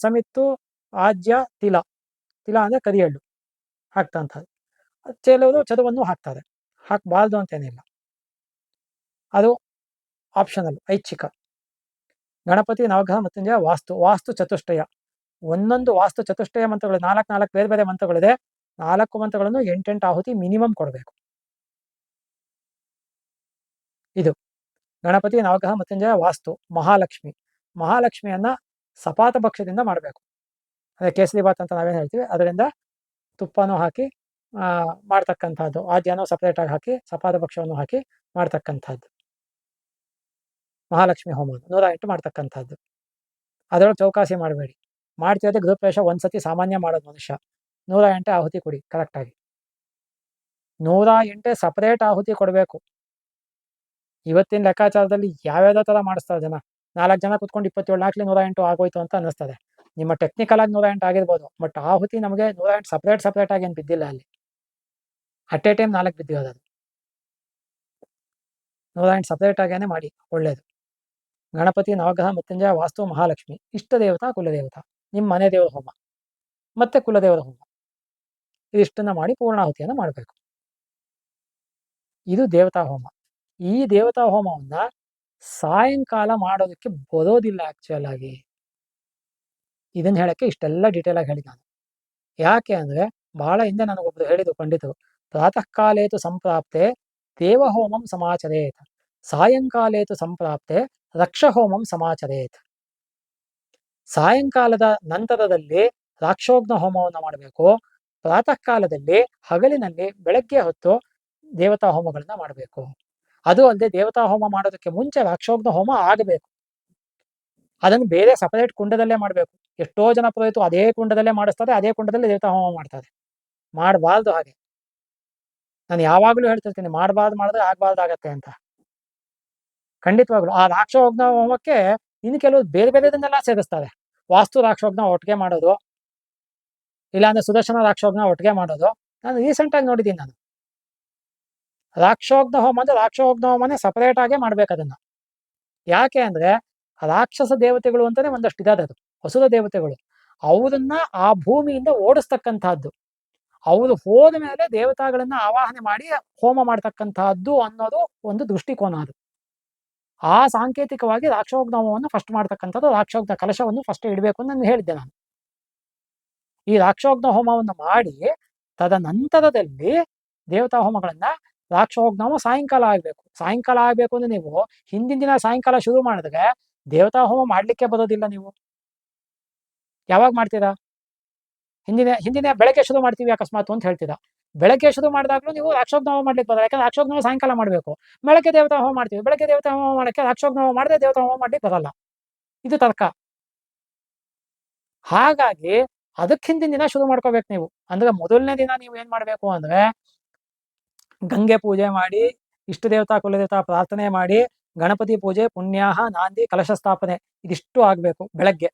ಸಮಿತ್ತು, ಆಜ್ಯ, ತಿಲ ಅಂದ್ರೆ ಕರಿಯಳ್ಳು ಹಾಕ್ತಂಥದ್ದು. ಕೆಲವರು ಚದುವನ್ನು ಹಾಕ್ತಾರೆ, ಹಾಕಬಾರ್ದು ಅಂತೇನಿಲ್ಲ, ಅದು ಆಪ್ಷನಲ್, ಐಚ್ಛಿಕ. ಗಣಪತಿ, ನವಗ್ರಹ, ಮೃತ್ಯುಂಜಯ, ವಾಸ್ತು ಚತುಷ್ಟಯ. ಒಂದೊಂದು ವಾಸ್ತು ಚತುಷ್ಟಯ ಮಂತ್ರಗಳು 4 ಬೇರೆ ಬೇರೆ ಮಂತ್ರಗಳಿದೆ. 4 ಮಂತ್ರಗಳನ್ನು 8 ಆಹುತಿ ಮಿನಿಮಮ್ ಕೊಡಬೇಕು. ಇದು ಗಣಪತಿ, ನವಗ್ರಹ, ಮೃತ್ಯುಂಜಯ, ವಾಸ್ತು. ಮಹಾಲಕ್ಷ್ಮಿಯನ್ನ ಸಪಾತ ಭಕ್ಷ್ಯದಿಂದ ಮಾಡಬೇಕು. ಅದೇ ಕೇಸರಿ ಬಾತ್ ಅಂತ ನಾವೇನು ಹೇಳ್ತೀವಿ, ಅದರಿಂದ ತುಪ್ಪನೂ ಹಾಕಿ ಮಾಡ್ತಕ್ಕಂಥದ್ದು. ಆದ್ಯನೂ ಸಪ್ರೇಟಾಗಿ ಹಾಕಿ ಸಪಾತ ಭಕ್ಷ್ಯವನ್ನು ಹಾಕಿ ಮಾಡ್ತಕ್ಕಂಥದ್ದು ಮಹಾಲಕ್ಷ್ಮಿ ಹೋಮ 108 ಮಾಡ್ತಕ್ಕಂಥದ್ದು. ಅದರೊಳಗೆ ಚೌಕಾಸಿ ಮಾಡಬೇಡಿ. ಮಾಡ್ತಿರೋದೇ ಗೃಹಪ್ರವೇಶ ಒಂದ್ಸತಿ ಸಾಮಾನ್ಯ ಮಾಡೋದು ಮನುಷ್ಯ. 108 ಆಹುತಿ ಕೊಡಿ ಕರೆಕ್ಟಾಗಿ. 108 ಸಪರೇಟ್ ಆಹುತಿ ಕೊಡಬೇಕು. ಇವತ್ತಿನ ಲೆಕ್ಕಾಚಾರದಲ್ಲಿ ಯಾವ್ಯಾವ ಥರ ಮಾಡಿಸ್ತಾರೆ ಜನ. 4 ಜನ ಕುತ್ಕೊಂಡು 27 ಹಾಕ್ಲಿ 108 ಆಗೋಯ್ತು ಅಂತ ಅನ್ನಿಸ್ತದೆ. ನಿಮ್ಮ ಟೆಕ್ನಿಕಲ್ ಆಗಿ 108 ಆಗಿರ್ಬೋದು, ಬಟ್ ಆಹುತಿ ನಮಗೆ 108 ಸಪ್ರೇಟ್ ಆಗಿ ಏನು ಬಿದ್ದಿಲ್ಲ ಅಲ್ಲಿ. At A time 4 ಬಿದ್ದಿರೋದು. ಅದು 108 ಸಪ್ರೇಟ್ ಆಗೇನೆ ಮಾಡಿ, ಒಳ್ಳೇದು. ಗಣಪತಿ, ನವಗ್ರಹ, ಮೃತ್ಯುಂಜಯ, ವಾಸ್ತು, ಮಹಾಲಕ್ಷ್ಮಿ, ಇಷ್ಟ ದೇವತಾ, ಕುಲದೇವತಾ, ನಿಮ್ಮ ಮನೆ ದೇವರ ಹೋಮ ಮತ್ತೆ ಕುಲದೇವರ ಹೋಮ, ಇದಿಷ್ಟನ್ನ ಮಾಡಿ ಪೂರ್ಣಾಹುತಿಯನ್ನು ಮಾಡಬೇಕು. ಇದು ದೇವತಾ ಹೋಮ. ಈ ದೇವತಾ ಹೋಮವನ್ನ ಸಾಯಂಕಾಲ ಮಾಡೋದಕ್ಕೆ ಬರೋದಿಲ್ಲ ಆಕ್ಚುಯಲ್ ಆಗಿ. ಇದನ್ನ ಹೇಳಕ್ಕೆ ಇಷ್ಟೆಲ್ಲ ಡೀಟೇಲ್ ಆಗಿ ಹೇಳಿ ನಾನು. ಯಾಕೆ ಅಂದ್ರೆ ಬಹಳ ಹಿಂದೆ ನನಗೊಬ್ರು ಹೇಳಿದ್ರು ಪಂಡಿತರು, ಪ್ರಾತಃ ಕಾಲೇತು ಸಂಪ್ರಾಪ್ತೆ ದೇವಹೋಮಂ ಸಮಾಚರೇತ್, ಸಾಯಂಕಾಲೇತು ಸಂಪ್ರಾಪ್ತೆ ರಕ್ಷಹೋಮಂ ಸಮಾಚರೇತ್. ಸಾಯಂಕಾಲದ ನಂತರದಲ್ಲಿ ರಾಕ್ಷೋಗ್ನ ಹೋಮವನ್ನು ಮಾಡಬೇಕು, ಪ್ರಾತಃ ಕಾಲದಲ್ಲಿ, ಹಗಲಿನಲ್ಲಿ, ಬೆಳಗ್ಗೆ ಹೊತ್ತು ದೇವತಾ ಹೋಮಗಳನ್ನ ಮಾಡಬೇಕು. ಅದು ಅಲ್ಲದೆ ದೇವತಾ ಹೋಮ ಮಾಡೋದಕ್ಕೆ ಮುಂಚೆ ರಾಕ್ಷೋಗ್ನ ಹೋಮ ಆಗಬೇಕು. ಅದನ್ನು ಬೇರೆ ಸಪರೇಟ್ ಕುಂಡದಲ್ಲೇ ಮಾಡಬೇಕು. ಎಷ್ಟೋ ಜನ ಪುರೋಹಿತರು ಅದೇ ಕುಂಡದಲ್ಲೇ ಮಾಡಿಸ್ತಾರೆ, ಅದೇ ಕುಂಡದಲ್ಲಿ ದೇವತಾ ಹೋಮ ಮಾಡ್ತಾರೆ. ಮಾಡಬಾರ್ದು ಹಾಗೆ. ನಾನು ಯಾವಾಗಲೂ ಹೇಳ್ತಿರ್ತೀನಿ, ಮಾಡಬಾರ್ದು ಮಾಡಿದ್ರೆ ಆಗಬಾರ್ದಾಗತ್ತೆ ಅಂತ. ಖಂಡಿತವಾಗ್ಲು ಆ ರಾಕ್ಷೋಗ್ನ ಹೋಮಕ್ಕೆ ಇನ್ನು ಕೆಲವು ಬೇರೆ ಬೇರೆದನ್ನೆಲ್ಲ ಸೇರಿಸ್ತಾರೆ. ವಾಸ್ತು ರಾಕ್ಷೋಗ್ನ ಒಟ್ಟಿಗೆ ಮಾಡೋದು, ಇಲ್ಲಾಂದ್ರೆ ಸುದರ್ಶನ ರಾಕ್ಷೋಗ್ನ ಒಟ್ಟಿಗೆ ಮಾಡೋದು. ನಾನು ರೀಸೆಂಟ್ ಆಗಿ ನೋಡಿದ್ದೀನಿ. ನಾನು ರಾಕ್ಷೋಗ್ನ ಹೋಮ ಅಂದ್ರೆ ರಾಕ್ಷೋಗ್ನ ಹೋಮನೇ ಸಪರೇಟ್ ಆಗೇ ಮಾಡ್ಬೇಕು ಅದನ್ನ. ಯಾಕೆ ಅಂದ್ರೆ ರಾಕ್ಷಸ ದೇವತೆಗಳು ಅಂತಾನೆ ಒಂದಷ್ಟು ಇದಾದ, ಅದು ಹೊಸದ ದೇವತೆಗಳು. ಅವರನ್ನ ಆ ಭೂಮಿಯಿಂದ ಓಡಿಸ್ತಕ್ಕಂತಹದ್ದು, ಅವರು ಹೋದ ಮೇಲೆ ದೇವತಾಗಳನ್ನ ಆವಾಹನೆ ಮಾಡಿ ಹೋಮ ಮಾಡ್ತಕ್ಕಂತಹದ್ದು ಅನ್ನೋದು ಒಂದು ದೃಷ್ಟಿಕೋನ. ಅದು ಆ ಸಾಂಕೇತಿಕವಾಗಿ ರಾಕ್ಷೋಗ್ನ ಹೋಮವನ್ನು ಫಸ್ಟ್ ಮಾಡ್ತಕ್ಕಂಥದ್ದು. ರಾಕ್ಷೋಗ್ನ ಕಲಶವನ್ನು ಫಸ್ಟ್ ಇಡಬೇಕು ಅಂತ ನಾನು ಹೇಳಿದ್ದೆ. ನಾನು ಈ ರಾಕ್ಷೋಗ್ನ ಹೋಮವನ್ನು ಮಾಡಿ ತದನಂತರದಲ್ಲಿ ದೇವತಾ ಹೋಮಗಳನ್ನ, ರಾಕ್ಷೋಗ್ನ ಹೋಮ ಸಾಯಂಕಾಲ ಆಗ್ಬೇಕು. ಸಾಯಂಕಾಲ ಆಗ್ಬೇಕು ಅಂದ್ರೆ ನೀವು ಹಿಂದಿನ ದಿನ ಸಾಯಂಕಾಲ ಶುರು ಮಾಡಿದ್ರೆ ದೇವತಾ ಹೋಮ ಮಾಡ್ಲಿಕ್ಕೆ ಬರೋದಿಲ್ಲ. ನೀವು ಯಾವಾಗ ಮಾಡ್ತೀರಾ? ಹಿಂದಿನ ಬೆಳಗ್ಗೆ ಶುರು ಮಾಡ್ತೀವಿ ಅಕಸ್ಮಾತ್ ಅಂತ ಹೇಳ್ತೀರಾ. ಬೆಳಗ್ಗೆ ಶುರು ಮಾಡಿದಾಗ್ಲೂ ನೀವು ರಾಕ್ಷೋಗ್ನ ಹೋಮ ಮಾಡ್ಲಿಕ್ಕೆ ಬರೋಲ್ಲ. ಯಾಕಂದ್ರೆ ರಾಕ್ಷೋಗ್ನ ಹೋಮ ಸಾಯಂಕಾಲ ಮಾಡಬೇಕು. ಬೆಳಗ್ಗೆ ದೇವತಾ ಹೋಮ ಮಾಡ್ತೀವಿ. ಬೆಳಗ್ಗೆ ದೇವತಾ ಹೋಮ ಮಾಡಕ್ಕೆ ರಾಕ್ಷೋಗ್ನ ಹೋಮ ಮಾಡದೆ ದೇವತಾ ಹೋಮ ಮಾಡ್ಲಿಕ್ಕೆ ಬರಲ್ಲ. ಇದು ತರ್ಕ. ಹಾಗಾಗಿ ಅದಕ್ಕೆ ಹಿಂದಿನ ದಿನ ಶುರು ಮಾಡ್ಕೋಬೇಕು ನೀವು. ಅಂದ್ರೆ ಮೊದಲನೇ ದಿನ ನೀವು ಏನ್ ಮಾಡ್ಬೇಕು ಅಂದ್ರೆ ಗಂಗೆ ಪೂಜೆ ಮಾಡಿ, ಇಷ್ಟ ದೇವತಾ ಕುಲದೇವತಾ ಪ್ರಾರ್ಥನೆ ಮಾಡಿ, ಗಣಪತಿ ಪೂಜೆ, ಪುಣ್ಯಾಹ, ನಾಂದಿ, ಕಲಶ ಸ್ಥಾಪನೆ ಇದಿಷ್ಟು ಆಗ್ಬೇಕು ಬೆಳಗ್ಗೆ.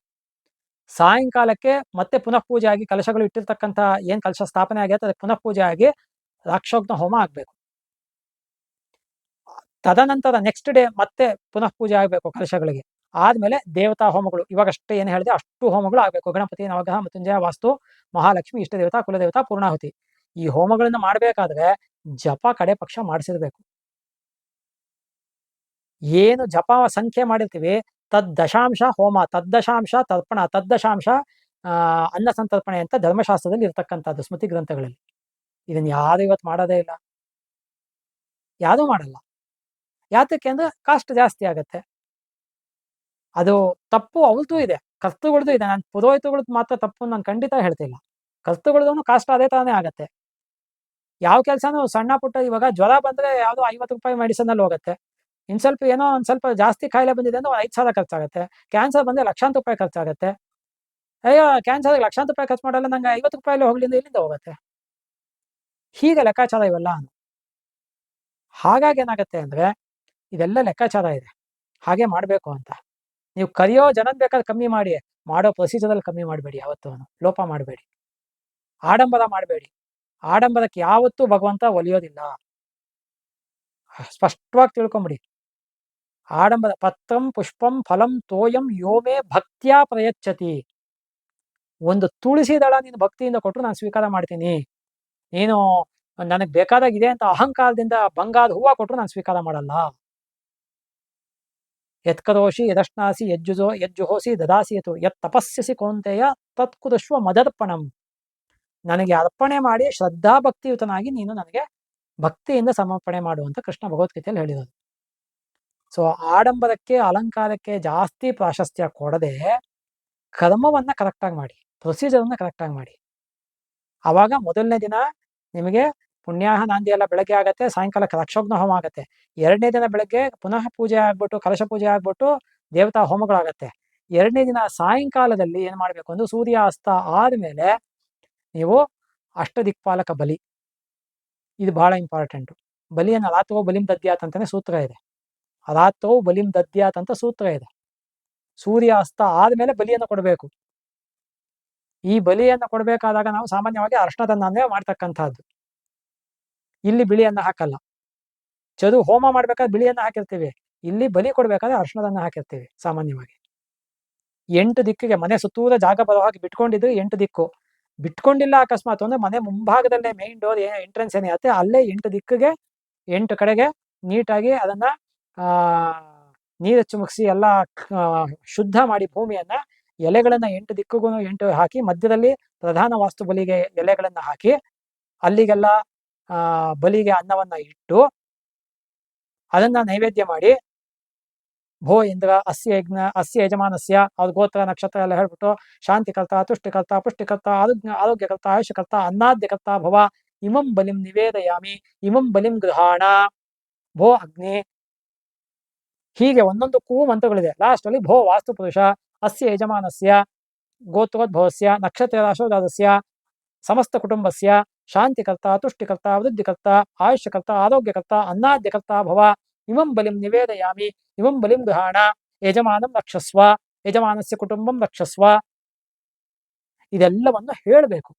ಸಾಯಂಕಾಲಕ್ಕೆ ಮತ್ತೆ ಪುನಃ ಪೂಜೆ ಆಗಿ, ಕಲಶಗಳು ಇಟ್ಟಿರ್ತಕ್ಕಂಥ ಏನ್ ಕಲಶ ಸ್ಥಾಪನೆ ಆಗೈತೆ ಅದಕ್ಕೆ ಪುನಃ ಪೂಜೆ ಆಗಿ ರಾಕ್ಷೋಗ್ನ ಹೋಮ ಆಗ್ಬೇಕು. ತದನಂತರ ನೆಕ್ಸ್ಟ್ ಡೇ ಮತ್ತೆ ಪುನಃ ಪೂಜೆ ಆಗ್ಬೇಕು ಕಲಶಗಳಿಗೆ. ಆದ್ಮೇಲೆ ದೇವತಾ ಹೋಮಗಳು, ಇವಾಗಷ್ಟೇ ಏನು ಹೇಳಿದೆ ಅಷ್ಟು ಹೋಮಗಳು ಆಗ್ಬೇಕು. ಗಣಪತಿ, ನವಗ್ರಹ, ಮೃತ್ಯುಂಜಯ, ವಾಸ್ತು, ಮಹಾಲಕ್ಷ್ಮಿ, ಇಷ್ಟ ದೇವತಾ, ಕುಲದೇವತಾ, ಪೂರ್ಣಾಹುತಿ. ಈ ಹೋಮಗಳನ್ನ ಮಾಡ್ಬೇಕಾದ್ರೆ ಜಪ ಕಡೆ ಪಕ್ಷ ಮಾಡಿಸಿರ್ಬೇಕು. ಏನು ಜಪ ಸಂಖ್ಯೆ ಮಾಡಿರ್ತೀವಿ ತದ್ದಶಾಂಶ ಹೋಮ, ತದ್ದಶಾಂಶ ತರ್ಪಣ, ತದ್ದಶಾಂಶ ಅನ್ನ ಸಂತರ್ಪಣೆ ಅಂತ ಧರ್ಮಶಾಸ್ತ್ರದಲ್ಲಿ ಇರ್ತಕ್ಕಂಥದ್ದು ಸ್ಮೃತಿ ಗ್ರಂಥಗಳಲ್ಲಿ. ಇದನ್ನ ಯಾರು ಇವತ್ತು ಮಾಡೋದೇ ಇಲ್ಲ, ಯಾರೂ ಮಾಡಲ್ಲ. ಯಾತಕ್ಕೆ ಅಂದ್ರೆ ಕಾಸ್ಟ್ ಜಾಸ್ತಿ ಆಗತ್ತೆ. ಅದು ತಪ್ಪು ಅವ್ರದ್ದು ಇದೆ, ಕರ್ತೃಗಳದ್ದು ಇದೆ. ನಾನು ಪುರೋಹಿತಗಳದ್ದು ಮಾತ್ರ ತಪ್ಪು ನಾನು ಖಂಡಿತ ಹೇಳ್ತಿಲ್ಲ. ಕರ್ತೃಗಳದ್ದು ಕಾಸ್ಟ್ ಅದೇ ತಾನೇ ಆಗತ್ತೆ. ಯಾವ ಕೆಲಸನೂ ಸಣ್ಣ ಪುಟ್ಟ, ಇವಾಗ ಜ್ವರ ಬಂದ್ರೆ ಯಾವ್ದೋ 50 ರೂಪಾಯಿ ಮೆಡಿಸನ್ ಅಲ್ಲಿ ಹೋಗುತ್ತೆ. ಇನ್ ಸ್ವಲ್ಪ ಏನೋ ಒಂದ್ ಸ್ವಲ್ಪ ಜಾಸ್ತಿ ಕಾಯಿಲೆ ಬಂದಿದೆ ಅಂದ್ರೆ 5,000 ಖರ್ಚಾಗುತ್ತೆ. ಕ್ಯಾನ್ಸರ್ ಬಂದ್ರೆ ಲಕ್ಷಾಂತರ ರೂಪಾಯಿ ಖರ್ಚಾಗುತ್ತೆ. ಅಯ್ಯೋ ಕ್ಯಾನ್ಸರ್ ಲಕ್ಷಾಂತರ ರೂಪಾಯಿ ಖರ್ಚು ಮಾಡಲ್ಲ, ನಂಗೆ 50 ರೂಪಾಯಿ ಹೋಗ್ಲಿ ಅಂದ್ರೆ ಇಲ್ಲಿಂದ ಹೋಗುತ್ತೆ. ಹೀಗೆ ಲೆಕ್ಕಾಚಾರ ಇವೆಲ್ಲ. ಹಾಗಾಗಿ ಏನಾಗುತ್ತೆ ಅಂದ್ರೆ ಇದೆಲ್ಲ ಲೆಕ್ಕಾಚಾರ ಇದೆ, ಹಾಗೆ ಮಾಡಬೇಕು ಅಂತ. ನೀವು ಕರೆಯೋ ಜನನ್ ಬೇಕಾದ್ರೆ ಕಮ್ಮಿ ಮಾಡಿ, ಮಾಡೋ ಪ್ರೊಸೀಜರಲ್ಲಿ ಕಮ್ಮಿ ಮಾಡಬೇಡಿ. ಯಾವತ್ತೂ ಲೋಪ ಮಾಡಬೇಡಿ, ಆಡಂಬರ ಮಾಡಬೇಡಿ. ಆಡಂಬರಕ್ಕೆ ಯಾವತ್ತೂ ಭಗವಂತ ಒಲಿಯೋದಿಲ್ಲ. ಸ್ಪಷ್ಟವಾಗಿ ತಿಳ್ಕೊಂಬಿಡಿ. ಆಡಂಬರ ಪತ್ರಂ ಪುಷ್ಪಂ ಫಲಂ ತೋಯಂ ಯೋಮೇ ಭಕ್ತ್ಯಾ ಪ್ರಯಚ್ಛತಿ. ಒಂದು ತುಳಸಿ ದಳ ನೀನು ಭಕ್ತಿಯಿಂದ ಕೊಟ್ಟರು ನಾನು ಸ್ವೀಕಾರ ಮಾಡ್ತೀನಿ. ನೀನು ನನಗೆ ಬೇಕಾದಾಗಿದೆ ಅಂತ ಅಹಂಕಾರದಿಂದ ಬಂಗಾದ ಹೂವ ಕೊಟ್ಟರು ನಾನು ಸ್ವೀಕಾರ ಮಾಡಲ್ಲ. ಯತ್ಕರೋಷಿ ಯದಶ್ನಾಸಿ ಯಜ್ಜುಹೋಸಿ ದದಾಸಿಯತು ಯತ್ ತಪಸ್ಯಸಿ ಕೌಂತೆಯ ತತ್ಕುರುಷ್ವ ಮದರ್ಪಣಂ. ನನಗೆ ಅರ್ಪಣೆ ಮಾಡಿ ಶ್ರದ್ಧಾ ಭಕ್ತಿಯುತನಾಗಿ ನೀನು ನನಗೆ ಭಕ್ತಿಯಿಂದ ಸಮರ್ಪಣೆ ಮಾಡುವಂತ ಕೃಷ್ಣ ಭಗವದ್ಗೀತೆಯಲ್ಲಿ ಹೇಳಿರೋದು. ಸೊ ಆಡಂಬರಕ್ಕೆ, ಅಲಂಕಾರಕ್ಕೆ ಜಾಸ್ತಿ ಪ್ರಾಶಸ್ತ್ಯ ಕೊಡದೆ ಕರ್ಮವನ್ನ ಕರೆಕ್ಟಾಗಿ ಮಾಡಿ, ಪ್ರೊಸೀಜರ್ನ ಕರೆಕ್ಟಾಗಿ ಮಾಡಿ. ಆವಾಗ ಮೊದಲನೇ ದಿನ ನಿಮಗೆ ಪುಣ್ಯಾಹ ನಾಂದಿ ಎಲ್ಲ ಬೆಳಗ್ಗೆ ಆಗತ್ತೆ, ಸಾಯಂಕಾಲಕ್ಕೆ ರಾಕ್ಷೋಗ್ನ ಹೋಮ ಆಗತ್ತೆ. ಎರಡನೇ ದಿನ ಬೆಳಗ್ಗೆ ಪುನಃ ಪೂಜೆ ಆಗ್ಬಿಟ್ಟು, ಕಲಶ ಪೂಜೆ ಆಗ್ಬಿಟ್ಟು ದೇವತಾ ಹೋಮಗಳಾಗತ್ತೆ. ಎರಡನೇ ದಿನ ಸಾಯಂಕಾಲದಲ್ಲಿ ಏನ್ ಮಾಡ್ಬೇಕು ಅಂದ್ರೆ ಸೂರ್ಯಾಸ್ತ ಆದ್ಮೇಲೆ ನೀವು ಅಷ್ಟದಿಕ್ಪಾಲಕ ಬಲಿ, ಇದು ಬಹಳ ಇಂಪಾರ್ಟೆಂಟ್. ಬಲಿಯನ್ನು ರಾತ್ರೋ ಬಲಿಂ ದದ್ಯಾತ್ ಅಂತಾನೆ ಸೂತ್ರ ಇದೆ. ರಾತ್ರೋ ಬಲಿಂ ದದ್ಯಾತ್ ಅಂತ ಸೂತ್ರ ಇದೆ. ಸೂರ್ಯಾಸ್ತ ಆದ್ಮೇಲೆ ಬಲಿಯನ್ನು ಕೊಡಬೇಕು. ಈ ಬಲಿಯನ್ನು ಕೊಡಬೇಕಾದಾಗ ನಾವು ಸಾಮಾನ್ಯವಾಗಿ ಅರ್ಶನದನ್ನೇ ಮಾಡ್ತಕ್ಕಂಥದ್ದು. ಇಲ್ಲಿ ಬಿಳಿಯನ್ನ ಹಾಕಲ್ಲ. ಚದು ಹೋಮ ಮಾಡ್ಬೇಕಾದ್ರೆ ಬಿಳಿಯನ್ನ ಹಾಕಿರ್ತೀವಿ, ಇಲ್ಲಿ ಬಲಿ ಕೊಡ್ಬೇಕಾದ್ರೆ ಅರ್ಶನದನ್ನ ಹಾಕಿರ್ತೀವಿ ಸಾಮಾನ್ಯವಾಗಿ. 8 ದಿಕ್ಕಿಗೆ ಮನೆ ಸುತ್ತೂರ ಜಾಗ ಬರೋ ಹಾಗೆ ಬಿಟ್ಕೊಂಡಿದ್ದು 8 ದಿಕ್ಕು. ಬಿಟ್ಕೊಂಡಿಲ್ಲ ಅಕಸ್ಮಾತ್ ಅಂದ್ರೆ ಮನೆ ಮುಂಭಾಗದಲ್ಲೇ ಮೇನ್ ಡೋರ್ ಎಂಟ್ರೆನ್ಸ್ ಏನಿರುತ್ತೆ ಅಲ್ಲೇ 8 ದಿಕ್ಕಿಗೆ 8 ಕಡೆಗೆ ನೀಟಾಗಿ ಅದನ್ನ ನೀರು ಚುಮುಕ್ಸಿ ಎಲ್ಲ ಶುದ್ಧ ಮಾಡಿ ಭೂಮಿಯನ್ನ, ಎಲೆಗಳನ್ನ 8 ದಿಕ್ಕುಗೂ 8 ಹಾಕಿ, ಮಧ್ಯದಲ್ಲಿ ಪ್ರಧಾನ ವಾಸ್ತು ಬಲಿಗೆ ಎಲೆಗಳನ್ನ ಹಾಕಿ, ಅಲ್ಲಿಗೆಲ್ಲ ಬಲಿಗೆ ಅನ್ನವನ್ನ ಇಟ್ಟು ಅದನ್ನ ನೈವೇದ್ಯ ಮಾಡಿ ಭೋ ಇಂದ್ರ ಅಸ್ಯ ಯಜ್ಞ ಅಸ್ಯ ಯಜಮಾನಸ್ಯ ಅವ್ರ ಗೋತ್ರ ನಕ್ಷತ್ರ ಎಲ್ಲ ಹೇಳ್ಬಿಟ್ಟು ಶಾಂತಿಕರ್ತ ತುಷ್ಟಿಕರ್ತ ಪುಷ್ಟಿಕರ್ತ ಆರೋಗ್ಯಕರ್ತ ಆಯುಷ್ಯಕರ್ತ ಅನ್ನಾದ್ಯಕರ್ತ ಭವ ಇಮಂ ಬಲಿಂ ನಿವೇದಯಾಮಿ ಇಮಂ ಬಲಿಂ ಗೃಹಾಣ ಭೋ ಅಗ್ನಿ. ಹೀಗೆ ಒಂದೊಂದಕ್ಕೂ ಮಂತ್ರಗಳಿದೆ. ಲಾಸ್ಟ್ ಅಲ್ಲಿ ಭೋ ವಾಸ್ತುಪುರುಷ ಅಸ್ಯ ಯಜಮಾನಸ್ಯ ಗೋತ್ರೋದ್ಭವಸ್ಯ ನಕ್ಷತ್ರ ರಾಶೋದಾದಸ್ಯ ಸಮಸ್ತ ಕುಟುಂಬಸ್ಯ ಶಾಂತಿಕರ್ತ ತುಷ್ಟಿಕರ್ತ ವೃದ್ಧಿಕರ್ತ ಆಯುಷ್ಯಕರ್ತ ಆರೋಗ್ಯಕರ್ತ ಅನ್ನಾದ್ಯಕರ್ತ ಭವ ಇಮಂ ಬಲಿಂ ನಿವೇದಯಾಮಿ ಇಮಂ ಬಲಿಂ ಗೃಹಾಣ ಯಜಮಾನಂ ರಕ್ಷಸ್ವ ಯಜಮಾನಸ್ಯ ಕುಟುಂಬಂ ರಕ್ಷಸ್ವ. ಇದೆಲ್ಲವನ್ನು ಹೇಳಬೇಕು.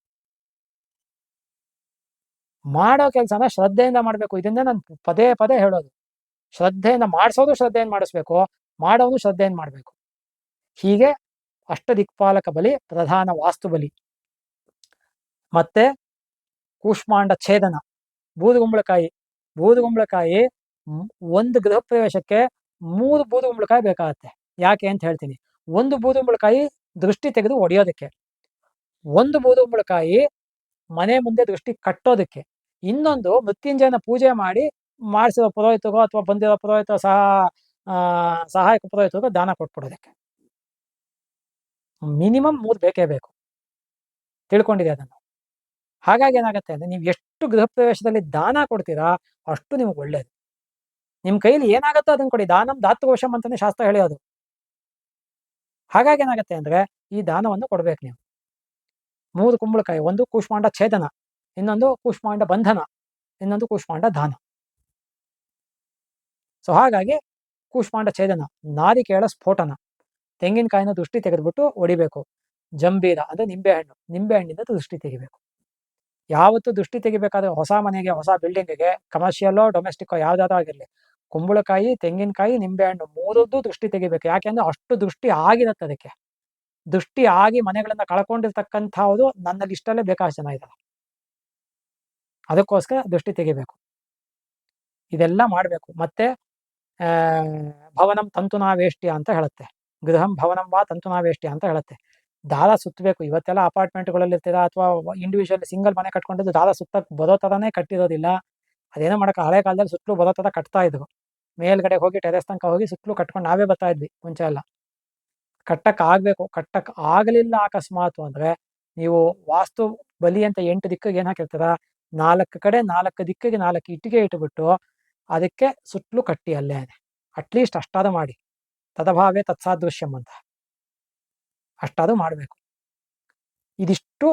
ಮಾಡೋ ಕೆಲಸನ ಶ್ರದ್ಧೆಯಿಂದ ಮಾಡಬೇಕು. ಇದನ್ನೇ ನಾನು ಪದೇ ಪದೇ ಹೇಳೋದು. ಶ್ರದ್ಧೆಯಿಂದ ಮಾಡಿಸೋದು ಶ್ರದ್ಧೆಯಿಂದ ಮಾಡಿಸ್ಬೇಕು, ಮಾಡೋನು ಶ್ರದ್ಧೆಯಿಂದ ಮಾಡಬೇಕು. ಹೀಗೆ ಅಷ್ಟದಿಕ್ಪಾಲಕ ಬಲಿ ಪ್ರಧಾನ ವಾಸ್ತು ಬಲಿ. ಮತ್ತೆ ಕೂಷ್ಮಾಂಡ ಛೇದನ, ಬೂದುಗುಂಬಳಕಾಯಿ. ಬೂದುಗುಂಬಳಕಾಯಿ ಒಂದು ಗೃಹ ಪ್ರವೇಶಕ್ಕೆ 3 ಬೂದುಗುಂಬಳಕಾಯಿ ಬೇಕಾಗತ್ತೆ. ಯಾಕೆ ಅಂತ ಹೇಳ್ತೀನಿ. ಒಂದು ಬೂದುಗುಂಬಳಕಾಯಿ ದೃಷ್ಟಿ ತೆಗೆದು ಒಡೆಯೋದಕ್ಕೆ, ಒಂದು ಬೂದುಗುಂಬಳಕಾಯಿ ಮನೆ ಮುಂದೆ ದೃಷ್ಟಿ ಕಟ್ಟೋದಕ್ಕೆ, ಇನ್ನೊಂದು ಮೃತ್ಯುಂಜಯನ ಪೂಜೆ ಮಾಡಿ ಮಾಡಿಸಿರೋ ಪುರೋಹಿತಗೋ ಅಥವಾ ಬಂದಿರೋ ಪುರೋಹಿತ ಸಹಾಯಕ ಪುರೋಹಿತಗೋ ದಾನ ಕೊಟ್ಬಿಡೋದಕ್ಕೆ. ಮಿನಿಮಮ್ 3 ಬೇಕೇ ಬೇಕು. ತಿಳ್ಕೊಂಡಿದೆ ಅದನ್ನು. ಹಾಗಾಗಿ ಏನಾಗುತ್ತೆ ಅಂದ್ರೆ ನೀವು ಎಷ್ಟು ಗೃಹ ಪ್ರವೇಶದಲ್ಲಿ ದಾನ ಕೊಡ್ತೀರಾ ಅಷ್ಟು ನಿಮ್ಗೆ ಒಳ್ಳೇದು. ನಿಮ್ ಕೈಲಿ ಏನಾಗುತ್ತೋ ಅದನ್ನ ಕೊಡಿ. ದಾನಂ ದಾತೃಕೋಶಂ ಅಂತಾನೆ ಶಾಸ್ತ್ರ ಹೇಳೋದು. ಹಾಗಾಗಿ ಏನಾಗುತ್ತೆ ಅಂದ್ರೆ ಈ ದಾನವನ್ನು ಕೊಡ್ಬೇಕು ನೀವು. 3 ಕುಂಬಳಕಾಯಿ, ಒಂದು ಕೂಷ್ಮಾಂಡ ಛೇದನ, ಇನ್ನೊಂದು ಕೂಷ್ಮಾಂಡ ಬಂಧನ, ಇನ್ನೊಂದು ಕೂಷ್ಮಾಂಡ ದಾನ. ಸೊ ಹಾಗಾಗಿ ಕೂಷ್ಮಾಂಡ ಛೇದನ, ನಾರಿಕೇಳ ಸ್ಫೋಟನ, ತೆಂಗಿನಕಾಯಿನ ದೃಷ್ಟಿ ತೆಗೆದ್ಬಿಟ್ಟು ಹೊಡಿಬೇಕು. ಜಂಬೀರ ಅಂದ್ರೆ ನಿಂಬೆಹಣ್ಣು, ನಿಂಬೆಹಣ್ಣಿಂದ ದೃಷ್ಟಿ ತೆಗಿಬೇಕು. ಯಾವತ್ತು ದೃಷ್ಟಿ ತೆಗಿಬೇಕಾದ್ರೆ ಹೊಸ ಮನೆಗೆ, ಹೊಸ ಬಿಲ್ಡಿಂಗ್ಗೆ, ಕಮರ್ಷಿಯಲ್ಲೋ ಡೊಮೆಸ್ಟಿಕ್ಕೋ ಯಾವ್ದಾದ್ರು ಆಗಿರ್ಲಿ, ಕುಂಬಳಕಾಯಿ, ತೆಂಗಿನಕಾಯಿ, ನಿಂಬೆಹಣ್ಣು 3ದ್ದು ದೃಷ್ಟಿ ತೆಗಿಬೇಕು. ಯಾಕೆಂದ್ರೆ ಅಷ್ಟು ದೃಷ್ಟಿ ಆಗಿರುತ್ತೆ. ಅದಕ್ಕೆ ದೃಷ್ಟಿ ಆಗಿ ಮನೆಗಳನ್ನ ಕಳ್ಕೊಂಡಿರ್ತಕ್ಕಂಥದ್ದು ನನ್ನಲ್ಲಿ ಇಷ್ಟಲ್ಲೇ ಬೇಕಾದಷ್ಟು ಜನ ಇದ್ದಾರೆ. ಅದಕ್ಕೋಸ್ಕರ ದೃಷ್ಟಿ ತೆಗಿಬೇಕು. ಇದೆಲ್ಲ ಮಾಡಬೇಕು. ಮತ್ತೆ ಭವನಂ ತಂತುನಾವೇಷ್ಟ್ಯ ಅಂತ ಹೇಳುತ್ತೆ. ಗೃಹಂ ಭವನಂ ವಾ ತಂತುನಾವೇಷ್ಟ್ಯ ಅಂತ ಹೇಳುತ್ತೆ. ದಾರ ಸುತ್ತಬೇಕು. ಇವತ್ತೆಲ್ಲ ಅಪಾರ್ಟ್ಮೆಂಟ್ಗಳಲ್ಲಿ ಇರ್ತೀರಾ ಅಥವಾ ಇಂಡಿವಿಜುವಲ್ ಸಿಂಗಲ್ ಮನೆ ಕಟ್ಕೊಂಡಿದ್ದು ದಾರ ಸುತ್ತಕ್ಕೆ ಬರೋ ಥರನೇ ಕಟ್ಟಿರೋದಿಲ್ಲ. ಅದೇನೋ ಮಾಡಕ್ಕೆ ಹಳೆ ಕಾಲದಲ್ಲಿ ಸುತ್ತಲೂ ಬರೋ ಥರ ಕಟ್ತಾ ಇದ್ರು. ಮೇಲ್ಗಡೆ ಹೋಗಿ ಟೆರೆಸ್ ತನಕ ಹೋಗಿ ಸುತ್ತಲೂ ಕಟ್ಕೊಂಡು ನಾವೇ ಬರ್ತಾ ಇದ್ವಿ ಮುಂಚೆ ಎಲ್ಲ. ಕಟ್ಟಕ್ಕೆ ಆಗಬೇಕು. ಕಟ್ಟಕ್ಕೆ ಆಗಲಿಲ್ಲ ಅಕಸ್ಮಾತ್ ಅಂದರೆ ನೀವು ವಾಸ್ತು ಬಲಿ ಅಂತ 8 ದಿಕ್ಕಿಗೆ ಏನು ಹಾಕಿರ್ತೀರ, 4 ಕಡೆ 4 ದಿಕ್ಕಿಗೆ 4 ಇಟ್ಟಿಗೆ ಇಟ್ಬಿಟ್ಟು ಅದಕ್ಕೆ ಸುತ್ತಲೂ ಕಟ್ಟಿ ಅಲ್ಲೇ ಅಟ್ಲೀಸ್ಟ್ ಅಷ್ಟಾದ ಮಾಡಿ. ತದಭಾವೇ ತತ್ಸಾದೃಶ್ಯಂ ಅಂತ ಅಷ್ಟಾದ್ರೂ ಮಾಡಬೇಕು. ಇದಿಷ್ಟು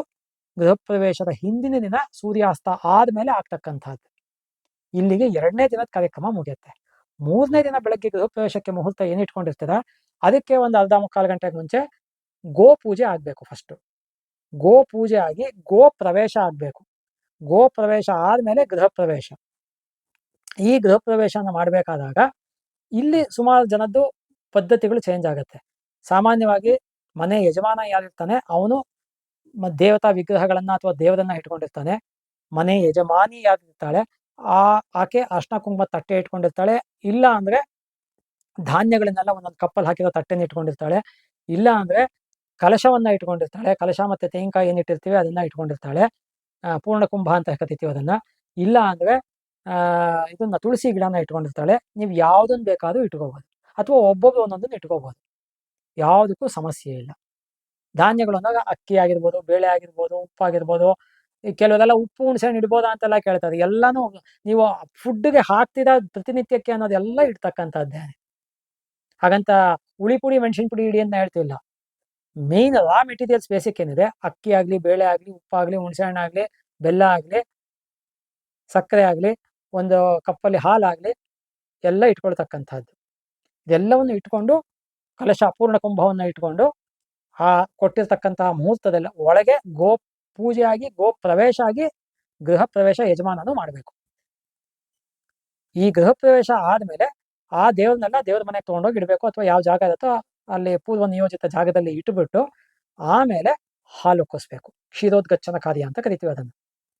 ಗೃಹ ಪ್ರವೇಶದ ಹಿಂದಿನ ದಿನ ಸೂರ್ಯಾಸ್ತ ಆದ್ಮೇಲೆ ಆಗ್ತಕ್ಕಂಥದ್ದು. ಇಲ್ಲಿಗೆ 2ನೇ ದಿನದ ಕಾರ್ಯಕ್ರಮ ಮುಗಿಯುತ್ತೆ. 3ನೇ ದಿನ ಬೆಳಗ್ಗೆ ಗೃಹ ಪ್ರವೇಶಕ್ಕೆ ಮುಹೂರ್ತ ಏನು ಇಟ್ಕೊಂಡಿರ್ತೀರ ಅದಕ್ಕೆ ಒಂದು ಅರ್ಧ ಮುಕ್ಕಾಲು ಗಂಟೆಗೆ ಮುಂಚೆ ಗೋ ಪೂಜೆ ಆಗ್ಬೇಕು. ಫಸ್ಟ್ ಗೋ ಪೂಜೆ ಆಗಿ ಗೋ ಪ್ರವೇಶ ಆಗ್ಬೇಕು. ಗೋ ಪ್ರವೇಶ ಆದ್ಮೇಲೆ ಗೃಹ ಪ್ರವೇಶ. ಈ ಗೃಹ ಪ್ರವೇಶನ ಮಾಡಬೇಕಾದಾಗ ಇಲ್ಲಿ ಸುಮಾರು ಜನದ್ದು ಪದ್ಧತಿಗಳು ಚೇಂಜ್ ಆಗುತ್ತೆ. ಸಾಮಾನ್ಯವಾಗಿ ಮನೆ ಯಜಮಾನ ಯಾರಿರ್ತಾನೆ ಅವನು ದೇವತಾ ವಿಗ್ರಹಗಳನ್ನ ಅಥವಾ ದೇವರನ್ನ ಇಟ್ಕೊಂಡಿರ್ತಾನೆ. ಮನೆ ಯಜಮಾನಿ ಯಾರಿರ್ತಾಳೆ ಆಕೆ ಅರ್ಶಿನ ಕುಂಕುಮ ತಟ್ಟೆ ಇಟ್ಕೊಂಡಿರ್ತಾಳೆ. ಇಲ್ಲ ಅಂದ್ರೆ ಧಾನ್ಯಗಳನ್ನೆಲ್ಲ ಒಂದೊಂದು ಕಪ್ಪಲ್ಲಿ ಹಾಕಿರೋ ತಟ್ಟೆನ ಇಟ್ಕೊಂಡಿರ್ತಾಳೆ. ಇಲ್ಲ ಅಂದ್ರೆ ಕಲಶವನ್ನ ಇಟ್ಕೊಂಡಿರ್ತಾಳೆ. ಕಲಶ ಮತ್ತೆ ತೆಂಗಿನಕಾಯಿ ಏನಿಟ್ಟಿರ್ತೀವಿ ಅದನ್ನ ಇಟ್ಕೊಂಡಿರ್ತಾಳೆ. ಪೂರ್ಣ ಕುಂಭ ಅಂತ ಕರಿತೀವಿ ಅದನ್ನ. ಇಲ್ಲ ಅಂದ್ರೆ ಇದನ್ನ ತುಳಸಿ ಗಿಡನ ಇಟ್ಕೊಂಡಿರ್ತಾಳೆ. ನೀವು ಯಾವ್ದನ್ನ ಬೇಕಾದ್ರೂ ಇಟ್ಕೋಬಹುದು, ಅಥವಾ ಒಬ್ಬೊಬ್ರು ಒಂದೊಂದನ್ನ ಇಟ್ಕೋಬಹುದು. ಯಾವುದಕ್ಕೂ ಸಮಸ್ಯೆ ಇಲ್ಲ. ಧಾನ್ಯಗಳು ಅಂದಾಗ ಅಕ್ಕಿ ಆಗಿರ್ಬೋದು, ಬೇಳೆ ಆಗಿರ್ಬೋದು, ಉಪ್ಪಾಗಿರ್ಬೋದು. ಕೆಲವರೆಲ್ಲ ಉಪ್ಪು ಹುಣಸೆಹಣ್ಣು ಇಡ್ಬೋದಾ ಅಂತೆಲ್ಲ ಕೇಳ್ತಾರೆ. ಎಲ್ಲಾನು ನೀವು ಫುಡ್ಗೆ ಹಾಕ್ತಿದ ಪ್ರತಿನಿತ್ಯಕ್ಕೆ ಅನ್ನೋದೆಲ್ಲ ಇಡ್ತಕ್ಕಂಥದ್ದೇ. ಹಾಗಂತ ಹುಳಿ ಪುಡಿ ಮೆಣಸಿನ ಪುಡಿ ಇಡಿ ಅಂತ ಹೇಳ್ತಿಲ್ಲ. ಮೇನ್ ರಾ ಮೆಟೀರಿಯಲ್ಸ್ ಬೇಸಿಕ್ ಏನಿದೆ, ಅಕ್ಕಿ ಆಗ್ಲಿ, ಬೇಳೆ ಆಗ್ಲಿ, ಉಪ್ಪಾಗ್ಲಿ, ಹುಣಸೆಹಣ್ಣು ಆಗ್ಲಿ, ಬೆಲ್ಲ ಆಗ್ಲಿ, ಸಕ್ಕರೆ ಆಗ್ಲಿ, ಒಂದು ಕಪ್ಪಲ್ಲಿ ಹಾಲಾಗ್ಲಿ ಎಲ್ಲ ಇಟ್ಕೊಳ್ತಕ್ಕಂಥದ್ದು. ಇದೆಲ್ಲವನ್ನು ಇಟ್ಕೊಂಡು ಕಲಶ ಪೂರ್ಣ ಕುಂಭವನ್ನು ಇಟ್ಕೊಂಡು ಆ ಕೊಟ್ಟಿರ್ತಕ್ಕಂತಹ ಮುಹೂರ್ತದಲ್ಲ ಒಳಗೆ ಗೋ ಪೂಜೆ ಆಗಿ ಗೋ ಪ್ರವೇಶ ಆಗಿ ಗೃಹ ಪ್ರವೇಶ ಯಜಮಾನನು ಮಾಡಬೇಕು. ಈ ಗೃಹ ಪ್ರವೇಶ ಆದ್ಮೇಲೆ ಆ ದೇವ್ರನ್ನೆಲ್ಲ ದೇವ್ರ ಮನೆಗೆ ತೊಗೊಂಡೋಗಿ ಇಡಬೇಕು, ಅಥವಾ ಯಾವ ಜಾಗ ಇರುತ್ತೋ ಅಲ್ಲಿ ಪೂರ್ವ ನಿಯೋಜಿತ ಜಾಗದಲ್ಲಿ ಇಟ್ಬಿಟ್ಟು ಆಮೇಲೆ ಹಾಲು ಉಕ್ಕಿಸ್ಬೇಕು. ಕ್ಷೀರೋದ್ಗಚ್ಚನ ಕಾರ್ಯ ಅಂತ ಕರಿತೀವಿ ಅದನ್ನು.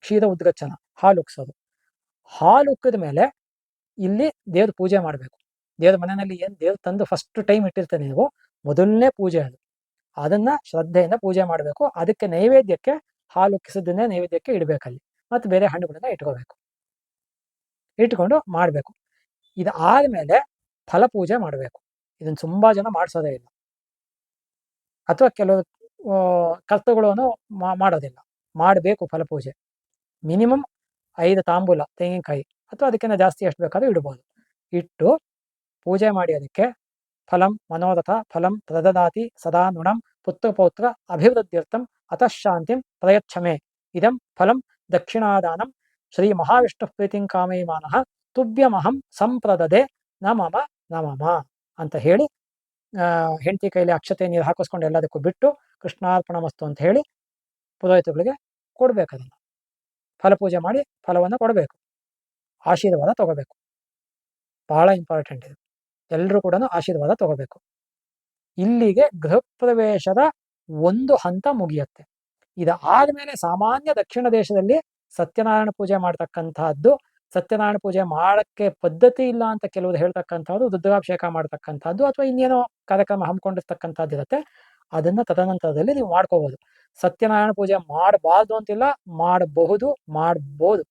ಕ್ಷೀರ ಉದ್ಗಚ್ಚನ, ಹಾಲು ಉಕ್ಸೋದು. ಹಾಲು ಉಕ್ಕಿದ ಮೇಲೆ ಇಲ್ಲಿ ದೇವ್ರ ಪೂಜೆ ಮಾಡಬೇಕು. ದೇವ್ರ ಮನೆಯಲ್ಲಿ ಏನು ದೇವ್ರ ತಂದು ಫಸ್ಟ್ ಟೈಮ್ ಇಟ್ಟಿರ್ತೇನೆ ನೀವು, ಮೊದಲನೇ ಪೂಜೆ ಅದು. ಅದನ್ನ ಶ್ರದ್ಧೆಯಿಂದ ಪೂಜೆ ಮಾಡಬೇಕು. ಅದಕ್ಕೆ ನೈವೇದ್ಯಕ್ಕೆ ಹಾಲು ಉಕ್ಕಿಸಿದ್ದನ್ನೇ ನೈವೇದ್ಯಕ್ಕೆ ಇಡಬೇಕಲ್ಲಿ. ಮತ್ತು ಬೇರೆ ಹಣ್ಣುಗಳನ್ನ ಇಟ್ಕೋಬೇಕು. ಇಟ್ಕೊಂಡು ಮಾಡಬೇಕು. ಇದಾದ್ಮೇಲೆ ಫಲಪೂಜೆ ಮಾಡಬೇಕು. ಇದನ್ನು ತುಂಬಾ ಜನ ಮಾಡಿಸೋದೇ ಇಲ್ಲ. ಅಥವಾ ಕೆಲವು ಕರ್ತೃಗಳನ್ನು ಮಾಡೋದಿಲ್ಲ. ಮಾಡಬೇಕು ಫಲಪೂಜೆ. ಮಿನಿಮಮ್ 5 ತಾಂಬೂಲ ತೆಂಗಿನಕಾಯಿ ಅಥವಾ ಅದಕ್ಕಿಂತ ಜಾಸ್ತಿ ಎಷ್ಟು ಬೇಕಾದ್ರೂ ಇಡ್ಬೋದು. ಇಟ್ಟು ಪೂಜೆ ಮಾಡಿ ಅದಕ್ಕೆ ಫಲಂ ಮನೋರಥ ಫಲಂ ಪ್ರದದಾತಿ ಸದಾ ನೃಣಂ ಪುತ್ರಪೌತ್ರ ಅಭಿವೃದ್ಧ್ಯರ್ಥಂ ಅತಃ ಶಾಂತಿಂ ಪ್ರಯಚ್ಛಮೆ ಇದಂ ಫಲಂ ದಕ್ಷಿಣಾದಾನಂ ಶ್ರೀ ಮಹಾವಿಷ್ಣು ಪ್ರೀತಿಂ ಕಾಮೈಮಾನಃ ತುಭ್ಯಮಹಂ ಸಂಪ್ರದದೆ ನಮಮ ನಮಮ ಅಂತ ಹೇಳಿ ಹೆಂಡತಿ ಕೈಲಿ ಅಕ್ಷತೆ ನೀರು ಹಾಕಿಸ್ಕೊಂಡು ಎಲ್ಲದಕ್ಕೂ ಬಿಟ್ಟು ಕೃಷ್ಣಾರ್ಪಣ ಮಸ್ತು ಅಂತ ಹೇಳಿ ಪುರೋಹಿತಗಳಿಗೆ ಕೊಡ್ಬೇಕು. ಅದನ್ನು ಫಲಪೂಜೆ ಮಾಡಿ ಫಲವನ್ನು ಕೊಡಬೇಕು, ಆಶೀರ್ವಾದ ತಗೋಬೇಕು. ಬಹಳ ಇಂಪಾರ್ಟೆಂಟ್ ಇದು. ಎಲ್ಲರೂ ಕೂಡ ಆಶೀರ್ವಾದ ತಗೋಬೇಕು. ಇಲ್ಲಿಗೆ ಗೃಹ ಪ್ರವೇಶದ ಒಂದು ಹಂತ ಮುಗಿಯುತ್ತೆ. ಇದಾದ್ಮೇಲೆ ಸಾಮಾನ್ಯ ದಕ್ಷಿಣ ದೇಶದಲ್ಲಿ ಸತ್ಯನಾರಾಯಣ ಪೂಜೆ ಮಾಡ್ತಕ್ಕಂತಹದ್ದು, ಸತ್ಯನಾರಾಯಣ ಪೂಜೆ ಮಾಡಕ್ಕೆ ಪದ್ಧತಿ ಇಲ್ಲ ಅಂತ ಕೆಲವರು ಹೇಳ್ತಕ್ಕಂಥದ್ದು, ರುದ್ರಾಭಿಷೇಕ ಮಾಡ್ತಕ್ಕಂಥದ್ದು ಅಥವಾ ಇನ್ನೇನೋ ಕಾರ್ಯಕ್ರಮ ಹಮ್ಮಿಕೊಂಡಿರ್ತಕ್ಕಂಥದ್ದು ಇರುತ್ತೆ. ಅದನ್ನ ತದನಂತರದಲ್ಲಿ ನೀವು ಮಾಡ್ಕೋಬಹುದು. ಸತ್ಯನಾರಾಯಣ ಪೂಜೆ ಮಾಡಬಾರ್ದು ಅಂತಿಲ್ಲ, ಮಾಡಬಹುದು, ಮಾಡ್ಬೋದು.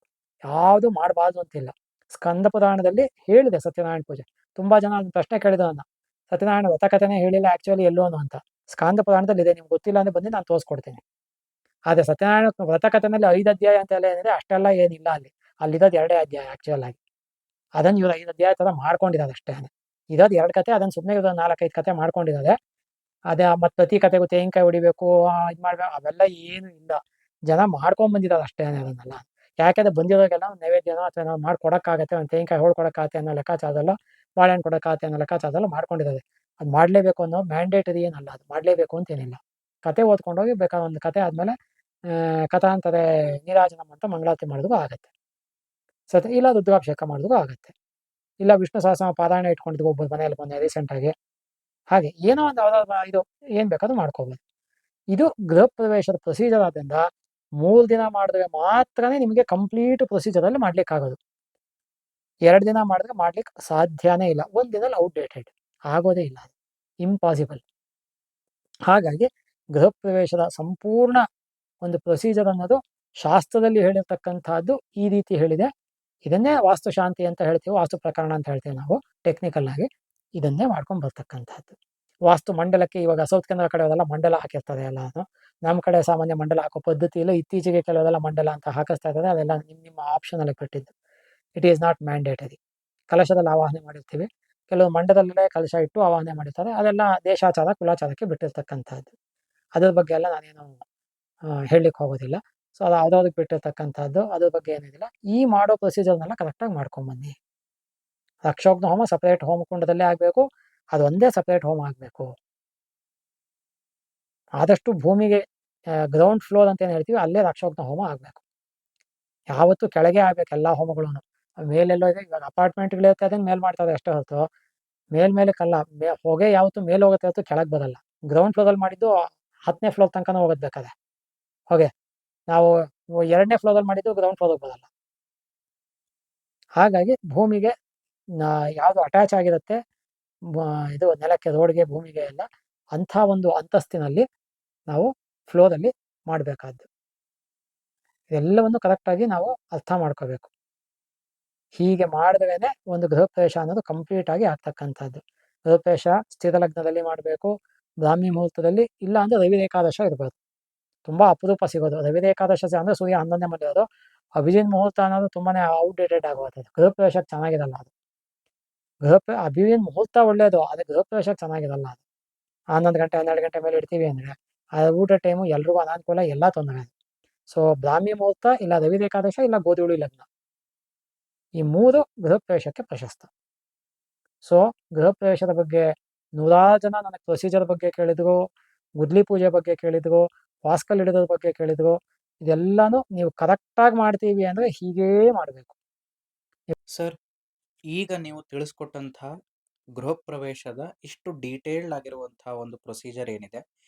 ಯಾವುದು ಮಾಡಬಾರ್ದು ಅಂತಿಲ್ಲ. ಸ್ಕಂದ ಪುರಾಣದಲ್ಲಿ ಹೇಳಿದೆ ಸತ್ಯನಾರಾಯಣ ಪೂಜೆ. ತುಂಬಾ ಜನ ಅದನ್ನ ಪ್ರಶ್ನೆ ಕೇಳಿದ್ರು ನನ್ನ, ಸತ್ಯನಾರಾಯಣ ವ್ರತಕಥೆನೇ ಹೇಳಿಲ್ಲ ಆಕ್ಚುಲಿ ಎಲ್ಲೋನು ಅಂತ. ಸ್ಕಾಂದ ಪುರಾಣದಲ್ಲಿ ಇದೆ, ನಿಮ್ಗೆ ಗೊತ್ತಿಲ್ಲ ಅಂದ್ರೆ ಬಂದು ನಾನು ತೋರಿಸ್ಕೊಡ್ತೇನೆ. ಆದ್ರೆ ಸತ್ಯನಾರಾಯಣ ವ್ರತಕಥೆನಲ್ಲಿ 5 ಅಧ್ಯಾಯ ಅಂತ ಎಲ್ಲ ಏನಿದೆ ಅಷ್ಟೆಲ್ಲ ಏನಿಲ್ಲ. ಅಲ್ಲಿರೋದು 2 ಅಧ್ಯಾಯ ಆಕ್ಚುಯಲ್ ಆಗಿ. ಅದನ್ನ ಇವ್ರು 5 ಅಧ್ಯಾಯ ತರ ಮಾಡ್ಕೊಂಡಿದ್ದಾರೆ ಅಷ್ಟೇ. ಇರೋದು 2 ಕತೆ, ಅದನ್ನ ಸುಮ್ಮನೆ ಇವ್ರು 4-5 ಕತೆ ಮಾಡ್ಕೊಂಡಿದ್ದಾರೆ. ಅದೇ ಮತ್ತೆ ಪ್ರತಿ ಕತೆಗೂ ತೆಂಗಿನಕಾಯಿ ಹೊಡಿಬೇಕು, ಇದು ಮಾಡ್ಬೇಕು, ಅವೆಲ್ಲ ಏನು ಇಲ್ಲ. ಜನ ಮಾಡ್ಕೊಂಡ್ ಬಂದಿದ್ದಾರೆ ಅಷ್ಟೇ ಅದನ್ನೆಲ್ಲ. ಯಾಕಂದ್ರೆ ಬಂದಿರೋರಿಗೆಲ್ಲ ನೈವೇದ್ಯನೋ ಅಥವಾ ನಾವು ಮಾಡ್ಕೊಡಕ್ಕಾಗತ್ತೆ, ಒಂದು ತೆಂಗಿನಕಾಯಿ ಹೊಡ್ಕೊಡಕ್ಕಾಗತ್ತೆ ಅನ್ನೋ ಲೆಕ್ಕಾಚಾರದಲ್ಲ, ಬಾಳೆಹಣ್ಣು ಕೊಡಕ್ಕಾಗತ್ತೆ ಅನ್ನೋ ಲೆಕ್ಕಾಚಾರದಲ್ಲ ಮಾಡ್ಕೊಂಡಿದ್ದಾರೆ. ಅದು ಮಾಡ್ಲೇಬೇಕು ಅನ್ನೋ ಮ್ಯಾಂಡೇಟರಿ ಏನಲ್ಲ, ಅದು ಮಾಡ್ಲೇಬೇಕು ಅಂತ ಏನಿಲ್ಲ. ಕತೆ ಓದ್ಕೊಂಡೋಗಿ ಬೇಕಾದ ಒಂದು ಕತೆ ಆದ್ಮೇಲೆ ಕಥಾಂತರೆ ನೀರಾಜನಂ ಅಂತ ಮಂಗಳಾರತಿ ಮಾಡಿದ್ರು ಆಗತ್ತೆ. ಇಲ್ಲ ರುದ್ರಾಭಿಷೇಕ ಮಾಡಿದ್ರು ಆಗತ್ತೆ. ಇಲ್ಲ ವಿಷ್ಣು ಸಹಸ್ರ ಪಾರಾಯಣ ಇಟ್ಕೊಂಡಿದ್ರು ಒಬ್ಬರು ಮನೆಯಲ್ಲಿ ಬಂದೆ ರೀಸೆಂಟ್ ಆಗಿ. ಹಾಗೆ ಏನೋ ಒಂದು ಇದು ಏನ್ ಬೇಕಾದ್ರೂ ಮಾಡ್ಕೋಬಹುದು. ಇದು ಗೃಹ ಪ್ರವೇಶದ ಪ್ರೊಸೀಜರ್ ಆದ್ರಿಂದ 3 ದಿನ ಮಾಡಿದ್ರೆ ಮಾತ್ರನೇ ನಿಮಗೆ ಕಂಪ್ಲೀಟ್ ಪ್ರೊಸೀಜರ್ ಅಲ್ಲಿ ಮಾಡ್ಲಿಕ್ಕೆ ಆಗೋದು. 2 ದಿನ ಮಾಡಿದ್ರೆ ಮಾಡ್ಲಿಕ್ಕೆ ಸಾಧ್ಯನೇ ಇಲ್ಲ. 1 ದಿನದಲ್ಲಿ ಔಟ್ಡೇಟೆಡ್, ಆಗೋದೇ ಇಲ್ಲ, ಇಂಪಾಸಿಬಲ್. ಹಾಗಾಗಿ ಗೃಹ ಪ್ರವೇಶದ ಸಂಪೂರ್ಣ ಒಂದು ಪ್ರೊಸೀಜರ್ ಅನ್ನೋದು ಶಾಸ್ತ್ರದಲ್ಲಿ ಹೇಳಿರ್ತಕ್ಕಂಥದ್ದು ಈ ರೀತಿ ಹೇಳಿದೆ. ಇದನ್ನೇ ವಾಸ್ತುಶಾಂತಿ ಅಂತ ಹೇಳ್ತೀವಿ, ವಾಸ್ತು ಪ್ರಕರಣ ಅಂತ ಹೇಳ್ತೀವಿ ನಾವು ಟೆಕ್ನಿಕಲ್ ಆಗಿ. ಇದನ್ನೇ ಮಾಡ್ಕೊಂಡು ಬರ್ತಕ್ಕಂಥದ್ದು. ವಾಸ್ತು ಮಂಡಲಕ್ಕೆ ಇವಾಗ ಸೌತ್ ಕನ್ನಡ ಕಡೆ ಅದೆಲ್ಲ ಮಂಡಲ ಹಾಕಿರ್ತಾರೆ ಎಲ್ಲಾನು. ನಮ್ಮ ಕಡೆ ಸಾಮಾನ್ಯ ಮಂಡಲ ಹಾಕೋ ಪದ್ಧತಿ ಇಲ್ಲ. ಇತ್ತೀಚೆಗೆ ಕೆಲವೆಲ್ಲ ಮಂಡಲ ಅಂತ ಹಾಕಿಸ್ತಾ ಇದ್ದಾರೆ. ಅದೆಲ್ಲ ನಿಮ್ಮ ಆಪ್ಷನ್ ಅಲ್ಲಿ ಬಿಟ್ಟಿದ್ದು. It is not mandatory. ಕಲಶದಲ್ಲಿ ಆವಾಹನೆ ಮಾಡಿರ್ತೀವಿ, ಕೆಲವು ಮಂಡಲದಲ್ಲೇ ಕಲಶ ಇಟ್ಟು ಆವಾಹನೆ ಮಾಡಿರ್ತಾರೆ. ಅದೆಲ್ಲ ದೇಶಾಚಾರ ಕುಲಾಚಾರಕ್ಕೆ ಬಿಟ್ಟಿರ್ತಕ್ಕಂಥದ್ದು. ಅದ್ರ ಬಗ್ಗೆ ಎಲ್ಲ ನಾನೇನು ಹೇಳಲಿಕ್ಕೆ ಹೋಗೋದಿಲ್ಲ. ಸೊ ಅದು ಯಾವ್ದಾವ್ದಕ್ಕೆ ಬಿಟ್ಟಿರ್ತಕ್ಕಂಥದ್ದು, ಅದ್ರ ಬಗ್ಗೆ ಏನಿದಿಲ್ಲ. ಈ ಮಾಡೋ ಪ್ರೊಸೀಜರ್ನೆಲ್ಲ ಕರೆಕ್ಟಾಗಿ ಮಾಡ್ಕೊಂಬನ್ನಿ. ರಕ್ಷೋಗ್ನ ಹೋಮ ಸಪರೇಟ್ ಹೋಮಕುಂಡದಲ್ಲೇ ಆಗಬೇಕು, ಅದು ಒಂದೇ ಸಪರೇಟ್ ಹೋಮ ಆಗಬೇಕು. ಆದಷ್ಟು ಭೂಮಿಗೆ ಗ್ರೌಂಡ್ ಫ್ಲೋರ್ ಅಂತ ಏನು ಹೇಳ್ತೀವಿ ಅಲ್ಲೇ ರಕ್ಷೋಗ್ನ ಹೋಮ ಆಗಬೇಕು. ಯಾವತ್ತೂ ಕೆಳಗೆ ಆಗ್ಬೇಕು ಎಲ್ಲ ಹೋಮಗಳು. ಮೇಲೆಲ್ಲೋ ಇದೆ, ಇವಾಗ ಅಪಾರ್ಟ್ಮೆಂಟ್ಗಳಿರುತ್ತೆ ಅದನ್ನ ಮೇಲ್ ಮಾಡ್ತಾರೆ ಅಷ್ಟೇ ಹೊರತು ಮೇಲ್ಮೇಲಕ್ಕಲ್ಲ. ಹೊಗೆ ಯಾವತ್ತು ಮೇಲೆ ಹೋಗುತ್ತೆ ಹೊರತು ಕೆಳಗೆ ಬರಲ್ಲ. ಗ್ರೌಂಡ್ ಫ್ಲೋರಲ್ಲಿ ಮಾಡಿದ್ದು 10ನೇ ಫ್ಲೋರ್ ತನಕನೂ ಹೋಗೋದು ಬೇಕಾದ್ರೆ ಹೊಗೆ. ನಾವು 2ನೇ ಫ್ಲೋರಲ್ಲಿ ಮಾಡಿದ್ದು ಗ್ರೌಂಡ್ ಫ್ಲೋರ್ಗೆ ಬರಲ್ಲ. ಹಾಗಾಗಿ ಭೂಮಿಗೆ ಯಾವುದು ಅಟ್ಯಾಚ್ ಆಗಿರುತ್ತೆ ಇದು ನೆಲಕ್ಕೆ, ರೋಡ್ಗೆ, ಭೂಮಿಗೆ ಎಲ್ಲ, ಅಂಥ ಒಂದು ಅಂತಸ್ತಿನಲ್ಲಿ ನಾವು ಫ್ಲೋರಲ್ಲಿ ಮಾಡಬೇಕಾದ್ದು. ಎಲ್ಲವನ್ನು ಕರೆಕ್ಟಾಗಿ ನಾವು ಅರ್ಥ ಮಾಡ್ಕೋಬೇಕು. ಹೀಗೆ ಮಾಡಿದ್ರೇನೆ ಒಂದು ಗೃಹ ಪ್ರವೇಶ ಅನ್ನೋದು ಕಂಪ್ಲೀಟ್ ಆಗಿ ಆಗ್ತಕ್ಕಂಥದ್ದು. ಗೃಹ ಪ್ರವೇಶ ಸ್ಥಿರ ಲಗ್ನದಲ್ಲಿ ಮಾಡಬೇಕು, ಬ್ರಾಹ್ಮಿ ಮುಹೂರ್ತದಲ್ಲಿ, ಇಲ್ಲ ಅಂದ್ರೆ ರವಿ ಏಕಾದಶ ಇರ್ಬೋದು. ತುಂಬಾ ಅಪರೂಪ ಸಿಗೋದು ರವಿ ಏಕಾದಶ ಅಂದ್ರೆ ಸೂರ್ಯ 11ನೇ ಮನೆ ಇರೋದು. ಅಭಿಜಿನ್ ಮುಹೂರ್ತ ಅನ್ನೋದು ತುಂಬಾನೇ ಔಟ್ಡೇಟೆಡ್ ಆಗೋದು. ಗೃಹ ಪ್ರವೇಶಕ್ಕೆ ಚೆನ್ನಾಗಿರಲ್ಲ ಅದು. ಅಭಿಜಿನ್ ಮುಹೂರ್ತ ಒಳ್ಳೇದು, ಆದ್ರೆ ಗೃಹ ಪ್ರವೇಶಕ್ಕೆ ಚೆನ್ನಾಗಿರಲ್ಲ ಅದು. 11 ಗಂಟೆ 12 ಗಂಟೆ ಮೇಲೆ ಇಡ್ತೀವಿ ಅಂದ್ರೆ ಆ ಊಟ ಟೈಮು ಎಲ್ರಿಗೂ ಅನಾನುಕೂಲ, ಎಲ್ಲ ತೊಂದರೆ. ಸೊ ಬ್ರಾಹ್ಮಿ ಮುಹೂರ್ತ, ಇಲ್ಲ ರವಿ ಏಕಾದಶ, ಇಲ್ಲ ಗೋಧುಳಿ ಲಗ್ನ, ಈ 3 ಗೃಹ ಪ್ರವೇಶಕ್ಕೆ ಪ್ರಶಸ್ತ. ಸೊ ಗೃಹ ಪ್ರವೇಶದ ಬಗ್ಗೆ ನೂರಾರು ಜನ ನನಗೆ ಪ್ರೊಸೀಜರ್ ಬಗ್ಗೆ ಕೇಳಿದ್ರು, ಗುದ್ಲಿ ಪೂಜೆ ಬಗ್ಗೆ ಕೇಳಿದ್ರು, ವಾಸ್ಕಲ್ ಹಿಡಿಯೋದ್ರ ಬಗ್ಗೆ ಕೇಳಿದ್ರು. ಇದೆಲ್ಲಾನು ನೀವು ಕರೆಕ್ಟಾಗಿ ಮಾಡ್ತೀವಿ ಅಂದ್ರೆ ಹೀಗೇ ಮಾಡಬೇಕು. ಸರ್, ಈಗ ನೀವು ತಿಳಿಸ್ಕೊಟ್ಟಂತಹ ಗೃಹ ಪ್ರವೇಶದ ಇಷ್ಟು ಡೀಟೇಲ್ಡ್ ಆಗಿರುವಂತಹ ಒಂದು ಪ್ರೊಸೀಜರ್ ಏನಿದೆ,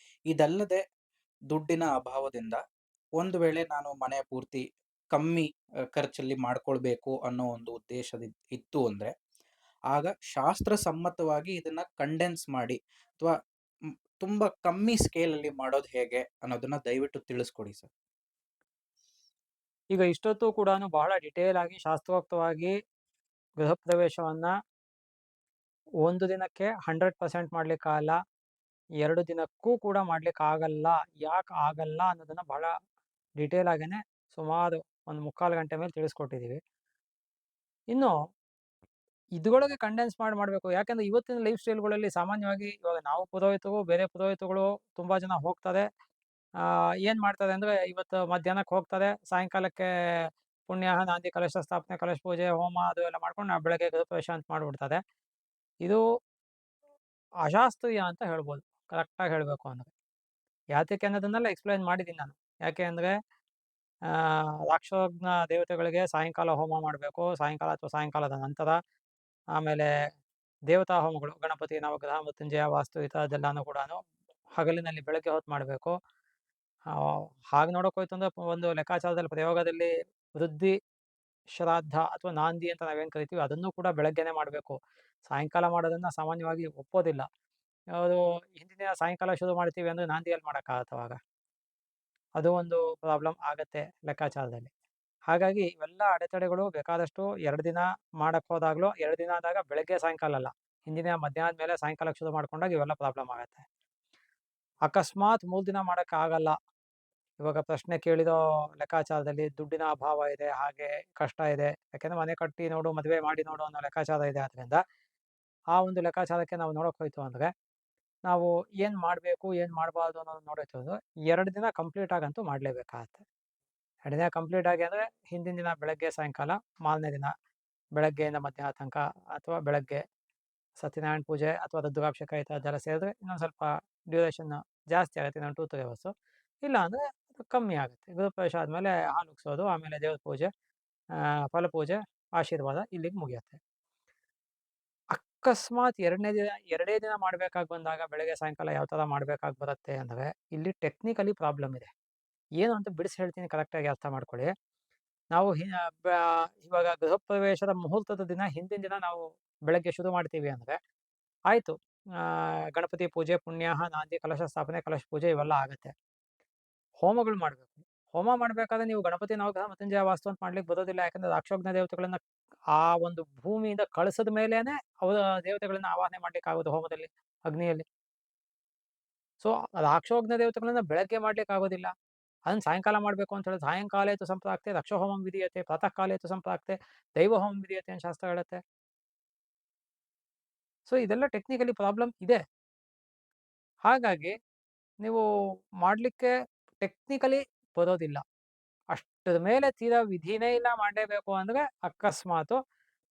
ಇದಲ್ಲದೆ ದುಡ್ಡಿನ ಅಭಾವದಿಂದ ಒಂದು ವೇಳೆ ನಾನು ಮನೆ ಪೂರ್ತಿ ಕಮ್ಮಿ ಖರ್ಚಲ್ಲಿ ಮಾಡ್ಕೊಳ್ಬೇಕು ಅನ್ನೋ ಒಂದು ಉದ್ದೇಶ ಇತ್ತು ಅಂದ್ರೆ, ಆಗ ಶಾಸ್ತ್ರ ಸಮ್ಮತವಾಗಿ ಇದನ್ನ ಕಂಡೆನ್ಸ್ ಮಾಡಿ ಅಥವಾ ತುಂಬಾ ಕಮ್ಮಿ ಸ್ಕೇಲ್ ಅಲ್ಲಿ ಮಾಡೋದು ಹೇಗೆ ಅನ್ನೋದನ್ನ ದಯವಿಟ್ಟು ತಿಳಿಸ್ಕೊಡಿ ಸರ್. ಈಗ ಇಷ್ಟೊತ್ತು ಕೂಡ ಬಹಳ ಡಿಟೇಲ್ ಆಗಿ ಶಾಸ್ತ್ರೋಕ್ತವಾಗಿ ಗೃಹ ಪ್ರವೇಶವನ್ನ ಒಂದು ದಿನಕ್ಕೆ 100% ಮಾಡ್ಲಿಕ್ಕಾಗಲ್ಲ. 2 ದಿನಕ್ಕೂ ಕೂಡ ಮಾಡ್ಲಿಕ್ಕಾಗಲ್ಲ. ಯಾಕೆ ಆಗಲ್ಲ ಅನ್ನೋದನ್ನ ಬಹಳ ಡೀಟೇಲ್ ಆಗೇನೆ ಸುಮಾರು ಒಂದು ಮುಕ್ಕಾಲು ಗಂಟೆ ಮೇಲೆ ತಿಳಿಸ್ಕೊಟ್ಟಿದ್ದೀವಿ. ಇನ್ನು ಇದ್ರೊಳಗೆ ಕಂಡೆನ್ಸ್ ಮಾಡ್ಬೇಕು. ಯಾಕಂದ್ರೆ ಇವತ್ತಿನ ಲೈಫ್ ಸ್ಟೈಲ್‌ಗಳಲ್ಲಿ ಸಾಮಾನ್ಯವಾಗಿ ಇವಾಗ ನಾವು ಪುರೋಹಿತರು, ಬೇರೆ ಪುರೋಹಿತಗಳು ತುಂಬಾ ಜನ ಹೋಗ್ತಾರೆ. ಏನ್ ಮಾಡ್ತಾರೆ ಅಂದ್ರೆ ಇವತ್ತು ಮಧ್ಯಾಹ್ನಕ್ಕೆ ಹೋಗ್ತಾರೆ, ಸಾಯಂಕಾಲಕ್ಕೆ ಪುಣ್ಯಾಹ, ನಾಂದಿ ಕಲಶ ಸ್ಥಾಪನೆ, ಕಲಶ ಪೂಜೆ, ಹೋಮ ಅದು ಎಲ್ಲ ಮಾಡ್ಕೊಂಡು ಬೆಳಗ್ಗೆ ಗೃಹಪ್ರವೇಶ ಅಂತ ಮಾಡ್ಬಿಡ್ತಾರೆ. ಇದು ಅಶಾಸ್ತ್ರೀಯ ಅಂತ ಹೇಳ್ಬೋದು, ಕರೆಕ್ಟಾಗಿ ಹೇಳ್ಬೇಕು ಅಂದ್ರೆ. ಯಾತಕ್ಕೆ ಅನ್ನೋದನ್ನೆಲ್ಲ ಎಕ್ಸ್‌ಪ್ಲೈನ್ ಮಾಡಿದ್ದೀನಿ ನಾನು. ಯಾಕೆ ಅಂದ್ರೆ ರಾಕ್ಷೋಘ್ನ ದೇವತೆಗಳಿಗೆ ಸಾಯಂಕಾಲ ಹೋಮ ಮಾಡಬೇಕು, ಸಾಯಂಕಾಲ ಅಥವಾ ಸಾಯಂಕಾಲದ ನಂತರ. ಆಮೇಲೆ ದೇವತಾ ಹೋಮಗಳು, ಗಣಪತಿ, ನವಗ್ರಹ, ಮೃತ್ಯುಂಜಯ, ವಾಸ್ತು ಇಂಥದ್ದೆಲ್ಲಾನು ಕೂಡಾನು ಹಗಲಿನಲ್ಲಿ ಬೆಳಗ್ಗೆ ಹೊತ್ತು ಮಾಡಬೇಕು. ಹಾಗೆ ನೋಡೋಕೆ ಹೋಯ್ತು ಅಂದ್ರೆ ಒಂದು ಲೆಕ್ಕಾಚಾರದಲ್ಲಿ ಪ್ರಯೋಗದಲ್ಲಿ ವೃದ್ಧಿ ಶ್ರಾದ್ದ ಅಥವಾ ನಾಂದಿ ಅಂತ ನಾವೇನು ಕರಿತೀವಿ ಅದನ್ನು ಕೂಡ ಬೆಳಗ್ಗೆನೆ ಮಾಡಬೇಕು. ಸಾಯಂಕಾಲ ಮಾಡೋದನ್ನ ಸಾಮಾನ್ಯವಾಗಿ ಒಪ್ಪೋದಿಲ್ಲ. ಅದು ಹಿಂದಿನ ದಿನ ಸಾಯಂಕಾಲ ಶುರು ಮಾಡ್ತೀವಿ ಅಂದ್ರೆ ನಾಂದಿಯಲ್ಲಿ ಮಾಡೋಕ್ಕಾಗತ್ತೆ ಅವಾಗ? ಅದು ಒಂದು ಪ್ರಾಬ್ಲಮ್ ಆಗತ್ತೆ ಲೆಕ್ಕಾಚಾರದಲ್ಲಿ. ಹಾಗಾಗಿ ಇವೆಲ್ಲ ಅಡೆತಡೆಗಳು ಬೇಕಾದಷ್ಟು 2 ದಿನ ಮಾಡಕ್ ಹೋದಾಗ್ಲೂ 2 ದಿನ ಆದಾಗ ಬೆಳಗ್ಗೆ ಸಾಯಂಕಾಲ ಅಲ್ಲ. ಹಿಂದಿನ ದಿನ ಮಧ್ಯಾಹ್ನದ ಮೇಲೆ ಸಾಯಂಕಾಲಕ್ಕೆ ಶುರು ಮಾಡ್ಕೊಂಡಾಗ ಇವೆಲ್ಲ ಪ್ರಾಬ್ಲಮ್ ಆಗತ್ತೆ. ಅಕಸ್ಮಾತ್ 3 ದಿನ ಮಾಡಕ್ಕಾಗಲ್ಲ. ಇವಾಗ ಪ್ರಶ್ನೆ ಕೇಳಿರೋ ಲೆಕ್ಕಾಚಾರದಲ್ಲಿ ದುಡ್ಡಿನ ಅಭಾವ ಇದೆ, ಹಾಗೆ ಕಷ್ಟ ಇದೆ. ಯಾಕೆಂದ್ರೆ ಮನೆ ಕಟ್ಟಿ ನೋಡು, ಮದುವೆ ಮಾಡಿ ನೋಡು ಅನ್ನೋ ಲೆಕ್ಕಾಚಾರ ಇದೆ ಆದ್ರಿಂದ, ಆ ಒಂದು ಲೆಕ್ಕಾಚಾರಕ್ಕೆ ನಾವು ನೋಡಕ್ ಹೋಯ್ತು ಅಂದ್ರೆ, ನಾವು ಏನ್ ಮಾಡ್ಬೇಕು, ಏನ್ ಮಾಡ್ಬಾರ್ದು ಅನ್ನೋದನ್ನ ನೋಡೋಯ್ತು ಅಂದ್ರೆ 2 ದಿನ ಕಂಪ್ಲೀಟ್ ಆಗಂತೂ ಮಾಡ್ಲೇಬೇಕಾಗತ್ತೆ. 2 ದಿನ ಕಂಪ್ಲೀಟ್ ಆಗಿ ಅಂದ್ರೆ ಹಿಂದಿನ ದಿನ ಬೆಳಗ್ಗೆ ಸಾಯಂಕಾಲ, ಮಾರನೇ ದಿನ ಬೆಳಗ್ಗೆಯಿಂದ ಮಧ್ಯಾಹ್ನ ತನಕ, ಅಥವಾ ಬೆಳಗ್ಗೆ ಸತ್ಯನಾರಾಯಣ ಪೂಜೆ ಅಥವಾ ರುದ್ರಾಭಿಷೇಕ ಈ ಥರದ್ದೆಲ್ಲ ಸೇರಿದ್ರೆ ಇನ್ನೊಂದು ಸ್ವಲ್ಪ ಡ್ಯೂರೇಷನ್ ಜಾಸ್ತಿ ಆಗುತ್ತೆ, ಇನ್ನೊಂದು 2-3 ಅವರ್ಸು. ಇಲ್ಲ ಅಂದ್ರೆ ಅದು ಕಮ್ಮಿ ಆಗುತ್ತೆ. ಗೃಹಪ್ರವೇಶ ಆದಮೇಲೆ ಹಾಲು ಉಗ್ಸೋದು, ಆಮೇಲೆ ದೇವ್ರ ಪೂಜೆ, ಫಲಪೂಜೆ, ಆಶೀರ್ವಾದ ಇಲ್ಲಿಗೆ ಮುಗಿಯುತ್ತೆ. ಅಕಸ್ಮಾತ್ 2 ದಿನ ಮಾಡ್ಬೇಕಾಗಿ ಬಂದಾಗ ಬೆಳಗ್ಗೆ ಸಾಯಂಕಾಲ ಯಾವ ಥರ ಮಾಡ್ಬೇಕಾಗಿ ಬರುತ್ತೆ ಅಂದ್ರೆ, ಇಲ್ಲಿ ಟೆಕ್ನಿಕಲಿ ಪ್ರಾಬ್ಲಮ್ ಇದೆ. ಏನು ಅಂತ ಬಿಡಿಸಿ ಹೇಳ್ತೀನಿ, ಕರೆಕ್ಟಾಗಿ ಅರ್ಥ ಮಾಡ್ಕೊಳ್ಳಿ. ನಾವು ಇವಾಗ ಗೃಹಪ್ರವೇಶದ ಮುಹೂರ್ತದ ದಿನ ಹಿಂದಿನ ದಿನ ನಾವು ಬೆಳಗ್ಗೆ ಶುರು ಮಾಡ್ತೀವಿ ಅಂದ್ರೆ ಆಯ್ತು. ಗಣಪತಿ ಪೂಜೆ, ಪುಣ್ಯಾಹ, ನಾಂದಿ, ಕಲಶ ಸ್ಥಾಪನೆ, ಕಲಶ ಪೂಜೆ ಇವೆಲ್ಲ ಆಗತ್ತೆ. ಹೋಮಗಳು ಮಾಡ್ಬೇಕು. ಹೋಮ ಮಾಡ್ಬೇಕಾದ್ರೆ ನೀವು ಗಣಪತಿ, ನವಗ್ರಹ, ಮೃತ್ಯುಂಜಯ, ವಾಸ್ತು ಅಂತ ಮಾಡ್ಲಿಕ್ಕೆ ಬರೋದಿಲ್ಲ. ಯಾಕಂದ್ರೆ ರಾಕ್ಷೋಘ್ನ ದೇವತೆಗಳನ್ನ ಆ ಒಂದು ಭೂಮಿಯಿಂದ ಕಳಿಸಿದ ಮೇಲೇನೆ ಅವರ ದೇವತೆಗಳನ್ನ ಆವಾಹನೆ ಮಾಡ್ಲಿಕ್ಕೆ ಆಗೋದು ಹೋಮದಲ್ಲಿ, ಅಗ್ನಿಯಲ್ಲಿ. ಸೊ ರಾಕ್ಷೋಘ್ನ ದೇವತೆಗಳನ್ನ ಬೆಳಗ್ಗೆ ಮಾಡ್ಲಿಕ್ಕೆ ಆಗೋದಿಲ್ಲ. ಅದನ್ನ ಸಾಯಂಕಾಲ ಮಾಡ್ಬೇಕು ಅಂತ ಹೇಳಿದ್ರೆ ಸಾಯಂಕಾಲೇತು ಸಂಪ್ರಾಪ್ತೆ ರಕ್ಷೋಹೋಮಂ ವಿಧೀಯತೆ, ಪ್ರಾತಃ ಕಾಲೇತು ಸಂಪ್ರಾಪ್ತೆ ದೈವ ಹೋಮಂ ವಿಧೀಯತೆ ಅಂತ ಶಾಸ್ತ್ರ ಹೇಳುತ್ತೆ. ಸೊ ಇದೆಲ್ಲ ಟೆಕ್ನಿಕಲಿ ಪ್ರಾಬ್ಲಮ್ ಇದೆ. ಹಾಗಾಗಿ ನೀವು ಮಾಡ್ಲಿಕ್ಕೆ ಟೆಕ್ನಿಕಲಿ ಬರೋದಿಲ್ಲ. ಅಷ್ಟರ ಮೇಲೆ ತೀರಾ ವಿಧಿನೇ ಇಲ್ಲ, ಮಾಡಲೇಬೇಕು ಅಂದ್ರೆ ಅಕಸ್ಮಾತು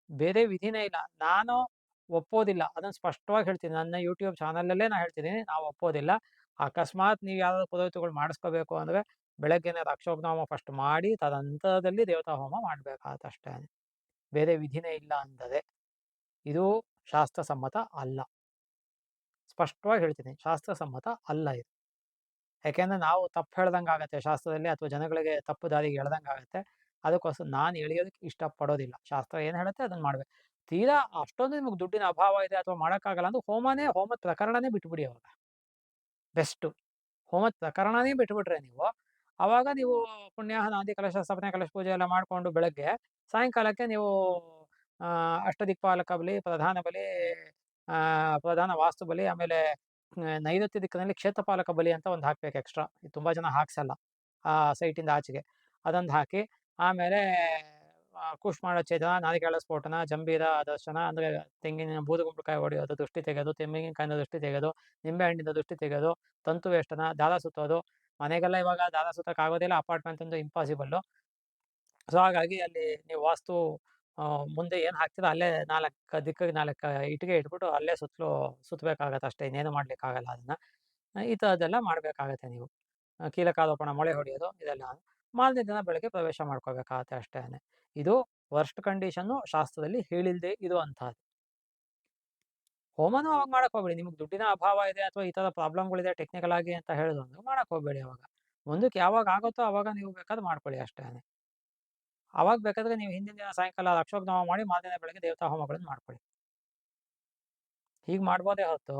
ಬೇರೆ ವಿಧಿನೇ ಇಲ್ಲ. ನಾನು ಒಪ್ಪೋದಿಲ್ಲ. ಅದನ್ನ ಸ್ಪಷ್ಟವಾಗಿ ಹೇಳ್ತೀನಿ. ನನ್ನ ಯೂಟ್ಯೂಬ್ ಚಾನಲಲ್ಲೇ ನಾನು ಹೇಳ್ತಿದ್ದೀನಿ, ನಾವು ಒಪ್ಪೋದಿಲ್ಲ. ಅಕಸ್ಮಾತ್ ನೀವು ಯಾವ್ದಾದ್ರು ಪುರೋಹಿತಗಳು ಮಾಡಿಸ್ಕೋಬೇಕು ಅಂದ್ರೆ ಬೆಳಗ್ಗೆನೆ ರಾಕ್ಷೋಘ್ನ ಫಸ್ಟ್ ಮಾಡಿ ತದನಂತರದಲ್ಲಿ ದೇವತಾ ಹೋಮ ಮಾಡ್ಬೇಕಾಗತ್ತೆ ಅಷ್ಟೇನೆ. ಬೇರೆ ವಿಧಿನೇ ಇಲ್ಲ ಅಂದರೆ ಇದು ಶಾಸ್ತ್ರಸಮ್ಮತ ಅಲ್ಲ. ಸ್ಪಷ್ಟವಾಗಿ ಹೇಳ್ತೀನಿ, ಶಾಸ್ತ್ರಸಮ್ಮತ ಅಲ್ಲ ಇದು. ಯಾಕೆಂದ್ರೆ ನಾವು ತಪ್ಪು ಹೇಳ್ದಂಗಾಗತ್ತೆ ಶಾಸ್ತ್ರದಲ್ಲಿ, ಅಥವಾ ಜನಗಳಿಗೆ ತಪ್ಪು ದಾರಿಗೆ ಎಳ್ದಂಗಾಗತ್ತೆ. ಅದಕ್ಕೋಸ್ಕರ ನಾನು ಎಳೆಯೋದಕ್ಕೆ ಇಷ್ಟಪಡೋದಿಲ್ಲ. ಶಾಸ್ತ್ರ ಏನು ಹೇಳುತ್ತೆ ಅದನ್ನ ಮಾಡ್ಬೇಕು. ತೀರಾ ಅಷ್ಟೊಂದು ನಿಮ್ಗೆ ದುಡ್ಡಿನ ಅಭಾವ ಇದೆ ಅಥವಾ ಮಾಡೋಕ್ಕಾಗಲ್ಲ ಅಂದ್ರೆ ಹೋಮದ ಪ್ರಕರಣನೇ ಬಿಟ್ಬಿಡಿ ಅವಾಗ. ಬೆಸ್ಟು. ಹೋಮದ ಪ್ರಕರಣನೇ ಬಿಟ್ಬಿಟ್ರೆ ನೀವು, ಅವಾಗ ನೀವು ಪುಣ್ಯಾಹ, ನಾಂದಿ, ಕಲಶ ಸ್ಥಾಪನೆ, ಕಲಶ ಪೂಜೆ ಎಲ್ಲ ಮಾಡ್ಕೊಂಡು ಬೆಳಗ್ಗೆ ಸಾಯಂಕಾಲಕ್ಕೆ ನೀವು ಅಷ್ಟದಿಕ್ಪಾಲಕ ಬಲಿ, ಪ್ರಧಾನ ಬಲಿ, ಪ್ರಧಾನ ವಾಸ್ತು ಬಲಿ, ಆಮೇಲೆ ನೈಋತ್ಯ ದಿಕ್ಕಿನಲ್ಲಿ ಕ್ಷೇತ್ರಪಾಲಕ ಬಲಿ ಅಂತ ಒಂದು ಹಾಕ್ಬೇಕು ಎಕ್ಸ್ಟ್ರಾ. ತುಂಬಾ ಜನ ಹಾಕ್ಸಲ್ಲ ಆ ಸೈಟಿಂದ ಆಚೆಗೆ. ಅದೊಂದು ಹಾಕಿ, ಆಮೇಲೆ ಕೂಷ್ಮಾಂಡ ಛೇದನ, ನಾರಿಕೇಳ ಸ್ಫೋಟನ, ಜಂಬೀರ ದರ್ಶನ ಅಂದ್ರೆ ತೆಂಗಿನ ಬೂದುಗುಂಬಳಕಾಯಿ ಹೊಡೆಯೋದು, ದೃಷ್ಟಿ ತೆಗೆಯೋದು, ತೆಂಗಿನಕಾಯಿಂದ ದೃಷ್ಟಿ ತೆಗೆಯೋದು, ನಿಂಬೆ ಹಣ್ಣಿಂದ ದೃಷ್ಟಿ ತೆಗೆಯೋದು, ತಂತು ವೇಷ್ಟನ, ದಾರ ಸುತ್ತೋದು. ಮನೆಗೆಲ್ಲ ಇವಾಗ ದಾರ ಸುತ್ತಕ್ಕೆ ಆಗೋದಿಲ್ಲ, ಅಪಾರ್ಟ್ಮೆಂಟ್ ಅಂದ್ರೆ ಇಂಪಾಸಿಬಲ್ಲು. ಸೊ ಹಾಗಾಗಿ ಅಲ್ಲಿ ನೀವು ವಾಸ್ತು ಮುಂದೆ ಏನು ಹಾಕ್ತೀರೋ ಅಲ್ಲೇ 4 ದಿಕ್ಕಿಗೆ 4 ಇಟ್ಟಿಗೆ ಇಟ್ಬಿಟ್ಟು ಅಲ್ಲೇ ಸುತ್ತಬೇಕಾಗತ್ತೆ ಅಷ್ಟೇ, ಇನ್ನೇನು ಮಾಡ್ಲಿಕ್ಕಾಗಲ್ಲ ಅದನ್ನ. ಈ ಥರದ್ದೆಲ್ಲ ಮಾಡ್ಬೇಕಾಗತ್ತೆ ನೀವು. ಕೀಲಕಾರೋಪಣ, ಮೊಳೆ ಹೊಡೆಯೋದು ಇದೆಲ್ಲ. ಮಾರನೇ ದಿನ ಬೆಳಗ್ಗೆ ಪ್ರವೇಶ ಮಾಡ್ಕೋಬೇಕಾಗತ್ತೆ ಅಷ್ಟೇನೆ. ಇದು ವರ್ಸ್ಟ್ ಕಂಡೀಷನ್ನು ಶಾಸ್ತ್ರದಲ್ಲಿ ಹೇಳಿಲ್ದೇ ಇರುವಂತಹದ್ದು. ಹೋಮನೂ ಅವಾಗ ಮಾಡಕ್ ಹೋಗ್ಬೇಡಿ. ನಿಮ್ಗೆ ದುಡ್ಡಿನ ಅಭಾವ ಇದೆ ಅಥವಾ ಈ ಥರ ಪ್ರಾಬ್ಲಮ್ಗಳಿದೆ ಟೆಕ್ನಿಕಲ್ ಆಗಿ ಅಂತ ಹೇಳಿದ್ರು ಮಾಡಕ್ ಹೋಗ್ಬೇಡಿ ಅವಾಗ. ಮುಂದಕ್ಕೆ ಯಾವಾಗ ಆಗುತ್ತೋ ಅವಾಗ ನೀವು ಬೇಕಾದ್ರೆ ಮಾಡ್ಕೊಳ್ಳಿ ಅಷ್ಟೇನೆ. ಅವಾಗ ಬೇಕಾದ್ರೆ ನೀವು ಹಿಂದಿನ ದಿನ ಸಾಯಂಕಾಲ ರಾಕ್ಷೋಘ್ನ ಹೋಮ ಮಾಡಿ ಮಾರನೇ ಬೆಳಗ್ಗೆ ದೇವತಾ ಹೋಮಗಳನ್ನ ಮಾಡ್ಕೊಳ್ಳಿ. ಹೀಗೆ ಮಾಡ್ಬೋದೇ ಹೊರತು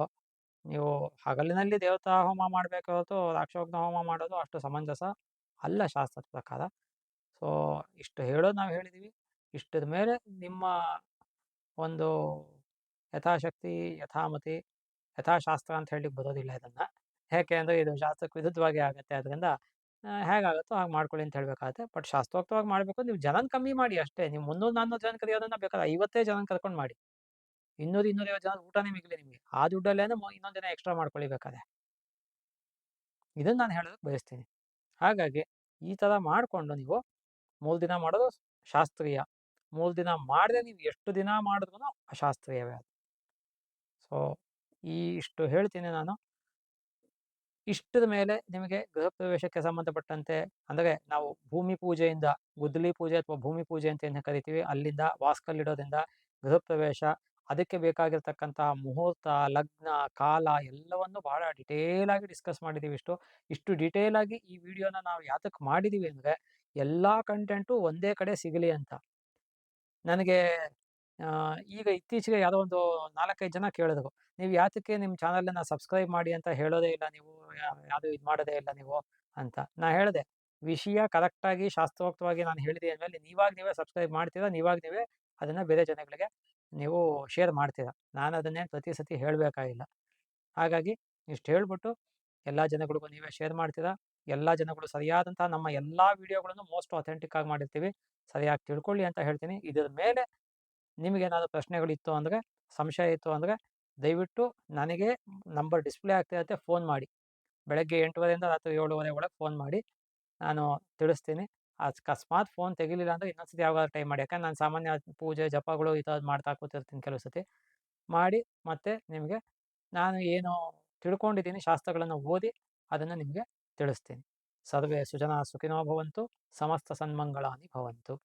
ನೀವು ಹಗಲಿನಲ್ಲಿ ದೇವತಾ ಹೋಮ ಮಾಡಬೇಕೆ ಹೊರತು ರಾಕ್ಷೋಘ್ನ ಹೋಮ ಮಾಡೋದು ಅಷ್ಟು ಸಮಂಜಸ ಅಲ್ಲ ಶಾಸ್ತ್ರದ ಪ್ರಕಾರ. ಸೊ ಇಷ್ಟು ಹೇಳೋದು ನಾವು ಹೇಳಿದೀವಿ. ಇಷ್ಟದ ಮೇಲೆ ನಿಮ್ಮ ಒಂದು ಯಥಾಶಕ್ತಿ ಯಥಾಮತಿ ಯಥಾಶಾಸ್ತ್ರ ಅಂತ ಹೇಳಲಿಕ್ಕೆ ಬರೋದಿಲ್ಲ ಇದನ್ನ. ಯಾಕೆ ಅಂದರೆ ಇದು ಶಾಸ್ತ್ರಕ್ಕೆ ವಿರುದ್ಧವಾಗಿ ಆಗುತ್ತೆ. ಅದರಿಂದ ಹೇಗಾಗುತ್ತೋ ಹಾಗೆ ಮಾಡ್ಕೊಳ್ಳಿ ಅಂತ ಹೇಳಬೇಕಾಗುತ್ತೆ. ಬಟ್ ಶಾಸ್ತ್ರೋಕ್ತವಾಗಿ ಮಾಡಬೇಕು. ನೀವು ಜನನ ಕಮ್ಮಿ ಮಾಡಿ ಅಷ್ಟೇ. ನೀವು 300, 400 ಜನ ಕರೆಯೋದನ್ನ ಬೇಕಾದ್ರೆ 50 ಜನನ ಕರ್ಕೊಂಡು ಮಾಡಿ. 200, 250 ಜನ ಊಟನೇ ಮಿಗಿಲಿ ನಿಮಗೆ. ಆ ದುಡ್ಡಲ್ಲೇನೆ ಇನ್ನೊಂದು ದಿನ ಎಕ್ಸ್ಟ್ರಾ ಮಾಡ್ಕೊಳ್ಳಿ ಬೇಕಾದ್ರೆ. ಇದನ್ನ ನಾನು ಹೇಳೋದಕ್ಕೆ ಬಯಸ್ತೀನಿ. ಹಾಗಾಗಿ ಈ ಥರ ಮಾಡಿಕೊಂಡು ನೀವು 3 ದಿನ ಮಾಡೋದು ಶಾಸ್ತ್ರೀಯ. 3 ದಿನ ಮಾಡದೆ ನೀವು ಎಷ್ಟು ದಿನ ಮಾಡಿದ್ರೂ ಅಶಾಸ್ತ್ರೀಯವೇ ಅದು. ಸೊ ಇಷ್ಟು ಹೇಳ್ತೀನಿ ನಾನು. ಇಷ್ಟದ ಮೇಲೆ ನಿಮಗೆ ಗೃಹ ಪ್ರವೇಶಕ್ಕೆ ಸಂಬಂಧಪಟ್ಟಂತೆ ಅಂದರೆ ನಾವು ಭೂಮಿ ಪೂಜೆಯಿಂದ ಗುದ್ದಲಿ ಪೂಜೆ ಅಥವಾ ಭೂಮಿ ಪೂಜೆ ಅಂತ ಏನು ಕರಿತೀವಿ, ಅಲ್ಲಿಂದ ವಾಸ್ಕಲ್ಲಿಡೋದ್ರಿಂದ ಗೃಹ ಪ್ರವೇಶ, ಅದಕ್ಕೆ ಬೇಕಾಗಿರ್ತಕ್ಕಂತಹ ಮುಹೂರ್ತ, ಲಗ್ನ, ಕಾಲ ಎಲ್ಲವನ್ನು ಬಹಳ ಡಿಟೇಲ್ ಆಗಿ ಡಿಸ್ಕಸ್ ಮಾಡಿದ್ದೀವಿ. ಇಷ್ಟು ಡೀಟೇಲ್ ಆಗಿ ಈ ವಿಡಿಯೋನ ನಾವು ಯಾತಕ್ಕೆ ಮಾಡಿದ್ದೀವಿ ಅಂದರೆ ಎಲ್ಲ ಕಂಟೆಂಟು ಒಂದೇ ಕಡೆ ಸಿಗಲಿ ಅಂತ. ನನಗೆ ಈಗ ಇತ್ತೀಚೆಗೆ ಯಾವುದೋ ಒಂದು 4-5 ಜನ ಕೇಳಿದ್ರು, ನೀವು ಯಾತಕ್ಕೆ ನಿಮ್ಮ ಚಾನಲನ್ನು ಸಬ್ಸ್ಕ್ರೈಬ್ ಮಾಡಿ ಅಂತ ಹೇಳೋದೇ ಇಲ್ಲ ನೀವು, ಯಾವುದು ಇದು ಮಾಡೋದೇ ಇಲ್ಲ ನೀವು ಅಂತ. ನಾ ಹೇಳಿದೆ, ವಿಷಯ ಕರೆಕ್ಟಾಗಿ ಶಾಸ್ತ್ರೋಕ್ತವಾಗಿ ನಾನು ಹೇಳಿದೆ ಅಂದಮೇಲೆ ನೀವೇ ಸಬ್ಸ್ಕ್ರೈಬ್ ಮಾಡ್ತೀರಾ, ನೀವೇ ಅದನ್ನು ಬೇರೆ ಜನಗಳಿಗೆ ನೀವು ಶೇರ್ ಮಾಡ್ತೀರಾ. ನಾನು ಅದನ್ನೇನು ಪ್ರತಿ ಸತಿ ಹೇಳಬೇಕಾಗಿಲ್ಲ. ಹಾಗಾಗಿ ಇಷ್ಟು ಹೇಳ್ಬಿಟ್ಟು ಎಲ್ಲ ಜನಗಳಿಗೂ ನೀವೇ ಶೇರ್ ಮಾಡ್ತೀರಾ. ಎಲ್ಲ ಜನಗಳು ಸರಿಯಾದಂಥ ನಮ್ಮ ಎಲ್ಲ ವಿಡಿಯೋಗಳನ್ನು ಮೋಸ್ಟ್ ಅಥೆಂಟಿಕ್ ಆಗಿ ಮಾಡಿರ್ತೀವಿ. ಸರಿಯಾಗಿ ತಿಳ್ಕೊಳ್ಳಿ ಅಂತ ಹೇಳ್ತೀನಿ. ಇದರ ಮೇಲೆ ನಿಮಗೇನಾದರೂ ಪ್ರಶ್ನೆಗಳಿತ್ತು ಅಂದರೆ, ಸಂಶಯ ಇತ್ತು ಅಂದರೆ ದಯವಿಟ್ಟು ನನಗೆ ನಂಬರ್ ಡಿಸ್ಪ್ಲೇ ಆಗ್ತಾ ಇರುತ್ತೆ, ಫೋನ್ ಮಾಡಿ. ಬೆಳಗ್ಗೆ 8:30 ರಾತ್ರಿ 7:30 ಒಳಗೆ ಫೋನ್ ಮಾಡಿ, ನಾನು ತಿಳಿಸ್ತೀನಿ. ಅಕಸ್ಮಾತ್ ಫೋನ್ ತೆಗಿಲಿಲ್ಲ ಅಂದರೆ ಇನ್ನೊಂದ್ಸತಿ ಯಾವಾಗಾದ್ರೂ ಟ್ರೈ ಮಾಡಿ. ಯಾಕಂದ್ರೆ ನಾನು ಸಾಮಾನ್ಯ ಪೂಜೆ ಜಪಗಳು ಈ ಥರದ್ದು ಮಾಡ್ತಾ ಕೂತಿರ್ತೀನಿ ಕೆಲವು ಸತಿ. ಮಾಡಿ ಮತ್ತೆ ನಿಮಗೆ ನಾನು ಏನು ತಿಳ್ಕೊಂಡಿದ್ದೀನಿ ಶಾಸ್ತ್ರಗಳನ್ನು ಓದಿ ಅದನ್ನು ನಿಮಗೆ ತಿಳಿಸ್ತೀನಿ. ಸರ್ವೇ ಸುಜನಾ ಸುಖಿನೋ ಭವಂತು, ಸಮಸ್ತ ಸನ್ಮಂಗಳಾನಿ ಭವಂತು.